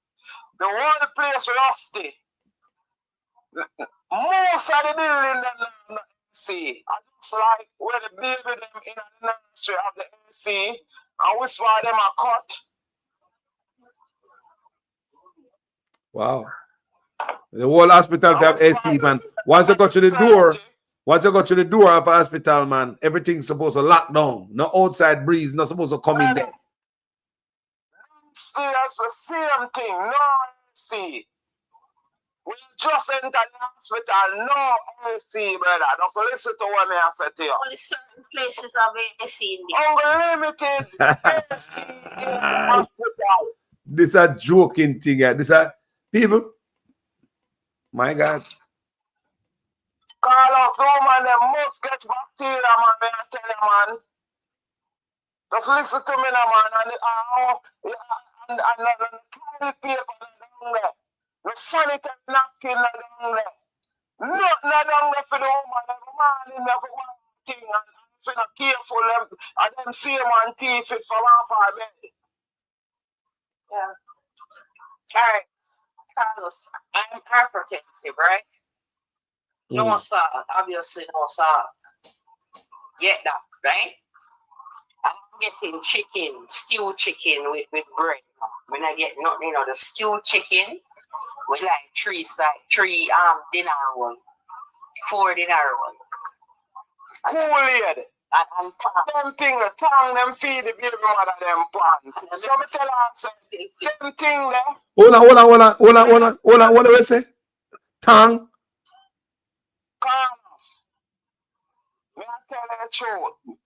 The whole place rusty. Most of the building them AC. I just like where the baby them in the nursery have the AC and whisper them a cut. Wow. The whole hospital have AC, man. Once you go to the door of a hospital, man, everything's supposed to lock down. No outside breeze, not supposed to come in there. It's the same thing, no AC. We just enter the hospital, no AC, brother. Just listen to what I say to you. Only certain places have AC in there. Unlimited AC in the hospital. This is a joking thing. This is people. My God. Carlos, woman, they must get bacteria, man. I tell you, man. Just listen to me, man. And the toilet paper down there. The sanitary napkin down there. Nothing down there for the woman. Every man in there for one thing. And if you're not careful, them see man teeth it from off our bed. Yeah. All right. Carlos, I'm hypertensive, right? No salt, obviously no salt. Get that, right? I'm getting chicken, stew chicken with bread. When I get nothing, the stew chicken with like three dinner one, 4 dinner one. Kool-Aid. And them thing, the tongue, them feed the baby mother, them pan. So me tell her, them thing there. Hold on, what do I say? Tongue. Carlos. Me I tell you the truth.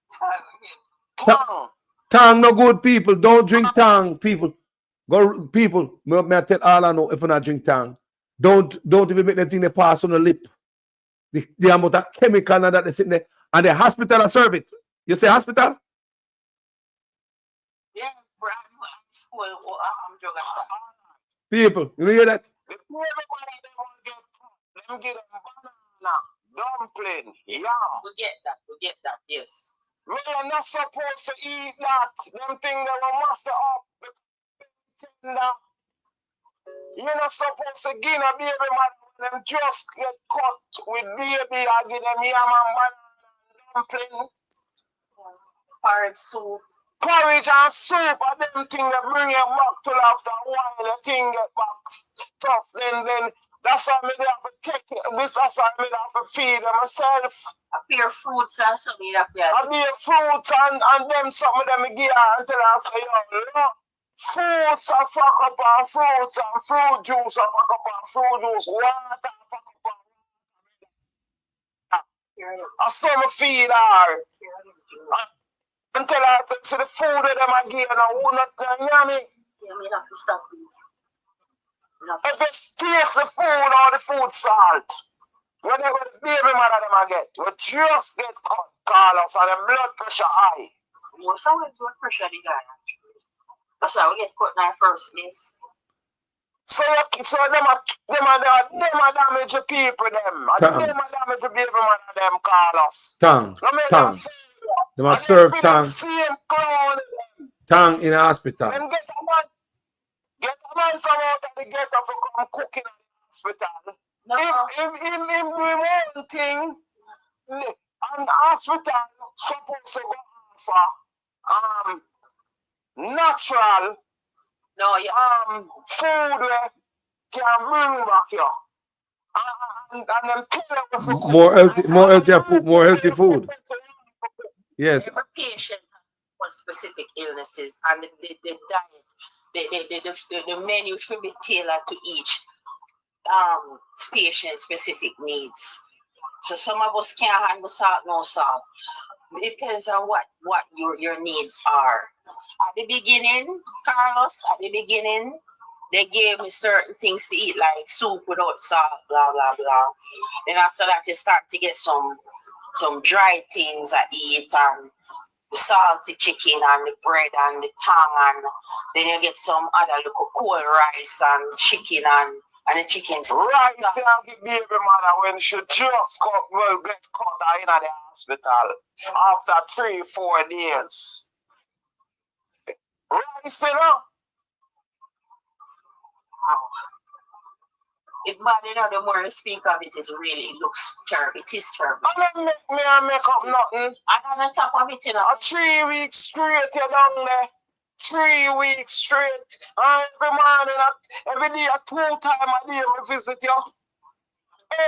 Tongue. Tongue no good, people. Don't drink tongue, people. Go, people. Me I tell all I know if you not drink tongue. Don't even make them thing they pass on the lip. The amount of chemical that they sitting there. And the hospital serve it. You say hospital? Yeah, brand new school, drug. People, you hear that? Them get them banana, dumpling, yam. We get that, yes. Well, you're not supposed to eat that. Them things that will master up the tender. You're not supposed to give a baby mother them just get cut with baby. I give them yam and banana dumpling. Porridge soup. Porridge and soup are them things that bring you back to after a while. The thing get back tough. Then that's why I have to take it. That's why I have to feed them myself. A pair of fruits and something that you I be fruits and them something that me give her until I say, yo, look, fruits are fuck up on fruits and fruit juice are fuck up on fruit juice, water fuck up on water. I saw me feed her. Until I see the food that them I give and I will not yummy. If it's taste the food or the food salt, whatever the baby mother them I get, we just get cut, Carlos, and them blood pressure high. Most of the blood pressure the guy. That's why we get cut in our first place. So them are damage the people them. And them are damage the baby mother them, Carlos. Tongue. They must serve tongue. Tongue in a hospital. Them get a man from out of the ghetto for come cooking in the hospital. In the one thing, and the hospital supposed to go for natural food where can bring back you. And them tell you more healthy food. Yes. Every patient has specific illnesses, and the diet, the menu should be tailored to each patient's specific needs. So some of us can't handle salt, no salt. It depends on what your needs are. At the beginning, Carlos, they gave me certain things to eat, like soup without salt, blah, blah, blah. Then after that, you start to get some dry things I eat, and the salty chicken and the bread and the tongue, and then you get some other little cold rice and chicken and the chicken. Rice and the baby mother when she just get cut in the hospital after 3-4 days. Rice, you know? It's bad, you know, the more you speak of it, it looks terrible. It is terrible. I don't make up nothing. And on top of it, you know. 3 weeks straight, you're down there. 3 weeks straight. Every morning, every day, 2 times a day, I visit you.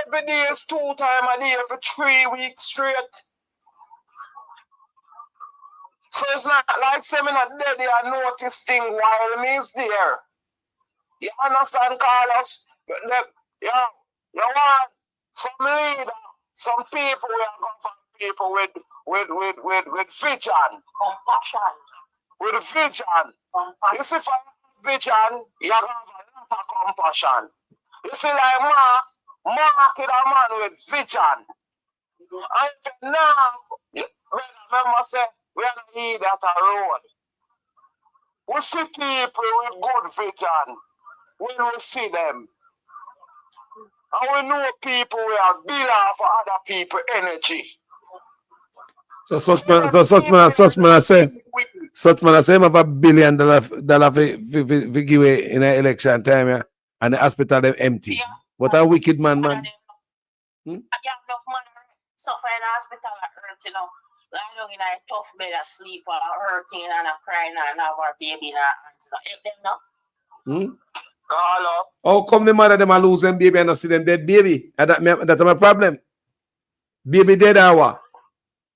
Every day is 2 times a day for 3 weeks straight. So it's not like saying I'm not dead, you notice things while me is there. You understand, Carlos? You want some leader, some people who are going for people with vision. Compassion. With vision. Compassion. You see, for vision, you have a lot of compassion. You see, like Mark is a man with vision. And now, remember, say, we are not need that a road. We see people with good vision when we see them. And we know people who are built off for other people's energy. So such man I say have $1 billion for give away in an election time, yeah, and the hospital them empty. Yeah. What a wicked man. I have enough money suffer in the hospital at hurt, you know. Lie down in a tough bed of sleep or hurting and crying and have our baby in our hands. Help them now. How come the mother them a lose them baby and not see them dead baby? And that's my problem. Baby dead or what?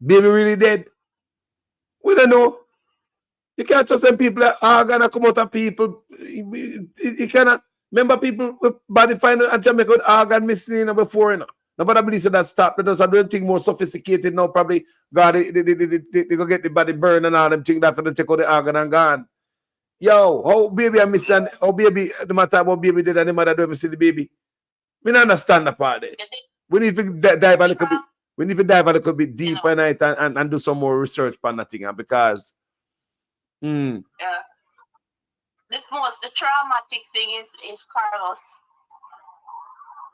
Baby really dead? We don't know. You can't just say people are gonna come out of people. You cannot remember people with body find and Jamaica with organ missing before, you know. Nobody believes that stop. They just are doing things more sophisticated now. Probably God they go get the body burned and all them things after they check out the organ and gone. Yo, how baby I miss and how baby the matter about baby dead and the mother don't even see the baby. We don't understand the part there. We need to dive a little bit. we need to dive a little bit deeper in it and do some more research on that thing, because Yeah. The traumatic thing is Carlos,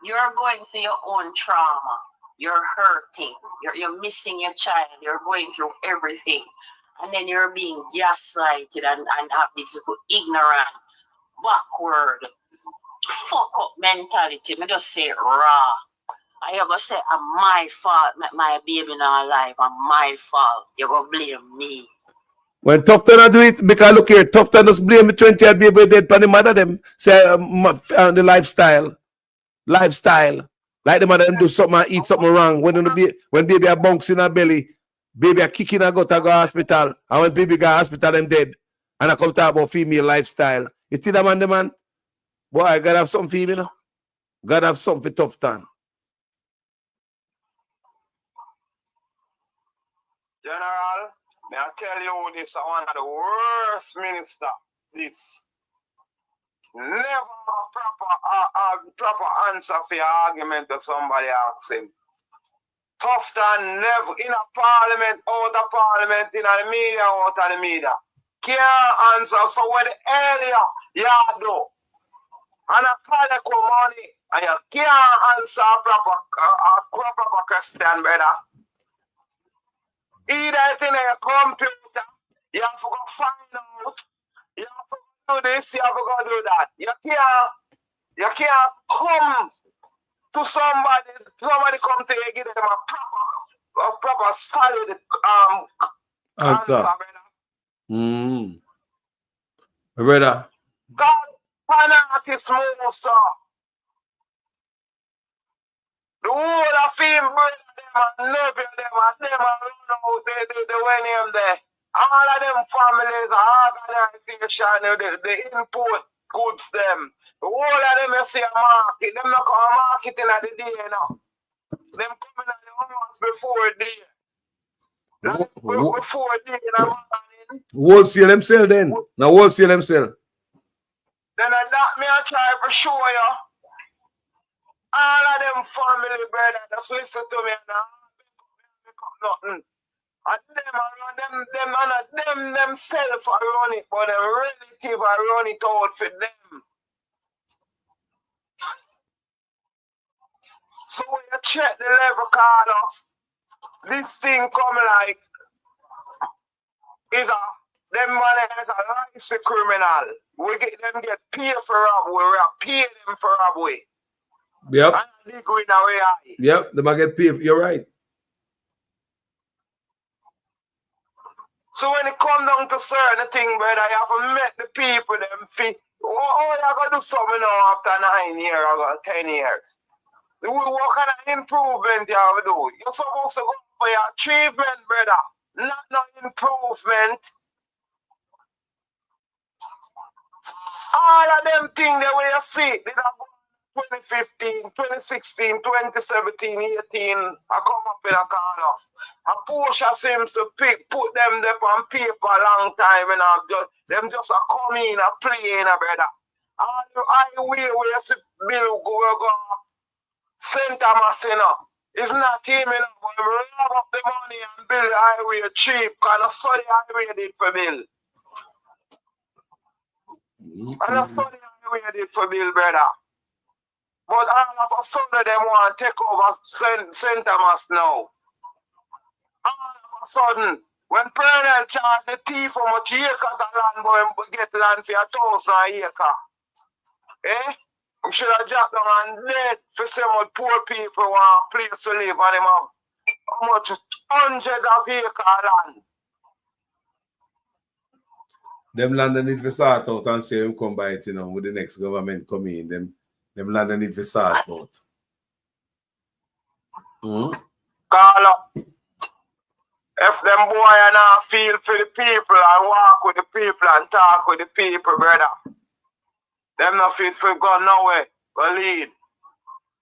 you're going through your own trauma. You're hurting. You're missing your child. You're going through everything. And then you're being gaslighted and have this ignorant, backward, fuck up mentality. Me just say raw. I ever say I'm my fault, my baby not alive. I'm my fault. You're gonna blame me. when Tufton do it, because look here, Tufton just blame the 20-year-old baby dead by the mother them. Say the lifestyle. Like the mother them do something and eat something wrong. When baby a bunks in her belly, baby a kicking her gut to go hospital. And when baby go hospital, them dead. And I come talk about female lifestyle. You see that man, the man? Boy, I gotta have something for him, you know? Gotta have something for Tufton. General, may I tell you this, one of the worst minister, this. Never a proper answer for your argument that somebody asks him. Tufton never, in a parliament, out of parliament, in the media, out of the media. Can't answer, so what the area you do, and a collect money, and you can't answer a proper question, brother. Either it's in your computer, you have to go find out, you have to do this, you have to go do that. You can't come to somebody come to you, give them a proper solid answer, brother. Brother. God, fanatics move, sir. The whole of him, brother, them and nephew, them run out, they went him there. All of them families, organization, they import goods them. The whole of them, you see a market, them not come marketing at the day now. Them coming at the house before day. Before day, you know. Wholesale them sell then. Now wholesale them sell. Then that me I try to show you. All of them family, brother, just listen to me now. Nothing. And them themselves are run it, but them relative are run it out for them. So when you check the level, Carlos, this thing come like them money is a license criminal. We get paid for robbery, we pay them for robbery. Yep. And they going away. Yep, they might get paid. You're right. So when it come down to certain things, brother, you have to make the people them feel, oh, you got to do something now after 9 years or 10 years. What kind of improvement you have to do? You're supposed to go for your achievement, brother, not no improvement. All of them things that we see, they are 2015, 2016, 2017, 18, I come up in a Carlos. A Porsche seems to put them there on paper a long time, and them just come in and play in a brother. I will see Bill go St. Thomas, you know. It's not him, you know, but rob up the money and build the highway cheap, because I saw the highway did for Bill. And I saw the highway did for Bill, brother. But all of a sudden, them want to take over St. Thomas now. All of a sudden, when Pernell charged the thief how much acres of land, boy, get land for 1,000 acres. Eh? We should have dropped down and dead for some poor people want a place to live, and them have how much hundreds of acres of land. Them land need to sort out and say him come by it, you know, with the next government come in. Them land need to sort out. Call up. If them boy are not feel for the people and walk with the people and talk with the people, brother, them not fit for go nowhere, go lead.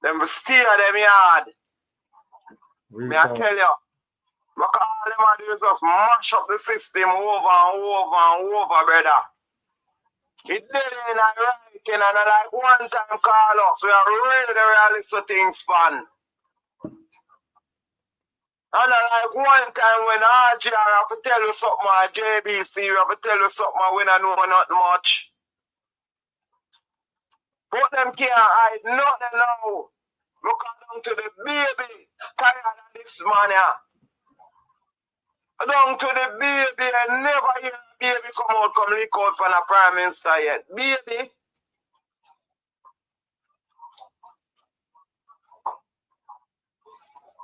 Them will steer them yard. May I tell you, look all them are do is just mash up the system over and over and over, brother. It did in a writing, and like one time Carlos, we are really the realist of things, fun. And like one time when RG have to tell you something, or JBC have to tell you something when I know not much. But them can't hide nothing now. Look down to the baby, tired of this man here. Down to the baby, I never hear a baby come leak out from the prime minister yet. Baby.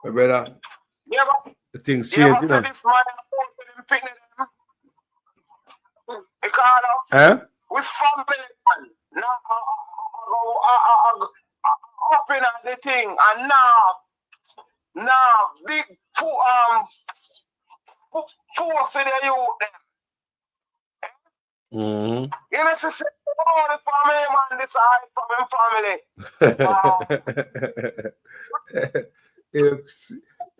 My brother, Yeah, the things yeah, change, you know. this man them picking them. Because Huh? with family, man. Now, up in the thing, and now, big force in the youth them. Mm-hmm. You know, to say, oh, the family, man, this high from him family.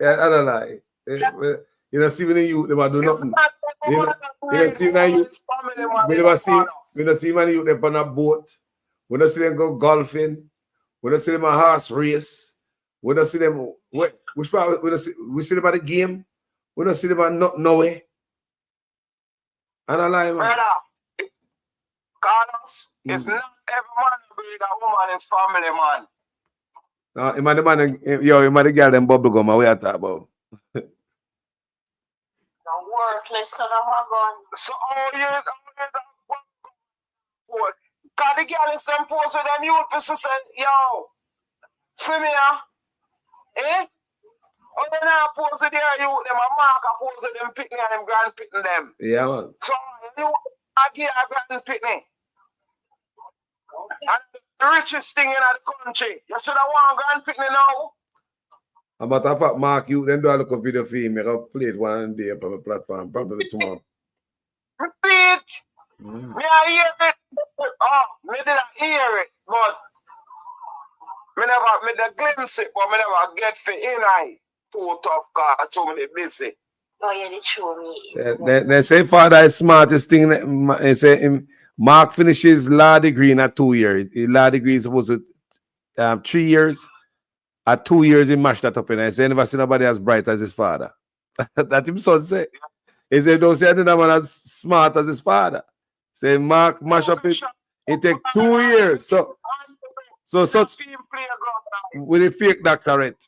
I don't lie. You know, see when you them do nothing. You know, see when you we never see when you them on a boat. We don't see them go golfing. We don't see them a horse race. We don't see them. Which part? We see them at the game. We don't see them at no way. I don't lie, man. Brother, Carlos, it's not every man who breed a woman is family, man. No, him and the man, yo, him and the girl them bubble gum. What you talk about? Worthless son of a gun. So cause the girl is them pose with them youth to say, yo, see me eh? Oh, they not pose with their youth, them a mark a pose with them picnic and them grand picnic them. Yeah, man. So you give a grand picnic. And the richest thing in the country. You should have one grand picnic now. A matter of fact, Mark, you then do a look at video for him. I'll play it one day on the platform, probably tomorrow. Repeat. Me I hear it. Oh, me didn't hear it, but me the glimpse it, but me never get for in I. Too tough car, too many busy. Oh, yeah, they show me. They say father is smartest thing. They say Mark finishes law degree in 2 years. His law degree is supposed to 3 years. At 2 years, he mashed that up. And I say, never seen nobody as bright as his father. That him son say. He said, don't say another man as smart as his father. Say, Mark mash up it. It take 2 years. So such with a fake doctorate.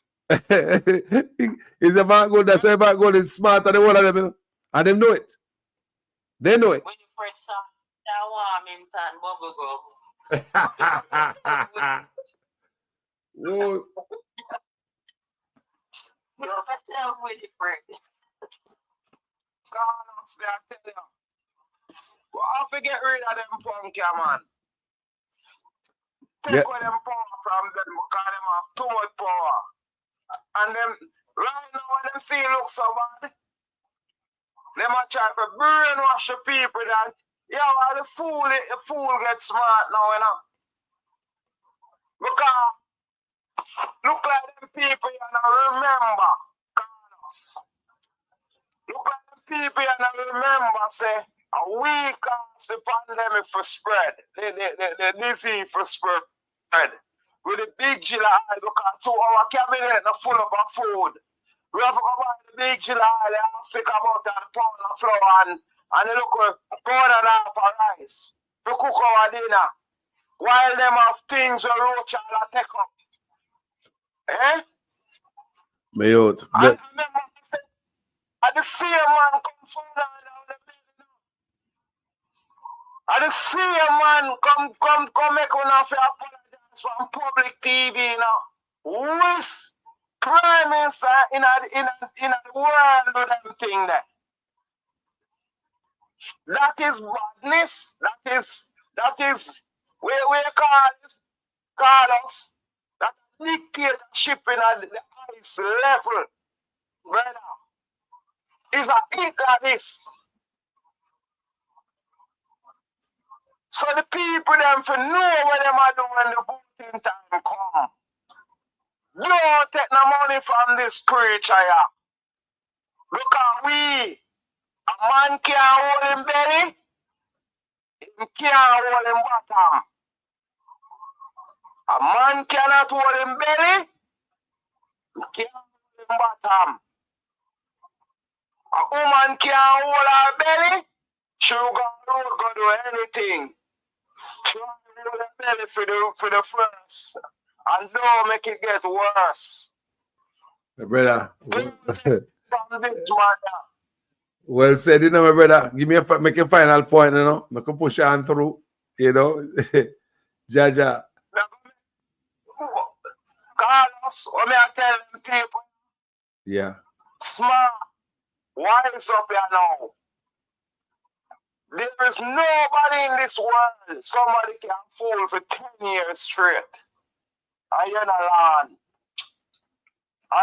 He's a man good. That's why man good is smarter than one of them. And they know it. They know it. When you first saw that warming and bubble gum. Oh. You have to tell with the friend. Carlos, I tell you. I forget rid of them punk, man. Take away them power from them because them have too much power. And them, right now when them see look so bad, them are trying to brainwash the people that, yo, the fool gets smart now, you know. Because look like them people you know remember, Carlos. Look like them people you know remember, say, a week as the pandemic for spread, the disease for spread. With the big July, because 2 our cabinet are full up of food. We have to go buy the big July, they have sick about that pound of flour and they look with pound and half of rice to cook our dinner. While them have things where roach all take up. Eh? My youth. And the same man come from down the building. And the same man come make one of your apologize from public TV now. With prime minister in the world of them thing there. That is badness. That is where Carlos. That dictatorship in the highest level, brother. It's a hit like this. So the people them for know what them are doing when the voting time come. Don't take no money from this creature here. Look at we. A man can't hold him belly. He can't hold him bottom. A man cannot hold him belly. He can't hold him bottom. A woman can't hold her belly. She go do anything. She want to hold her belly for the first. And don't make it get worse. My brother. From this mother. Well said, you know, my brother. Give me make a final point, you know. Make a push on through, you know. Jaja. Carlos, what me I tell them people? Yeah. Smart. Wise up here now. There is nobody in this world somebody can fool for 10 years straight. And you're not learn.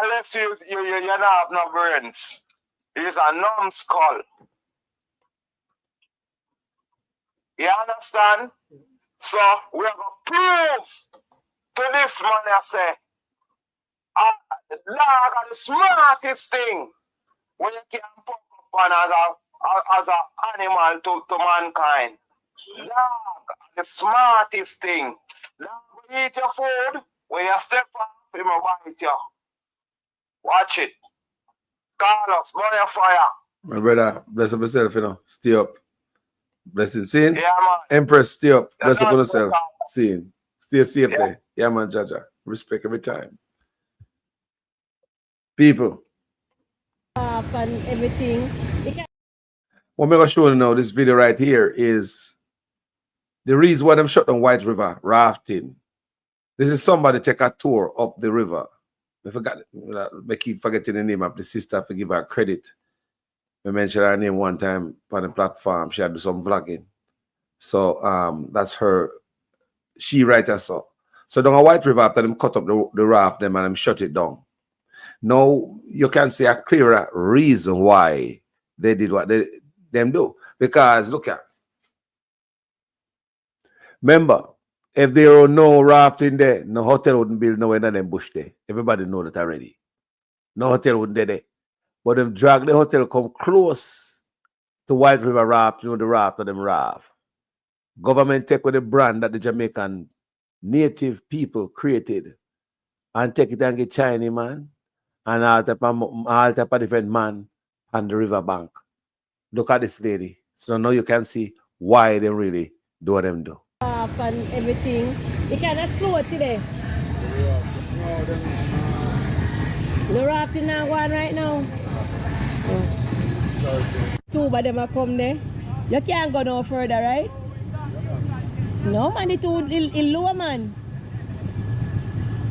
Unless you don't have no brains. It's a numbskull. You understand? So we're going to prove to this man I say, dog are the smartest thing when you can put up on as an animal to mankind. Dog are the smartest thing. Dog will eat your food, when you step off, he will bite you. Watch it. Carlos, burn your fire. My brother, bless up yourself, you know. Stay up. Blessing. Seeing? Yeah, man. Empress, stay up. Bless up not yourself. good, Seeing. Stay safe Yeah. there. Yeah, man, Jaja. Respect every time. People. And everything. What I'm going to show you now, this video right here, is the reason why them shut down White River rafting. This is somebody take a tour up the river. I forgot. I keep forgetting the name of the sister. I give her credit. I mentioned her name one time on the platform. She had do some vlogging. So that's her. She write us so. So down a White River, after them cut up the raft, them and them shut it down. Now you can see a clearer reason why they did what them do. Because look at. Remember, if there were no raft in there, no hotel wouldn't build nowhere in them bush there. Everybody know that already. No hotel wouldn't be there. But them drag the hotel come close to White River Raft, you know, the raft of them raft. Government take with the brand that the Jamaican native people created and take it and get Chinese man and all type of different man on the river bank. Look at this lady. So now you can see why they really do what them do. And everything. You cannot float today. The rafting now one right now. Two of them are come there. You can't go no further, right? No man, it would in low man.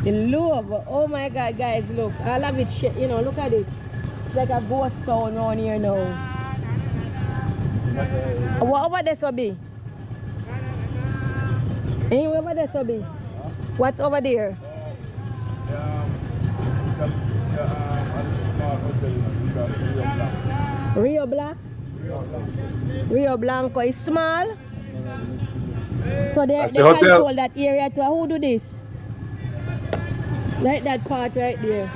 In low, but oh my god, guys, look. All of it shit, you know, look at it. It's like a ghost town around here now. What over there so be? Anyway, over there so be? What's over there? Rio Black? Rio Blanco is small. So they control that area too. Who do this? Like that part right there.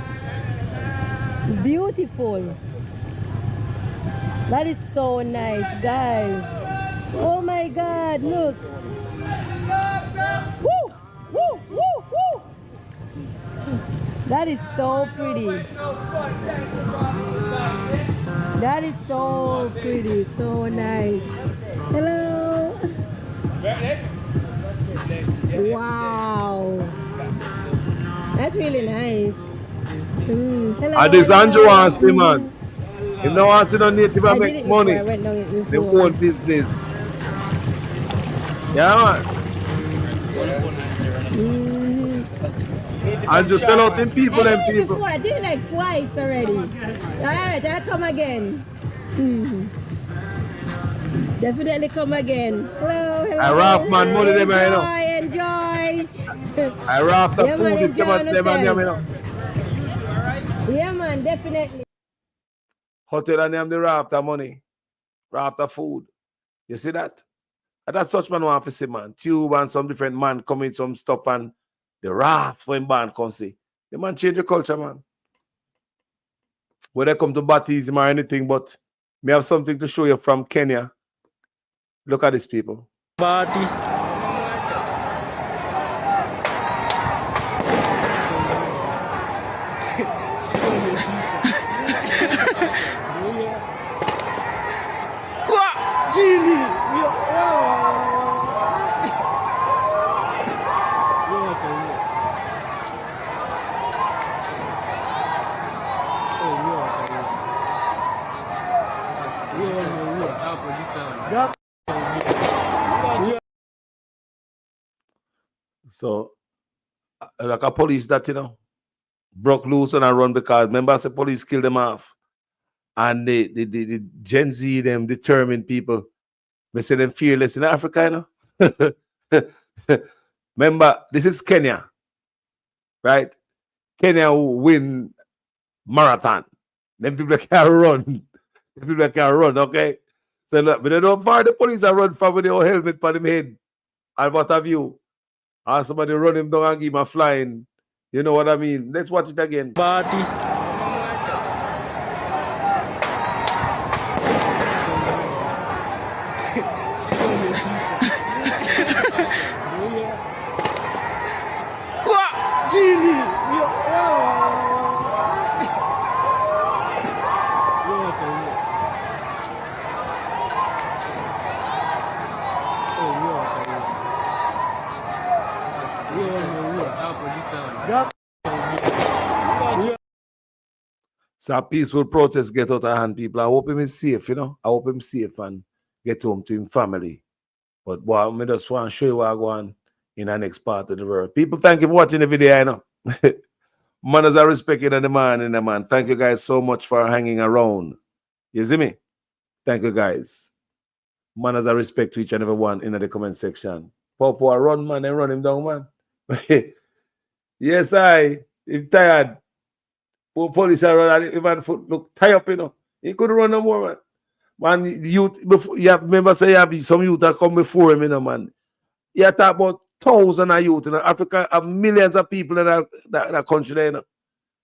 Beautiful. That is so nice, guys. Oh my god, look. Woo! Woo! Woo! Woo! That is so pretty. That is so pretty, so nice. Hello. Wow. That's really nice. Hello. And this Andrew wants to, man. If no one see no native and make money, they own business. Yeah, man. And just sell out them people and people. Before. I did it like twice already. Alright, I'll come again. Definitely come again. Hello, hello. I raft man money them, you know. Enjoy. I raft the Yeah, food man, is them and them, you know. Yeah, man, definitely. Hotel and them the raft of money. Raft of food. You see that? And that's such man want to see, man. Tube and some different man come in some stuff and the raft when band come see. The man change the culture, man. Whether they come to baptism or anything, but may have something to show you from Kenya. Look at these people. Party. So, like a police that, broke loose and I run because remember the police killed them off. And the Gen Z, them determined people. We say them fearless in Africa, Remember, this is Kenya, right? Kenya will win marathon. Them people can run. Them people can run, okay? So look, but they don't fire the police and run from with the old helmet on them head. And what have you? And somebody run him down and give him a flying. You know what I mean? Let's watch it again. Party. So a peaceful protest get out of hand, people. I hope him is safe, I hope him safe and get home to him family. But boy, I just want to show you what I go on in the next part of the world. People, thank you for watching the video, Manners are respected and the man. Thank you guys so much for hanging around. You see me? Thank you guys. Manners are respect to each and every one in the comment section. Popo, run, man, and run him down, man. Yes, I'm tired. Police are running, even foot look tie up, He couldn't run no more, man. Man, youth, before, you have, remember, say you have some youth that come before him, man. You talk about thousands of youth in Africa, have millions of people in that country there,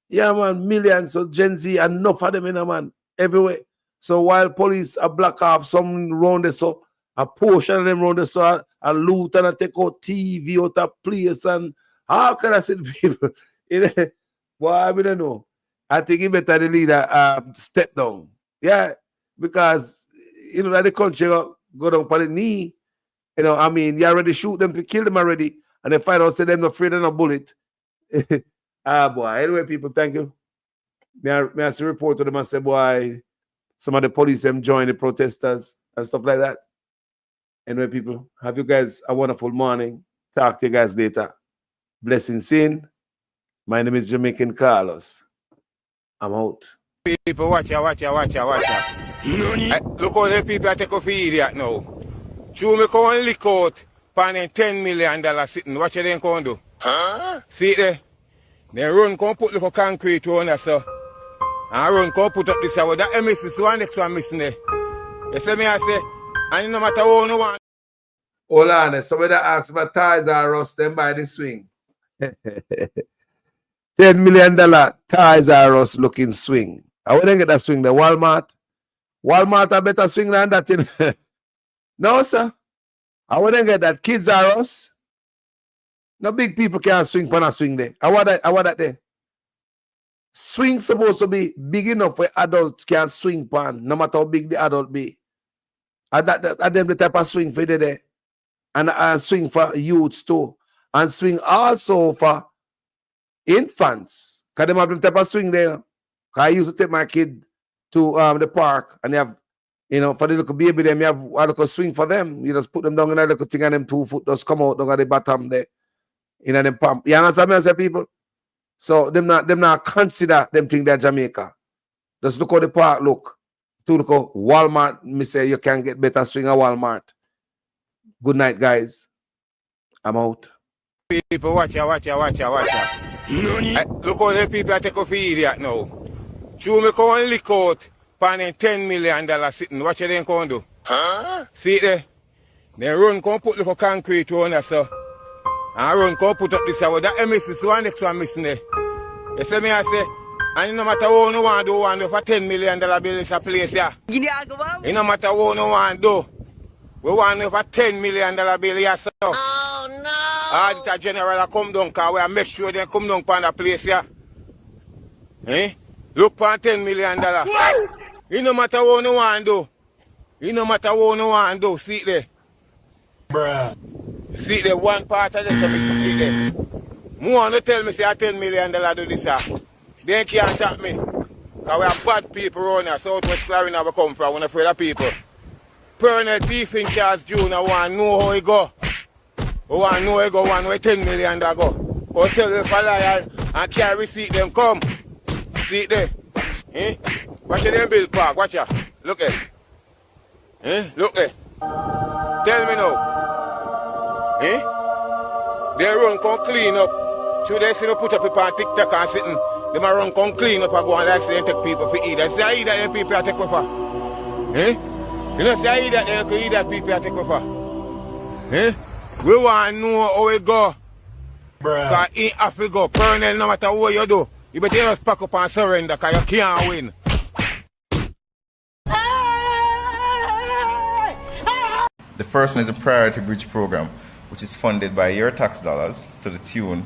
Yeah, man, millions of Gen Z, enough of them, man, everywhere. So while police are block off some round there, so a portion of them round there, so a loot and a take out TV out of place, and how can I say to people? Well, I don't know. I think it better the leader step down. Yeah, because, that the country go down on the knee. You already shoot them to kill them already. And they find out, say them not afraid of a bullet. Boy. Anyway, people, thank you. May I see report to them and say, boy, some of the police them join the protesters and stuff like that. Anyway, people, have you guys a wonderful morning. Talk to you guys later. Blessings in. My name is Jamaican Carlos. I'm out. People, watch out. Look how the people are taking for idiot now. Show me come and lick out for $10 million sitting. What you then come do? Huh? See it there? They run come put little concrete on us, so. And run come put up this hour. That MS is one next one missing there. You see me, I say, and no matter how no one. Hold on, somebody asks about ties are rust them by the swing. $10 million ties are us looking swing. I wouldn't get that swing there. Walmart a better swing than that. No, sir. I wouldn't get that. Kids are us. No big people can't swing pan a swing there. I want that there. Swing supposed to be big enough where adults can swing pan, no matter how big the adult be. And that them the type of swing for there. And swing for youths too. And swing also for infants. Because they have them type of swing there. I used to take my kid to the park and they have, for the little baby, them, you have a little swing for them. You just put them down in a little thing and them 2 foot just come out down at the bottom there. In them pump. You understand me, I say, people? So them not consider them thing they're Jamaica. Just look how the park look. To look how Walmart, me say you can get better swing at Walmart. Good night, guys. I'm out. People, watch out. Look how the people are taking for idiot now. Show me come and lick out for $10 million sitting. What you then come do? Huh? See it there? They run come put little concrete on us, so. And run come put up this hour. That MS is one next one missing there. You see me, I say, and no matter what you want to do for $10 million bill is a place here. It no matter what you want to do. We want to for $10 million bill here, so. Oh no! All the general come down, because we make sure they come down for the place here. Look for $10 million. It no matter what you want to do. It no matter what you want to do. See it there. Bruh. See the one part of this, see there. More to tell me say $10 million do this here. They can't tap me. Because we are bad people around here. Southwest Carolina we come from. We're afraid of people. Colonel Chief in Charles Jr. want to know how he go. We want to know where go one where 10 million that go. Go tell the fella and carry receipt them come. See it there. Eh? Watch them bill park, watch ya. Look at. Eh? Look at. Tell me now. Eh? They run come clean up. Should they see no put up on TikTok and sitting? They might run come clean up and go and like say and take people for eat. That's the eat that them people are take over. Eh? You know say eat that they can eat that people are take over. Eh? We want to know how it go. Because in Africa, Colonel, no matter what you do, you better just pack up and surrender because you can't win. The first one is a priority bridge program, which is funded by your tax dollars to the tune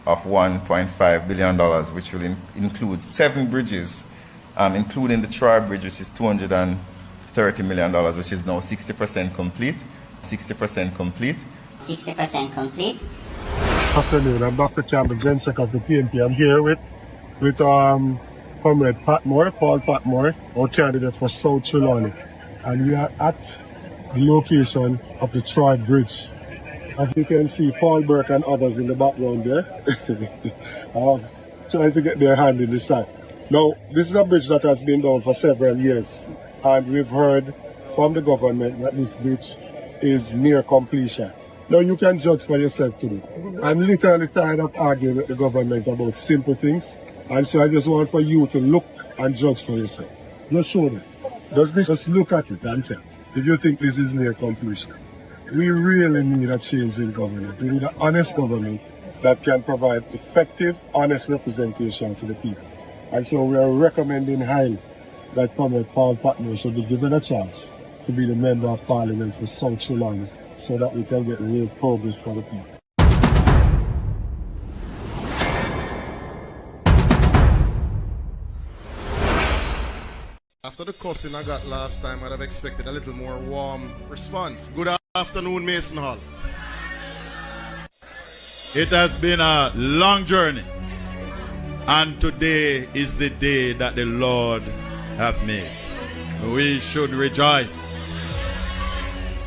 of $1.5 billion, which will include 7 bridges, including the Troy Bridge, which is $230 million, which is now 60% complete. 60% complete. 60% complete. Afternoon, I'm Dr. Campbell, GenSec of the PNP. I'm here with Comrade Patmore, Paul Patmore, our candidate for South Trelawney. And we are at the location of the Troy Bridge. As you can see, Paul Burke and others in the background there, trying to get their hand in the sand. Now, this is a bridge that has been down for several years, and we've heard from the government that this bridge is near completion. Now, you can judge for yourself today. I'm literally tired of arguing with the government about simple things, and so I just want for you to look and judge for yourself. Just show them. Just look at it and tell if you think this is near completion. We really need a change in government. We need an honest government that can provide effective, honest representation to the people. And so we are recommending highly that Comrade Paul Patmore should be given a chance to be the Member of Parliament for South Trelawney so that we can get real progress for the people. After the cussing I got last time, I'd have expected a little more warm response. Good afternoon, Mason Hall. It has been a long journey, and today is the day that the Lord hath made. We should rejoice.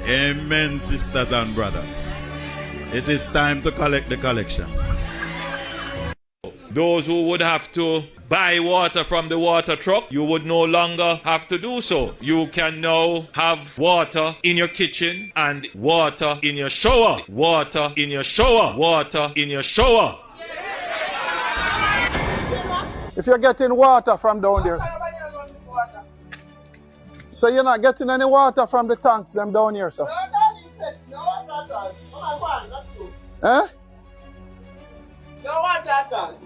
Amen, sisters and brothers. It is time to collect the collection. Those who would have to buy water from the water truck, you would no longer have to do so. You can now have water in your kitchen and water in your shower. Water in your shower. Water in your shower. If you're getting water from down there, so you're not getting any water from the tanks them down here, sir? Eh?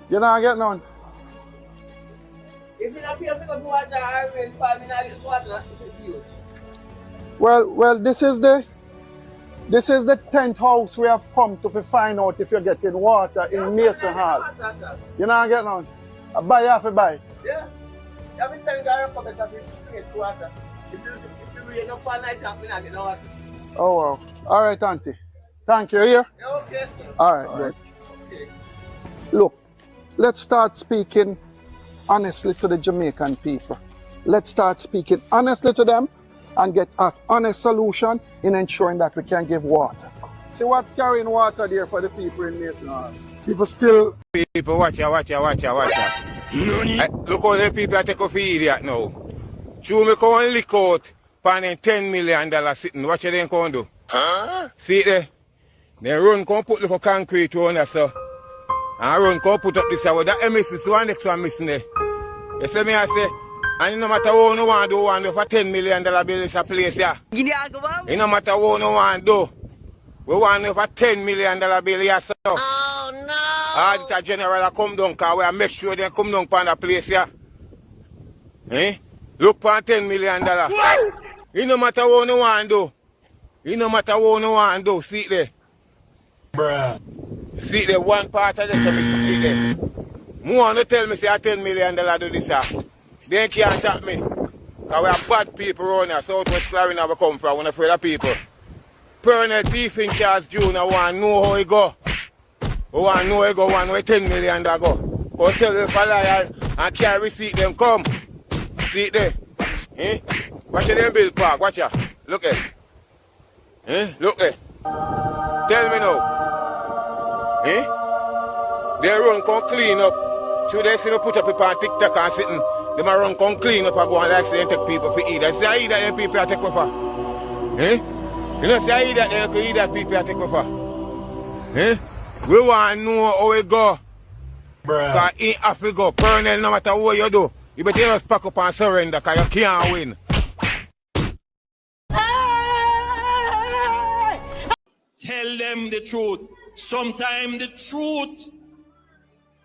You're not getting none? If you don't pay for the water, I will find get water to use. Well, this is the 10th house we have come to find out if you're getting water in Mason Hall. You're not getting none? I buy half a buy. Yeah. I've been saying that I'm straight water. If you rain up all night, I'm not getting water. Oh wow. All right, Auntie. Thank you. Here? Yeah, okay, sir. All right, good. Okay. Look, let's start speaking honestly to the Jamaican people. Let's start speaking honestly to them and get an honest solution in ensuring that we can give water. See what's carrying water there for the people in Mason Hall. People still... People, watch out. Look how the people are taking for idiot now. Show me come and lick out for $10 million sitting. What you then come do? Huh? See it there? They run come put little concrete on there, so. And run come put up this hour. That MSC one next one missing there. You see me I say, and no matter what you want to do, one do for $10 million bill is a place here. Yeah. No matter what you want to do, we want to for $10 million bill here, so. Oh no! Auditor General come down, because we make sure they come down for the place here. Eh? Look for $10 million. No matter what you want to do. No matter what you want to do, see it there. Bruh. See there, one part of this, see there. More to tell me say $10 million do this here. They can't tap me. Because we are bad people around here. Southwest Carolina we come from, we're afraid of people. Colonel Thief in Charles Jr. want to know how he go. We want to know how he go, one where $10 million go. Go tell the fella and carry receipt them come. See it there. Eh? Watch them bill park, watch ya. Look at. Eh? Look at. Tell me now. Eh? They run come clean up. Should they see no put up people on TikTok and sitting? They might run come clean up and go and like say and take people for eat. I say I eat that them people I take over. Eh? You know say I eat that them eat that people I take over. Eh? We want to know how it go. Because in Africa, Colonel, no matter what you do, you better just pack up and surrender because you can't win. Tell them the truth. Sometimes the truth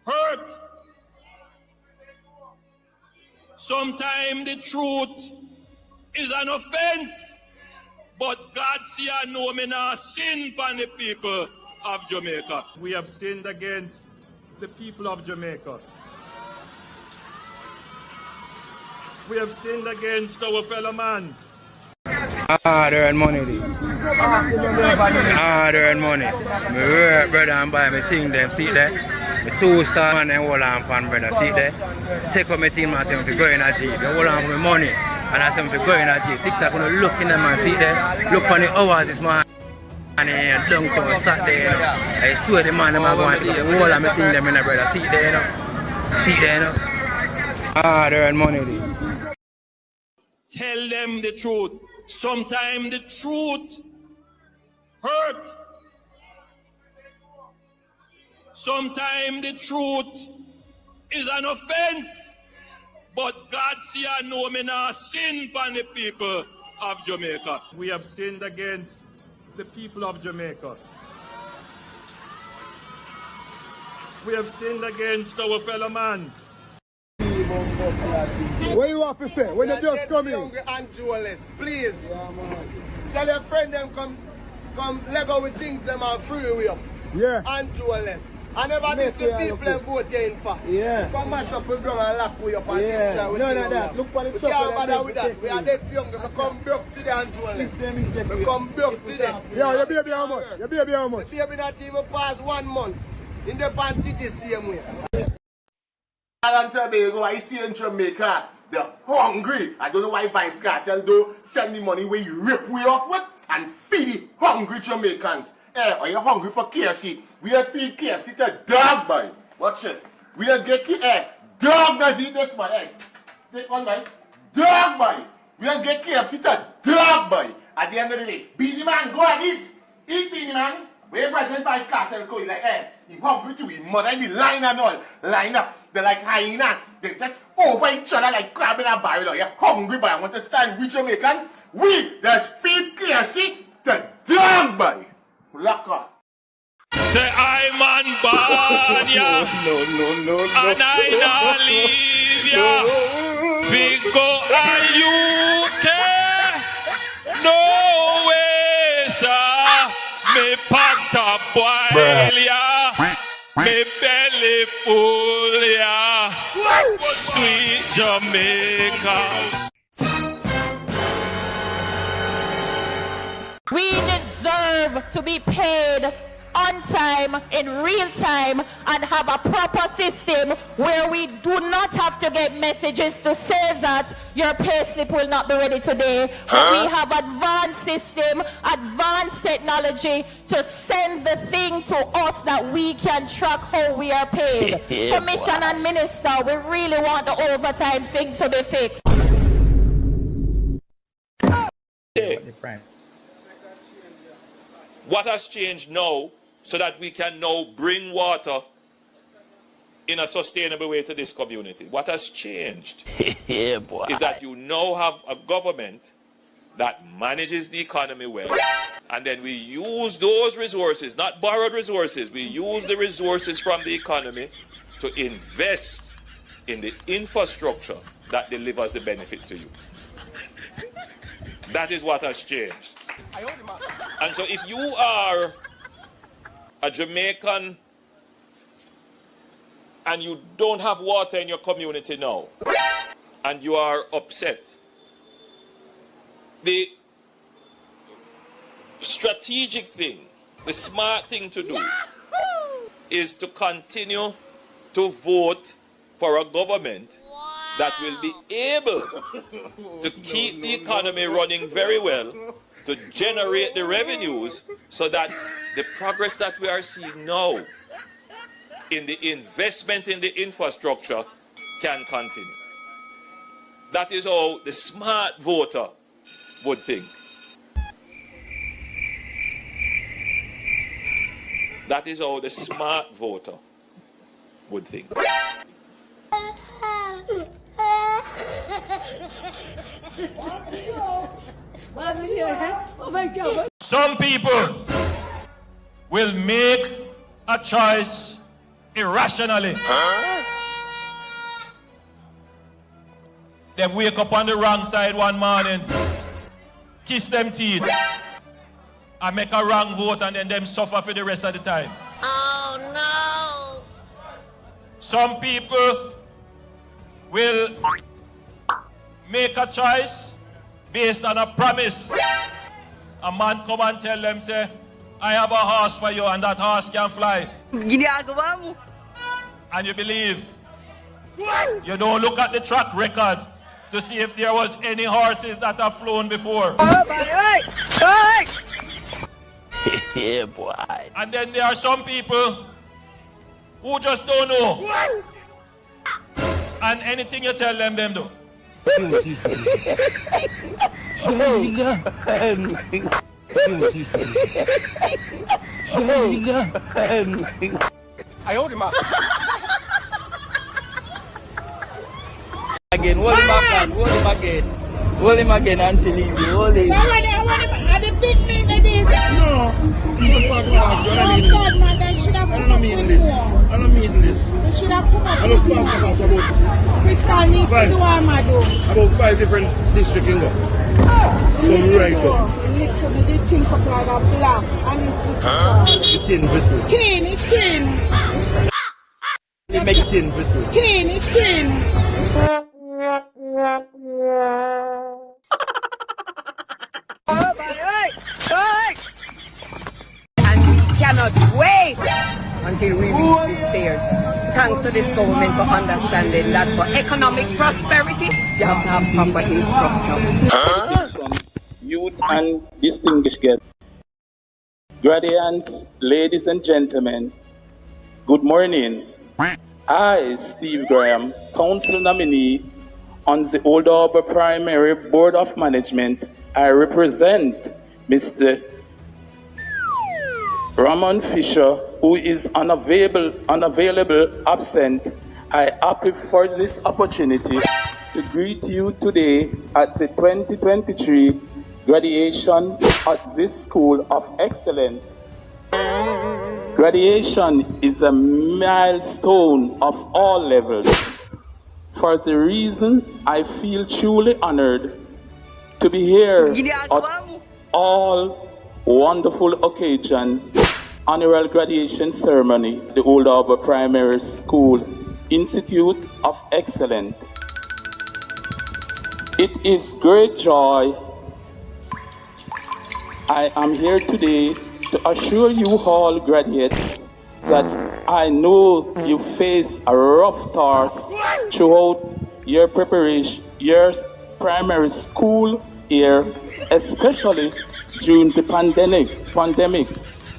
hurt. Sometimes the truth is an offense. But God see I know me now sin upon the people of Jamaica. We have sinned against the people of Jamaica. We have sinned against our fellow man. They earn money this. They earn money. Me work, brother, and buy me thing them, see there? The 2-star man and hold on pan, brother, see there? Take up my team and tell me to go in a jeep. They hold on for my money. And I tell me to go in a jeep. TikTok, when you look in the man, see there? Look on the hours this man. And downtown Saturday, you know. I swear the man them are going to take up the whole of my thing them in there, brother. See there, you know. See there, you know. They earn money this. Tell them the truth. Sometimes the truth hurt. Sometimes the truth is an offense. But God see I know me now sin upon the people of Jamaica. We have sinned against the people of Jamaica. We have sinned against our fellow man. What you want to say? When you just come in? And jewelers, please. Tell your friend them come Lego with things them and free way up. Yeah. And jewelers. I never did the people and vote in for. Yeah. Come mash up the ground and lock way up and this guy with that. Look for the we can't bother with that. We are dead young. We come broke today and jewelers. We come broke today. Yeah, your baby how much? Your baby how much? The baby not even past 1 month. In the panty same way. And Tobago, I see in Jamaica, they're hungry. I don't know why Vice Cartel do send the money where you rip way off with and feed the hungry Jamaicans. Are you hungry for KFC? We just feed KFC to dog, boy. Watch it. We just get dog does eat this one. Take one, boy. Dog, boy. We just get KFC to dog, boy. At the end of the day, Beanie Man, go and eat. Eat, Beanie Man. Where Brethren Vice Cartel go, like, he hungry to eat mother in the line and all. Line up. They're like hyena. They just over each other like crab in a barrel. You're hungry, but I want to stand with Jamaican. We just feed KFC to dog, boy. Lock up. Say I'm on board, yeah. No. And I not leave ya. We go UK. No way, sir. Me pot boil ya. Me belly full ya. Sweet Jamaica. We deserve to be paid on time, in real time, and have a proper system where we do not have to get messages to say that your pay slip will not be ready today. But we have advanced system, advanced technology to send the thing to us that we can track how we are paid. Commission and Minister, we really want the overtime thing to be fixed. What has changed now so that we can now bring water in a sustainable way to this community? What has changed is that you now have a government that manages the economy well, and then we use those resources, not borrowed resources, we use the resources from the economy to invest in the infrastructure that delivers the benefit to you. That is what has changed. And so if you are a Jamaican and you don't have water in your community now, and you are upset, the strategic thing, the smart thing to do is to continue to vote for a government that will be able to keep the economy running very well to generate the revenues so that the progress that we are seeing now in the investment in the infrastructure can continue. That is how the smart voter would think. That is how the smart voter would think. Some people will make a choice irrationally. They wake up on the wrong side one morning, kiss them teeth, and make a wrong vote, and then them suffer for the rest of the time. Oh no! Some people will make a choice based on a promise. A man come and tell them, say, I have a horse for you, and that horse can fly. And you believe. You don't look at the track record to see if there was any horses that have flown before. Yeah, boy. And then there are some people who just don't know. And anything you tell them, them do. I hold him up. Again, hold him again, hold him again. Hold him again until he be holding. So when they pick me like this? No. Oh God, man, they should have come up with more. I don't mean this. They should have come up I with don't more. pass about Crystal needs to do what I do. about 5 different districts in go. Right go. Literally, they think of like a black. And It's tin vessel. tin, it's tin. They make tin vessel. Tin, it's tin. And we cannot wait until we reach the stairs. Thanks to this government for understanding that for economic prosperity, you have to have proper instruction. Youth and distinguished guests, graduates, ladies and gentlemen, good morning. I, Steve Graham, council nominee on the Old Harbour Primary Board of Management, I represent Mr. Ramon Fisher, who is unavailable, absent. I happy for this opportunity to greet you today at the 2023 graduation at this School of Excellence. Graduation is a milestone of all levels. For the reason I feel truly honored to be here at all wonderful occasion, annual graduation ceremony, the Old Harbour Primary School Institute of Excellence. It is great joy I am here today to assure you all graduates that I know you face a rough task throughout your preparation, your primary school year, especially during the pandemic,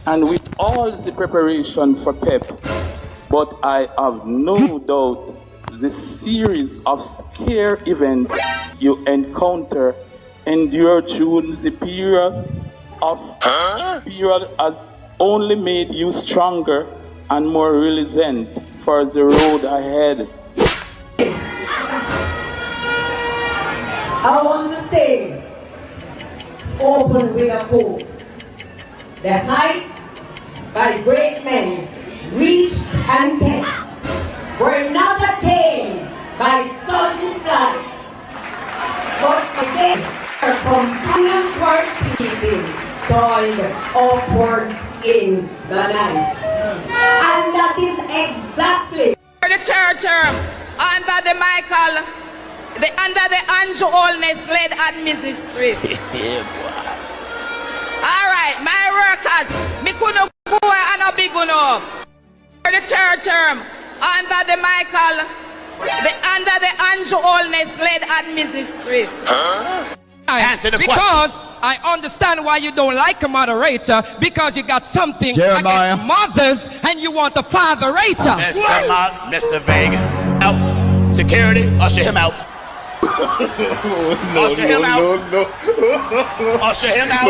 and with all the preparation for PEP. But I have no doubt the series of scare events you endure during the period has only made you stronger and more resilient for the road ahead. I want to say, open with a quote. The heights by great men reached and kept were not attained by sudden flight, but again their companions were sleeping, toiled upwards in the night. And that is exactly For the third term, under the Andrew Holness led administration. All right, my workers, me couldn't go and a big enough. For the third term, under the Andrew Holness led administration. Answer the because I understand why you don't like a moderator, because you got something Jeremiah. against mothers and you want a fatherator. Mr. Vegas. Out. Security, usher him out. Usher him out. Usher him out.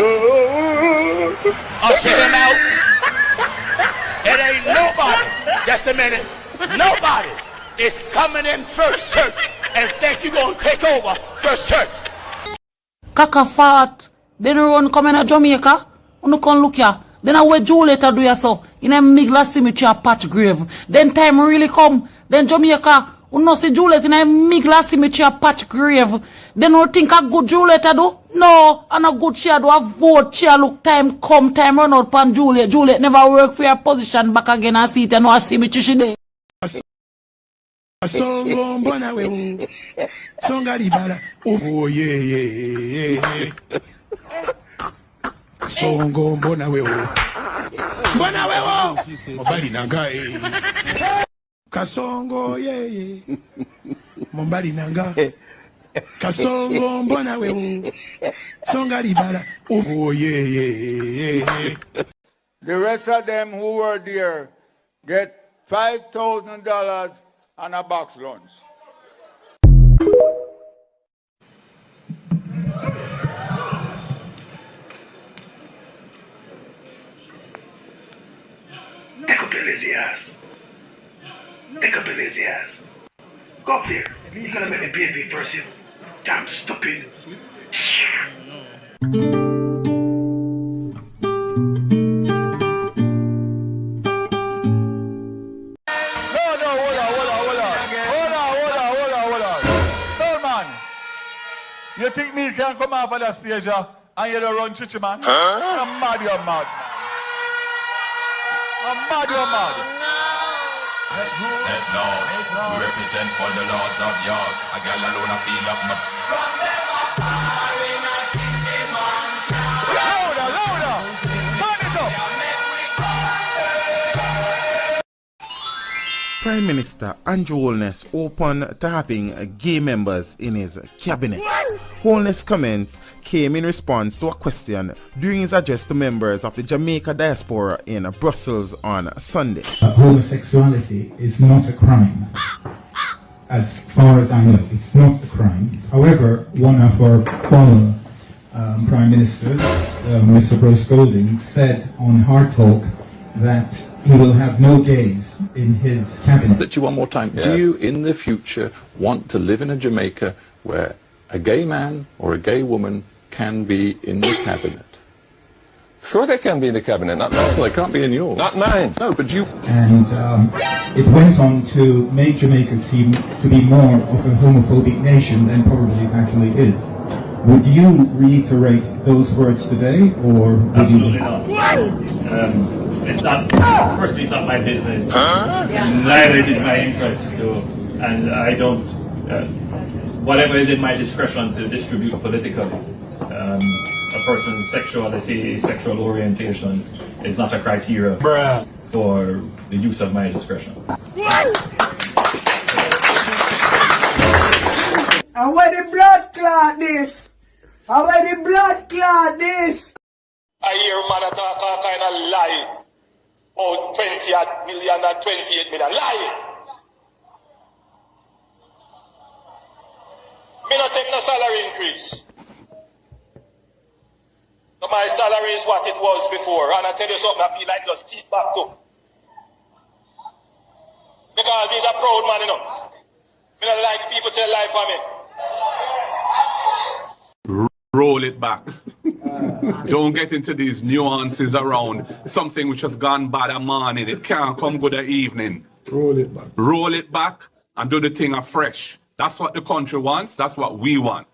Usher him out. It ain't nobody. Just a minute. Nobody is coming in First Church and think you gonna take over First Church. Kaka fat. Then run come in Jamaica. Uno come look ya. Then I Juliet do ya so. In a Migla cemetery a patch grave. Then time really come. Then Jamaica. Uno see Juliet in a Migla cemetery a patch grave. Then you think a good Juliet do? No. And a good chair do a vote chair look time come time run out pan Juliet. Juliet never work for your position back again and see it and no a cemetery she dey. Songo mbona wewe songa libala oh yeah Songo mbona wewe mobali nanga Kasongo yeah mobali nanga Kasongo mbona wewe songa libala oh yeah The rest of them who were there get $5,000 and a box lunch. Take up your lazy ass. Take up your lazy ass. Go up there. You're gonna make me pay first, you damn stupid. You think me can come off of the stage and you don't run chichi, man? Huh? I'm mad, you're mad. I'm mad, you're mad. Set laws, we represent for the lords of yards. A gal alone I feel up my... From them up high in a kitchen man. Louder, louder. Turn it up. Prime Minister Andrew Holness open to having gay members in his cabinet. Holness' comments came in response to a question during his address to members of the Jamaica diaspora in Brussels on Sunday. Homosexuality is not a crime. As far as I know, it's not a crime. However, one of our former Prime Ministers, Mr. Bruce Golding, said on Hard Talk that he will have no gays in his cabinet. Let you one more time. Do you, in the future, want to live in a Jamaica where a gay man or a gay woman can be in the cabinet? Sure they can be in the cabinet, not mine. Well, they can't be in yours. Not mine. No, but you... And it went on to make Jamaica seem to be more of a homophobic nation than probably it actually is. Would you reiterate those words today, or would Absolutely you... not. It's not, firstly, it's not my business. Neither is it my interest to, and I don't, whatever is in my discretion to distribute politically. A person's sexuality, sexual orientation is not a criteria for the use of my discretion. And where the blood clot this? And where the blood clot this? I hear man talk all kind of lie. Oh, 20 million and 28 million. Lie. Me not take no salary increase. So my salary is what it was before. And I tell you something, I feel like just keep back to. Because me's a proud man, you know. Me not like people tell lie for me. Roll it back. Don't get into these nuances around something which has gone bad a morning. It can't come good a evening. Roll it back. Roll it back and do the thing afresh. That's what the country wants. That's what we want.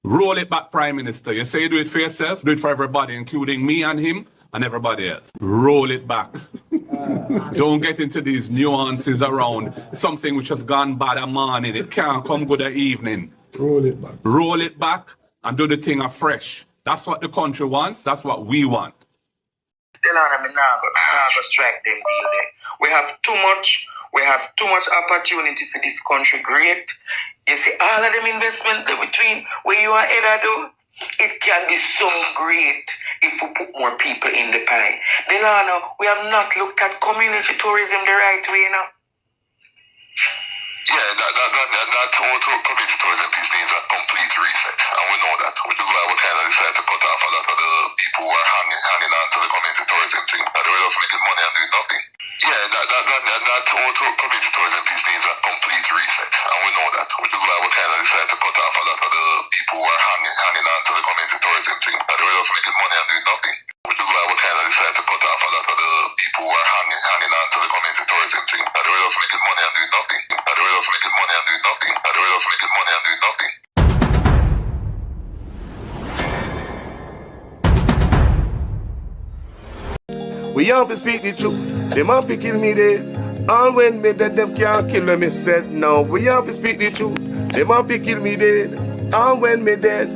Roll it back, Prime Minister. You say you do it for yourself, do it for everybody, including me and him and everybody else. Roll it back. Don't get into these nuances around something which has gone bad a morning. It can't come good a evening. Roll it back. Roll it back and do the thing afresh. That's what the country wants. That's what we want. Tell Lord, I'm not go strike them deal there. We have too much opportunity for this country. Great. You see, all of them investment between where you are headed do, it can be so great if we put more people in the pie. Then we have not looked at community tourism the right way, you know. Yeah, that whole community tourism piece needs a complete reset, and we know that, which is why we kind of decided to cut off a lot of the people who are hanging on to the community tourism thing. By the way, just making money and doing nothing. Yeah, that whole community tourism piece needs a complete reset, and we know that, which is why we kind of decided to cut off a lot of the people who are hanging on to the community tourism thing. By the way, just making money and doing nothing. Which is why we kind of decided to cut off a lot of the people who are hanging on to the community tourism thing. By the way, just making money and doing nothing. By the way, just making money and doing nothing. By the way, just making money and doing nothing. We have to speak the truth. Them have to kill me dead. All when me dead, them can't kill me said. Now we have to speak the truth. Them have to kill me dead. All when me dead.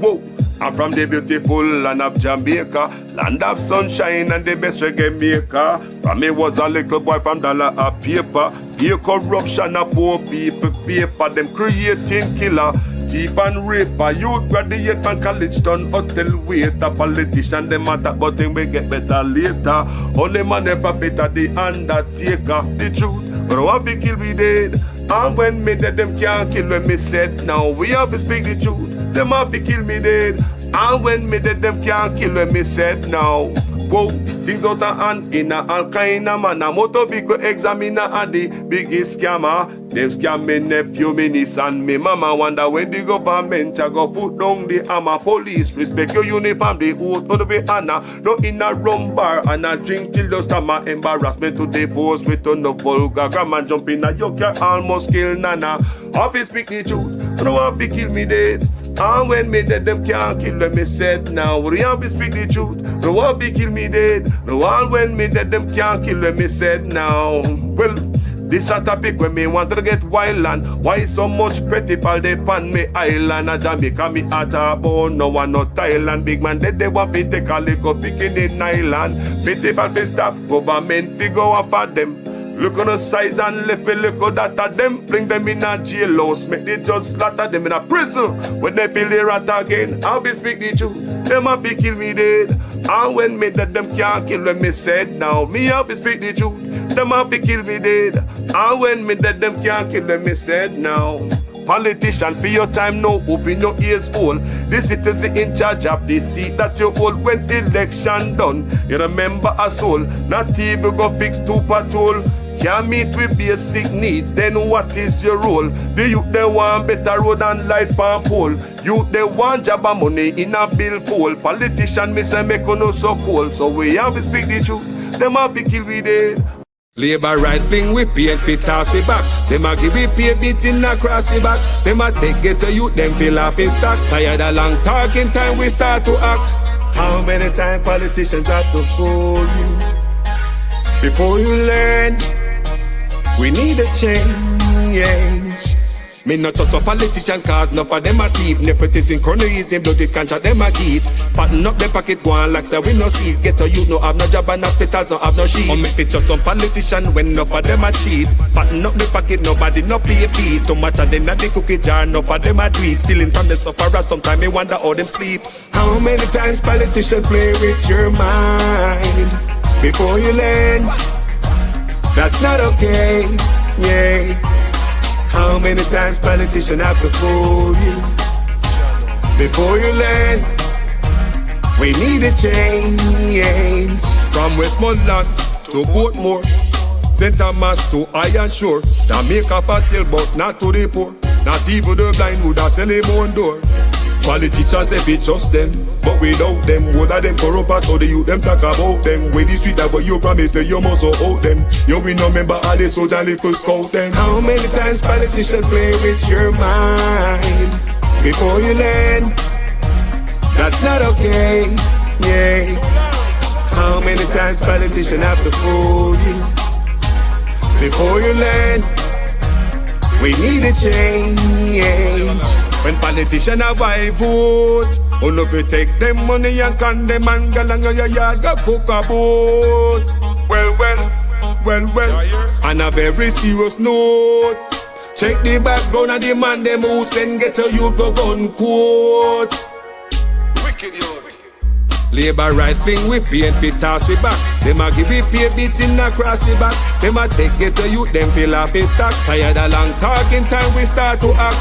Whoa. I'm from the beautiful land of Jamaica, land of sunshine and the best reggae maker. From me was a little boy from dollar a paper. Here corruption of poor people paper. Them creating killer, thief and raper. Youth graduate from college done hotel waiter. Politician them matter but thing we get better later. Only man ever better the undertaker. The truth, but I want to kill me dead. And when me dead, them can't kill when me said. Now we have to speak the truth. Them have to kill me dead. And when me dead, them can't kill when me said. Now, whoa, things out of hand in a all kind of man. A motor vehicle examiner are the biggest scammer. Them scam me nephew, me niece and me mama. Wonder when the government a go put down the hammer. Police respect your uniform, the oath on the way honor. No in a rum bar and a drink till the stomach. Embarrassment to the force with no vulgar grammar. Jump in a yoke, almost kill nana. Office speak the truth, no one fi kill me dead. And when me dead, them can't kill when me said. Now we have to speak the truth, no one fi kill me dead. No one when me dead, them can't kill when me said. Now, well, this a topic when me want to get wild and why so much pretty fall they pan me island. A Jamaica me at a bone, no one no Thailand. Big man dead they want to take a little picking in island. Pity for the stop, government figure off for them. Look on the size and left me look at that of them. Fling them in a jail house, make the judge slaughter them in a prison. When they feel the rat again, I'll be speak the truth. Them have to kill me dead. And when me dead, them can't kill when me said. Now me have to speak the truth. Them have to kill me dead. And when me dead, them can't kill when me said. Now politician, for your time now, open your ears all. The citizen in charge of the seat that you hold when election done. You remember a soul, not even go fix two patrol. Can't meet with basic needs, then what is your role? The youth they want better road and light palm pole. Youth they want job and money in a bill full. Politician me say make no so cold. So we have to speak the truth, them have to kill we dead. Labor right thing we paint we toss we back. Them a give we pay beating across we back. Them a take get to youth, them feel off in stock. Tired of long talking time we start to act. How many times politicians have to fool you before you learn? We need a change. Me not just a politician cause enough of them a thief. Nepotism, cronyism, bloody contract them a get. Pattern up the pocket go on like say we no see it. Get a youth no have no job and hospitals no have no sheet. Or make it just some politician when enough of them a cheat. Pattern up the pocket nobody no pay fee. Too much of them at the cookie jar enough of them a tweet. Stealing from the sufferer sometimes me wonder how them sleep. How many times politicians play with your mind before you learn? That's not okay, yeah. How many times politicians have to fool you before you learn? We need a change. From Westmoreland to Portmore, St. Thomas to Iron Shore, Jamaica for sale but not to the poor. Not even the blind who da sell him own door. Politicians if it just them, but without them, what are them corrupt so the youth them talk about them. With the street that what you promise that you must hold them. You will not remember how they so that little scout them. How many times politicians play with your mind before you learn? That's not okay, yeah. How many times politicians have to fool you before you learn? We need a change. When politicians have buy vote, no fi take them money and condemn and go along your yard go cook a boat. Well, on a very serious note, check the background of the man them who send get a youth go gun quote. Wicked youth. Labor right thing we paint fi toss we back. Them a give we pay beating across the back. Them a take get a youth them fill off in stock. Tired of long talking time we start to act.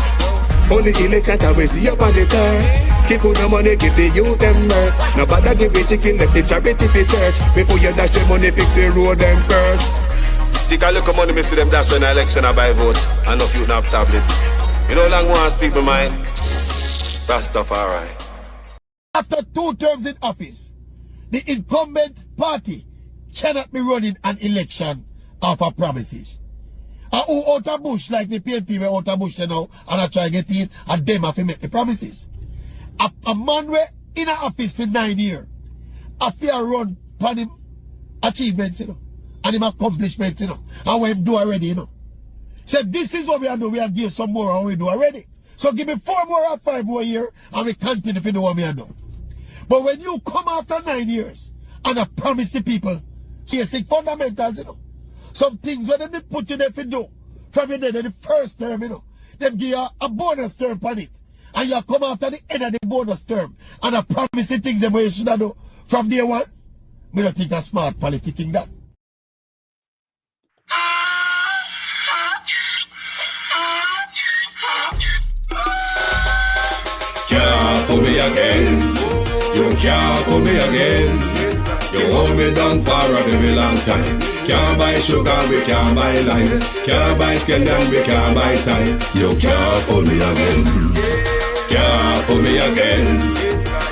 Only election time we see up on the turn. Kick out the money, give the youth them work. Nobody give the chicken, left the charity for church. Before you dash the money, fix the road them first. Take a look at money, me see them dash when the election I buy vote. And no youth have tablet. You know long one speak my mind. That stuff alright. After 2 terms in office, the incumbent party cannot be running an election off of promises. And who out of bush like the PNP were out of bush now and I try to get it and them have to make the promises. A man were in an office for 9 years. A fair run for him achievements, you know, and him accomplishments, you know, and what him do already, you know. So this is what we are doing. We are give some more and we do already. So give me 4 more or 5 more years and we continue to do what we are doing. But when you come after 9 years and I promise the people basic fundamentals, you know, some things when they put you there to do from your day, the first term, you know, them give you a bonus term on it. And you come after the end of the bonus term and I promise the things that you should have do from day one. We don't think that's smart politicking that. Can't fool me again. You can't fool me again. You hold me down for a very long time. Can't buy sugar, we can't buy lime. Can't buy scandal, we can't buy time. You can't fool me again. Can't fool me again.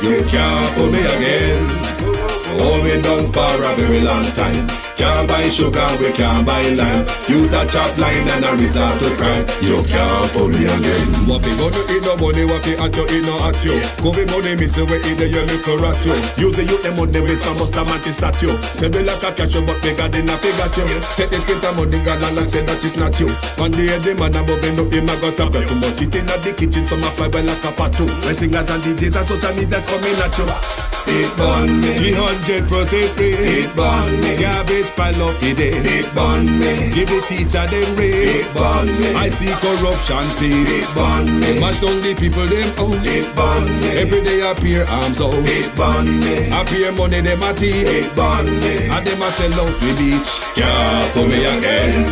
You can't fool me again. You hold me down for a very long time. Can't buy sugar, we can't buy lime. You touch up line and a resort to crime. You can't fool me again. What we gonna eat no money, what we at you, eat no at you. Covid money, miss away, either you look rat you. Use the youth, them money, waste my must have mantis statue. Say we like a cash you, but bigger than a figure you. Take the spit of money, girl, and say that is not you. One day the man above end up, him a got a belt. But it in the kitchen, some a fly well like a patu. When singers and DJs and social media's coming at you. It burn me 300% praise. It burn me garbage pile of it. It burn me. Give the teacher them raise. It burn me. I see corruption please. It burn me. Mash down the people them house. It burn me. Every day appear arms out. It burn me. Appear money them a thief. It burn me. And them a sell out with each. Can't fool me again.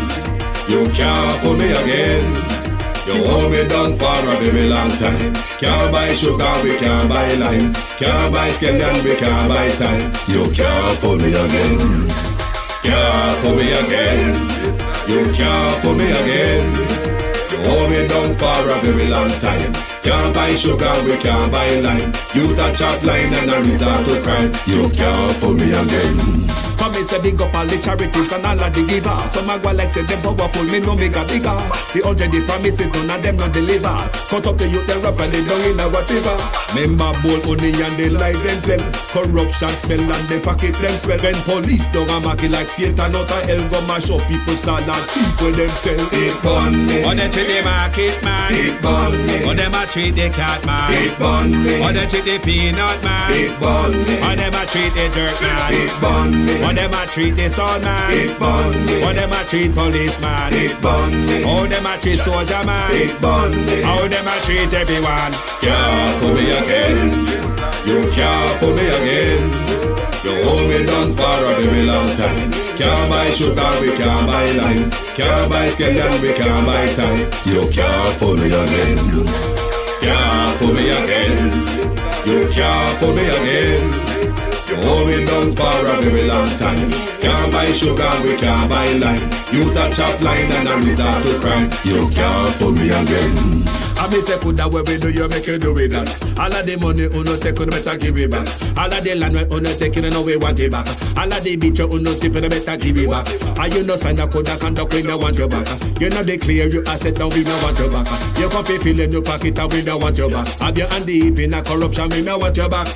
You can't fool me again. You hold me down for a very long time. Can't buy sugar, we can't buy lime. Can't buy scandal, we can't buy time. You can't fool me again. Can't fool me again. You can't fool me again. You hold me down for a very long time. Can't buy sugar, we can't buy lime. You touch up line and a resort to crime. You can't fool me again. Come me say big up all the charities and all of the givers. Some a go like say them powerful, me no make a bigger. The already promises, none of them not deliver. Cut up the youth, them rough and they down in a whatever. Member bowl honey and they lie them tell. Corruption smell and they pocket them swell. When police don't a market like Satan out of hell, go mash up people start and thief for them sell. It burn me. On them treat the market man. It burn me. On them a treat the cat man. It burn me. On them treat the peanut man. It burn me. On them a treat the dirt man. It burn me. How them a treat the son man. It burn me. How them a treat policeman. It burn me. How them a treat soldier man. It burn me. How them a treat everyone. Can't fool me again. You can't fool me again. You hold me down for a very long time. Can't buy sugar, we can't buy lime. Can't buy scandal, we can't buy time. You can't fool me again. Can't fool me again. You can't fool me again. You hold me down for a very long time. Can't buy sugar, we can't buy lime. You touch up line and a resort to crime. You can't fool me again. I me say put that way we do, you make you do with that. All of the money uno take, uno better give it back. All of the land we uno take, you know we want it back. All of the beach you uno tip, you better give it back. And you know sign a code that conduct, we don't want your back. You know they clear you asset and we don't want your back. You come fi fill in your pocket and we don't want your back. Have your hand deep in a corruption, we don't want your back.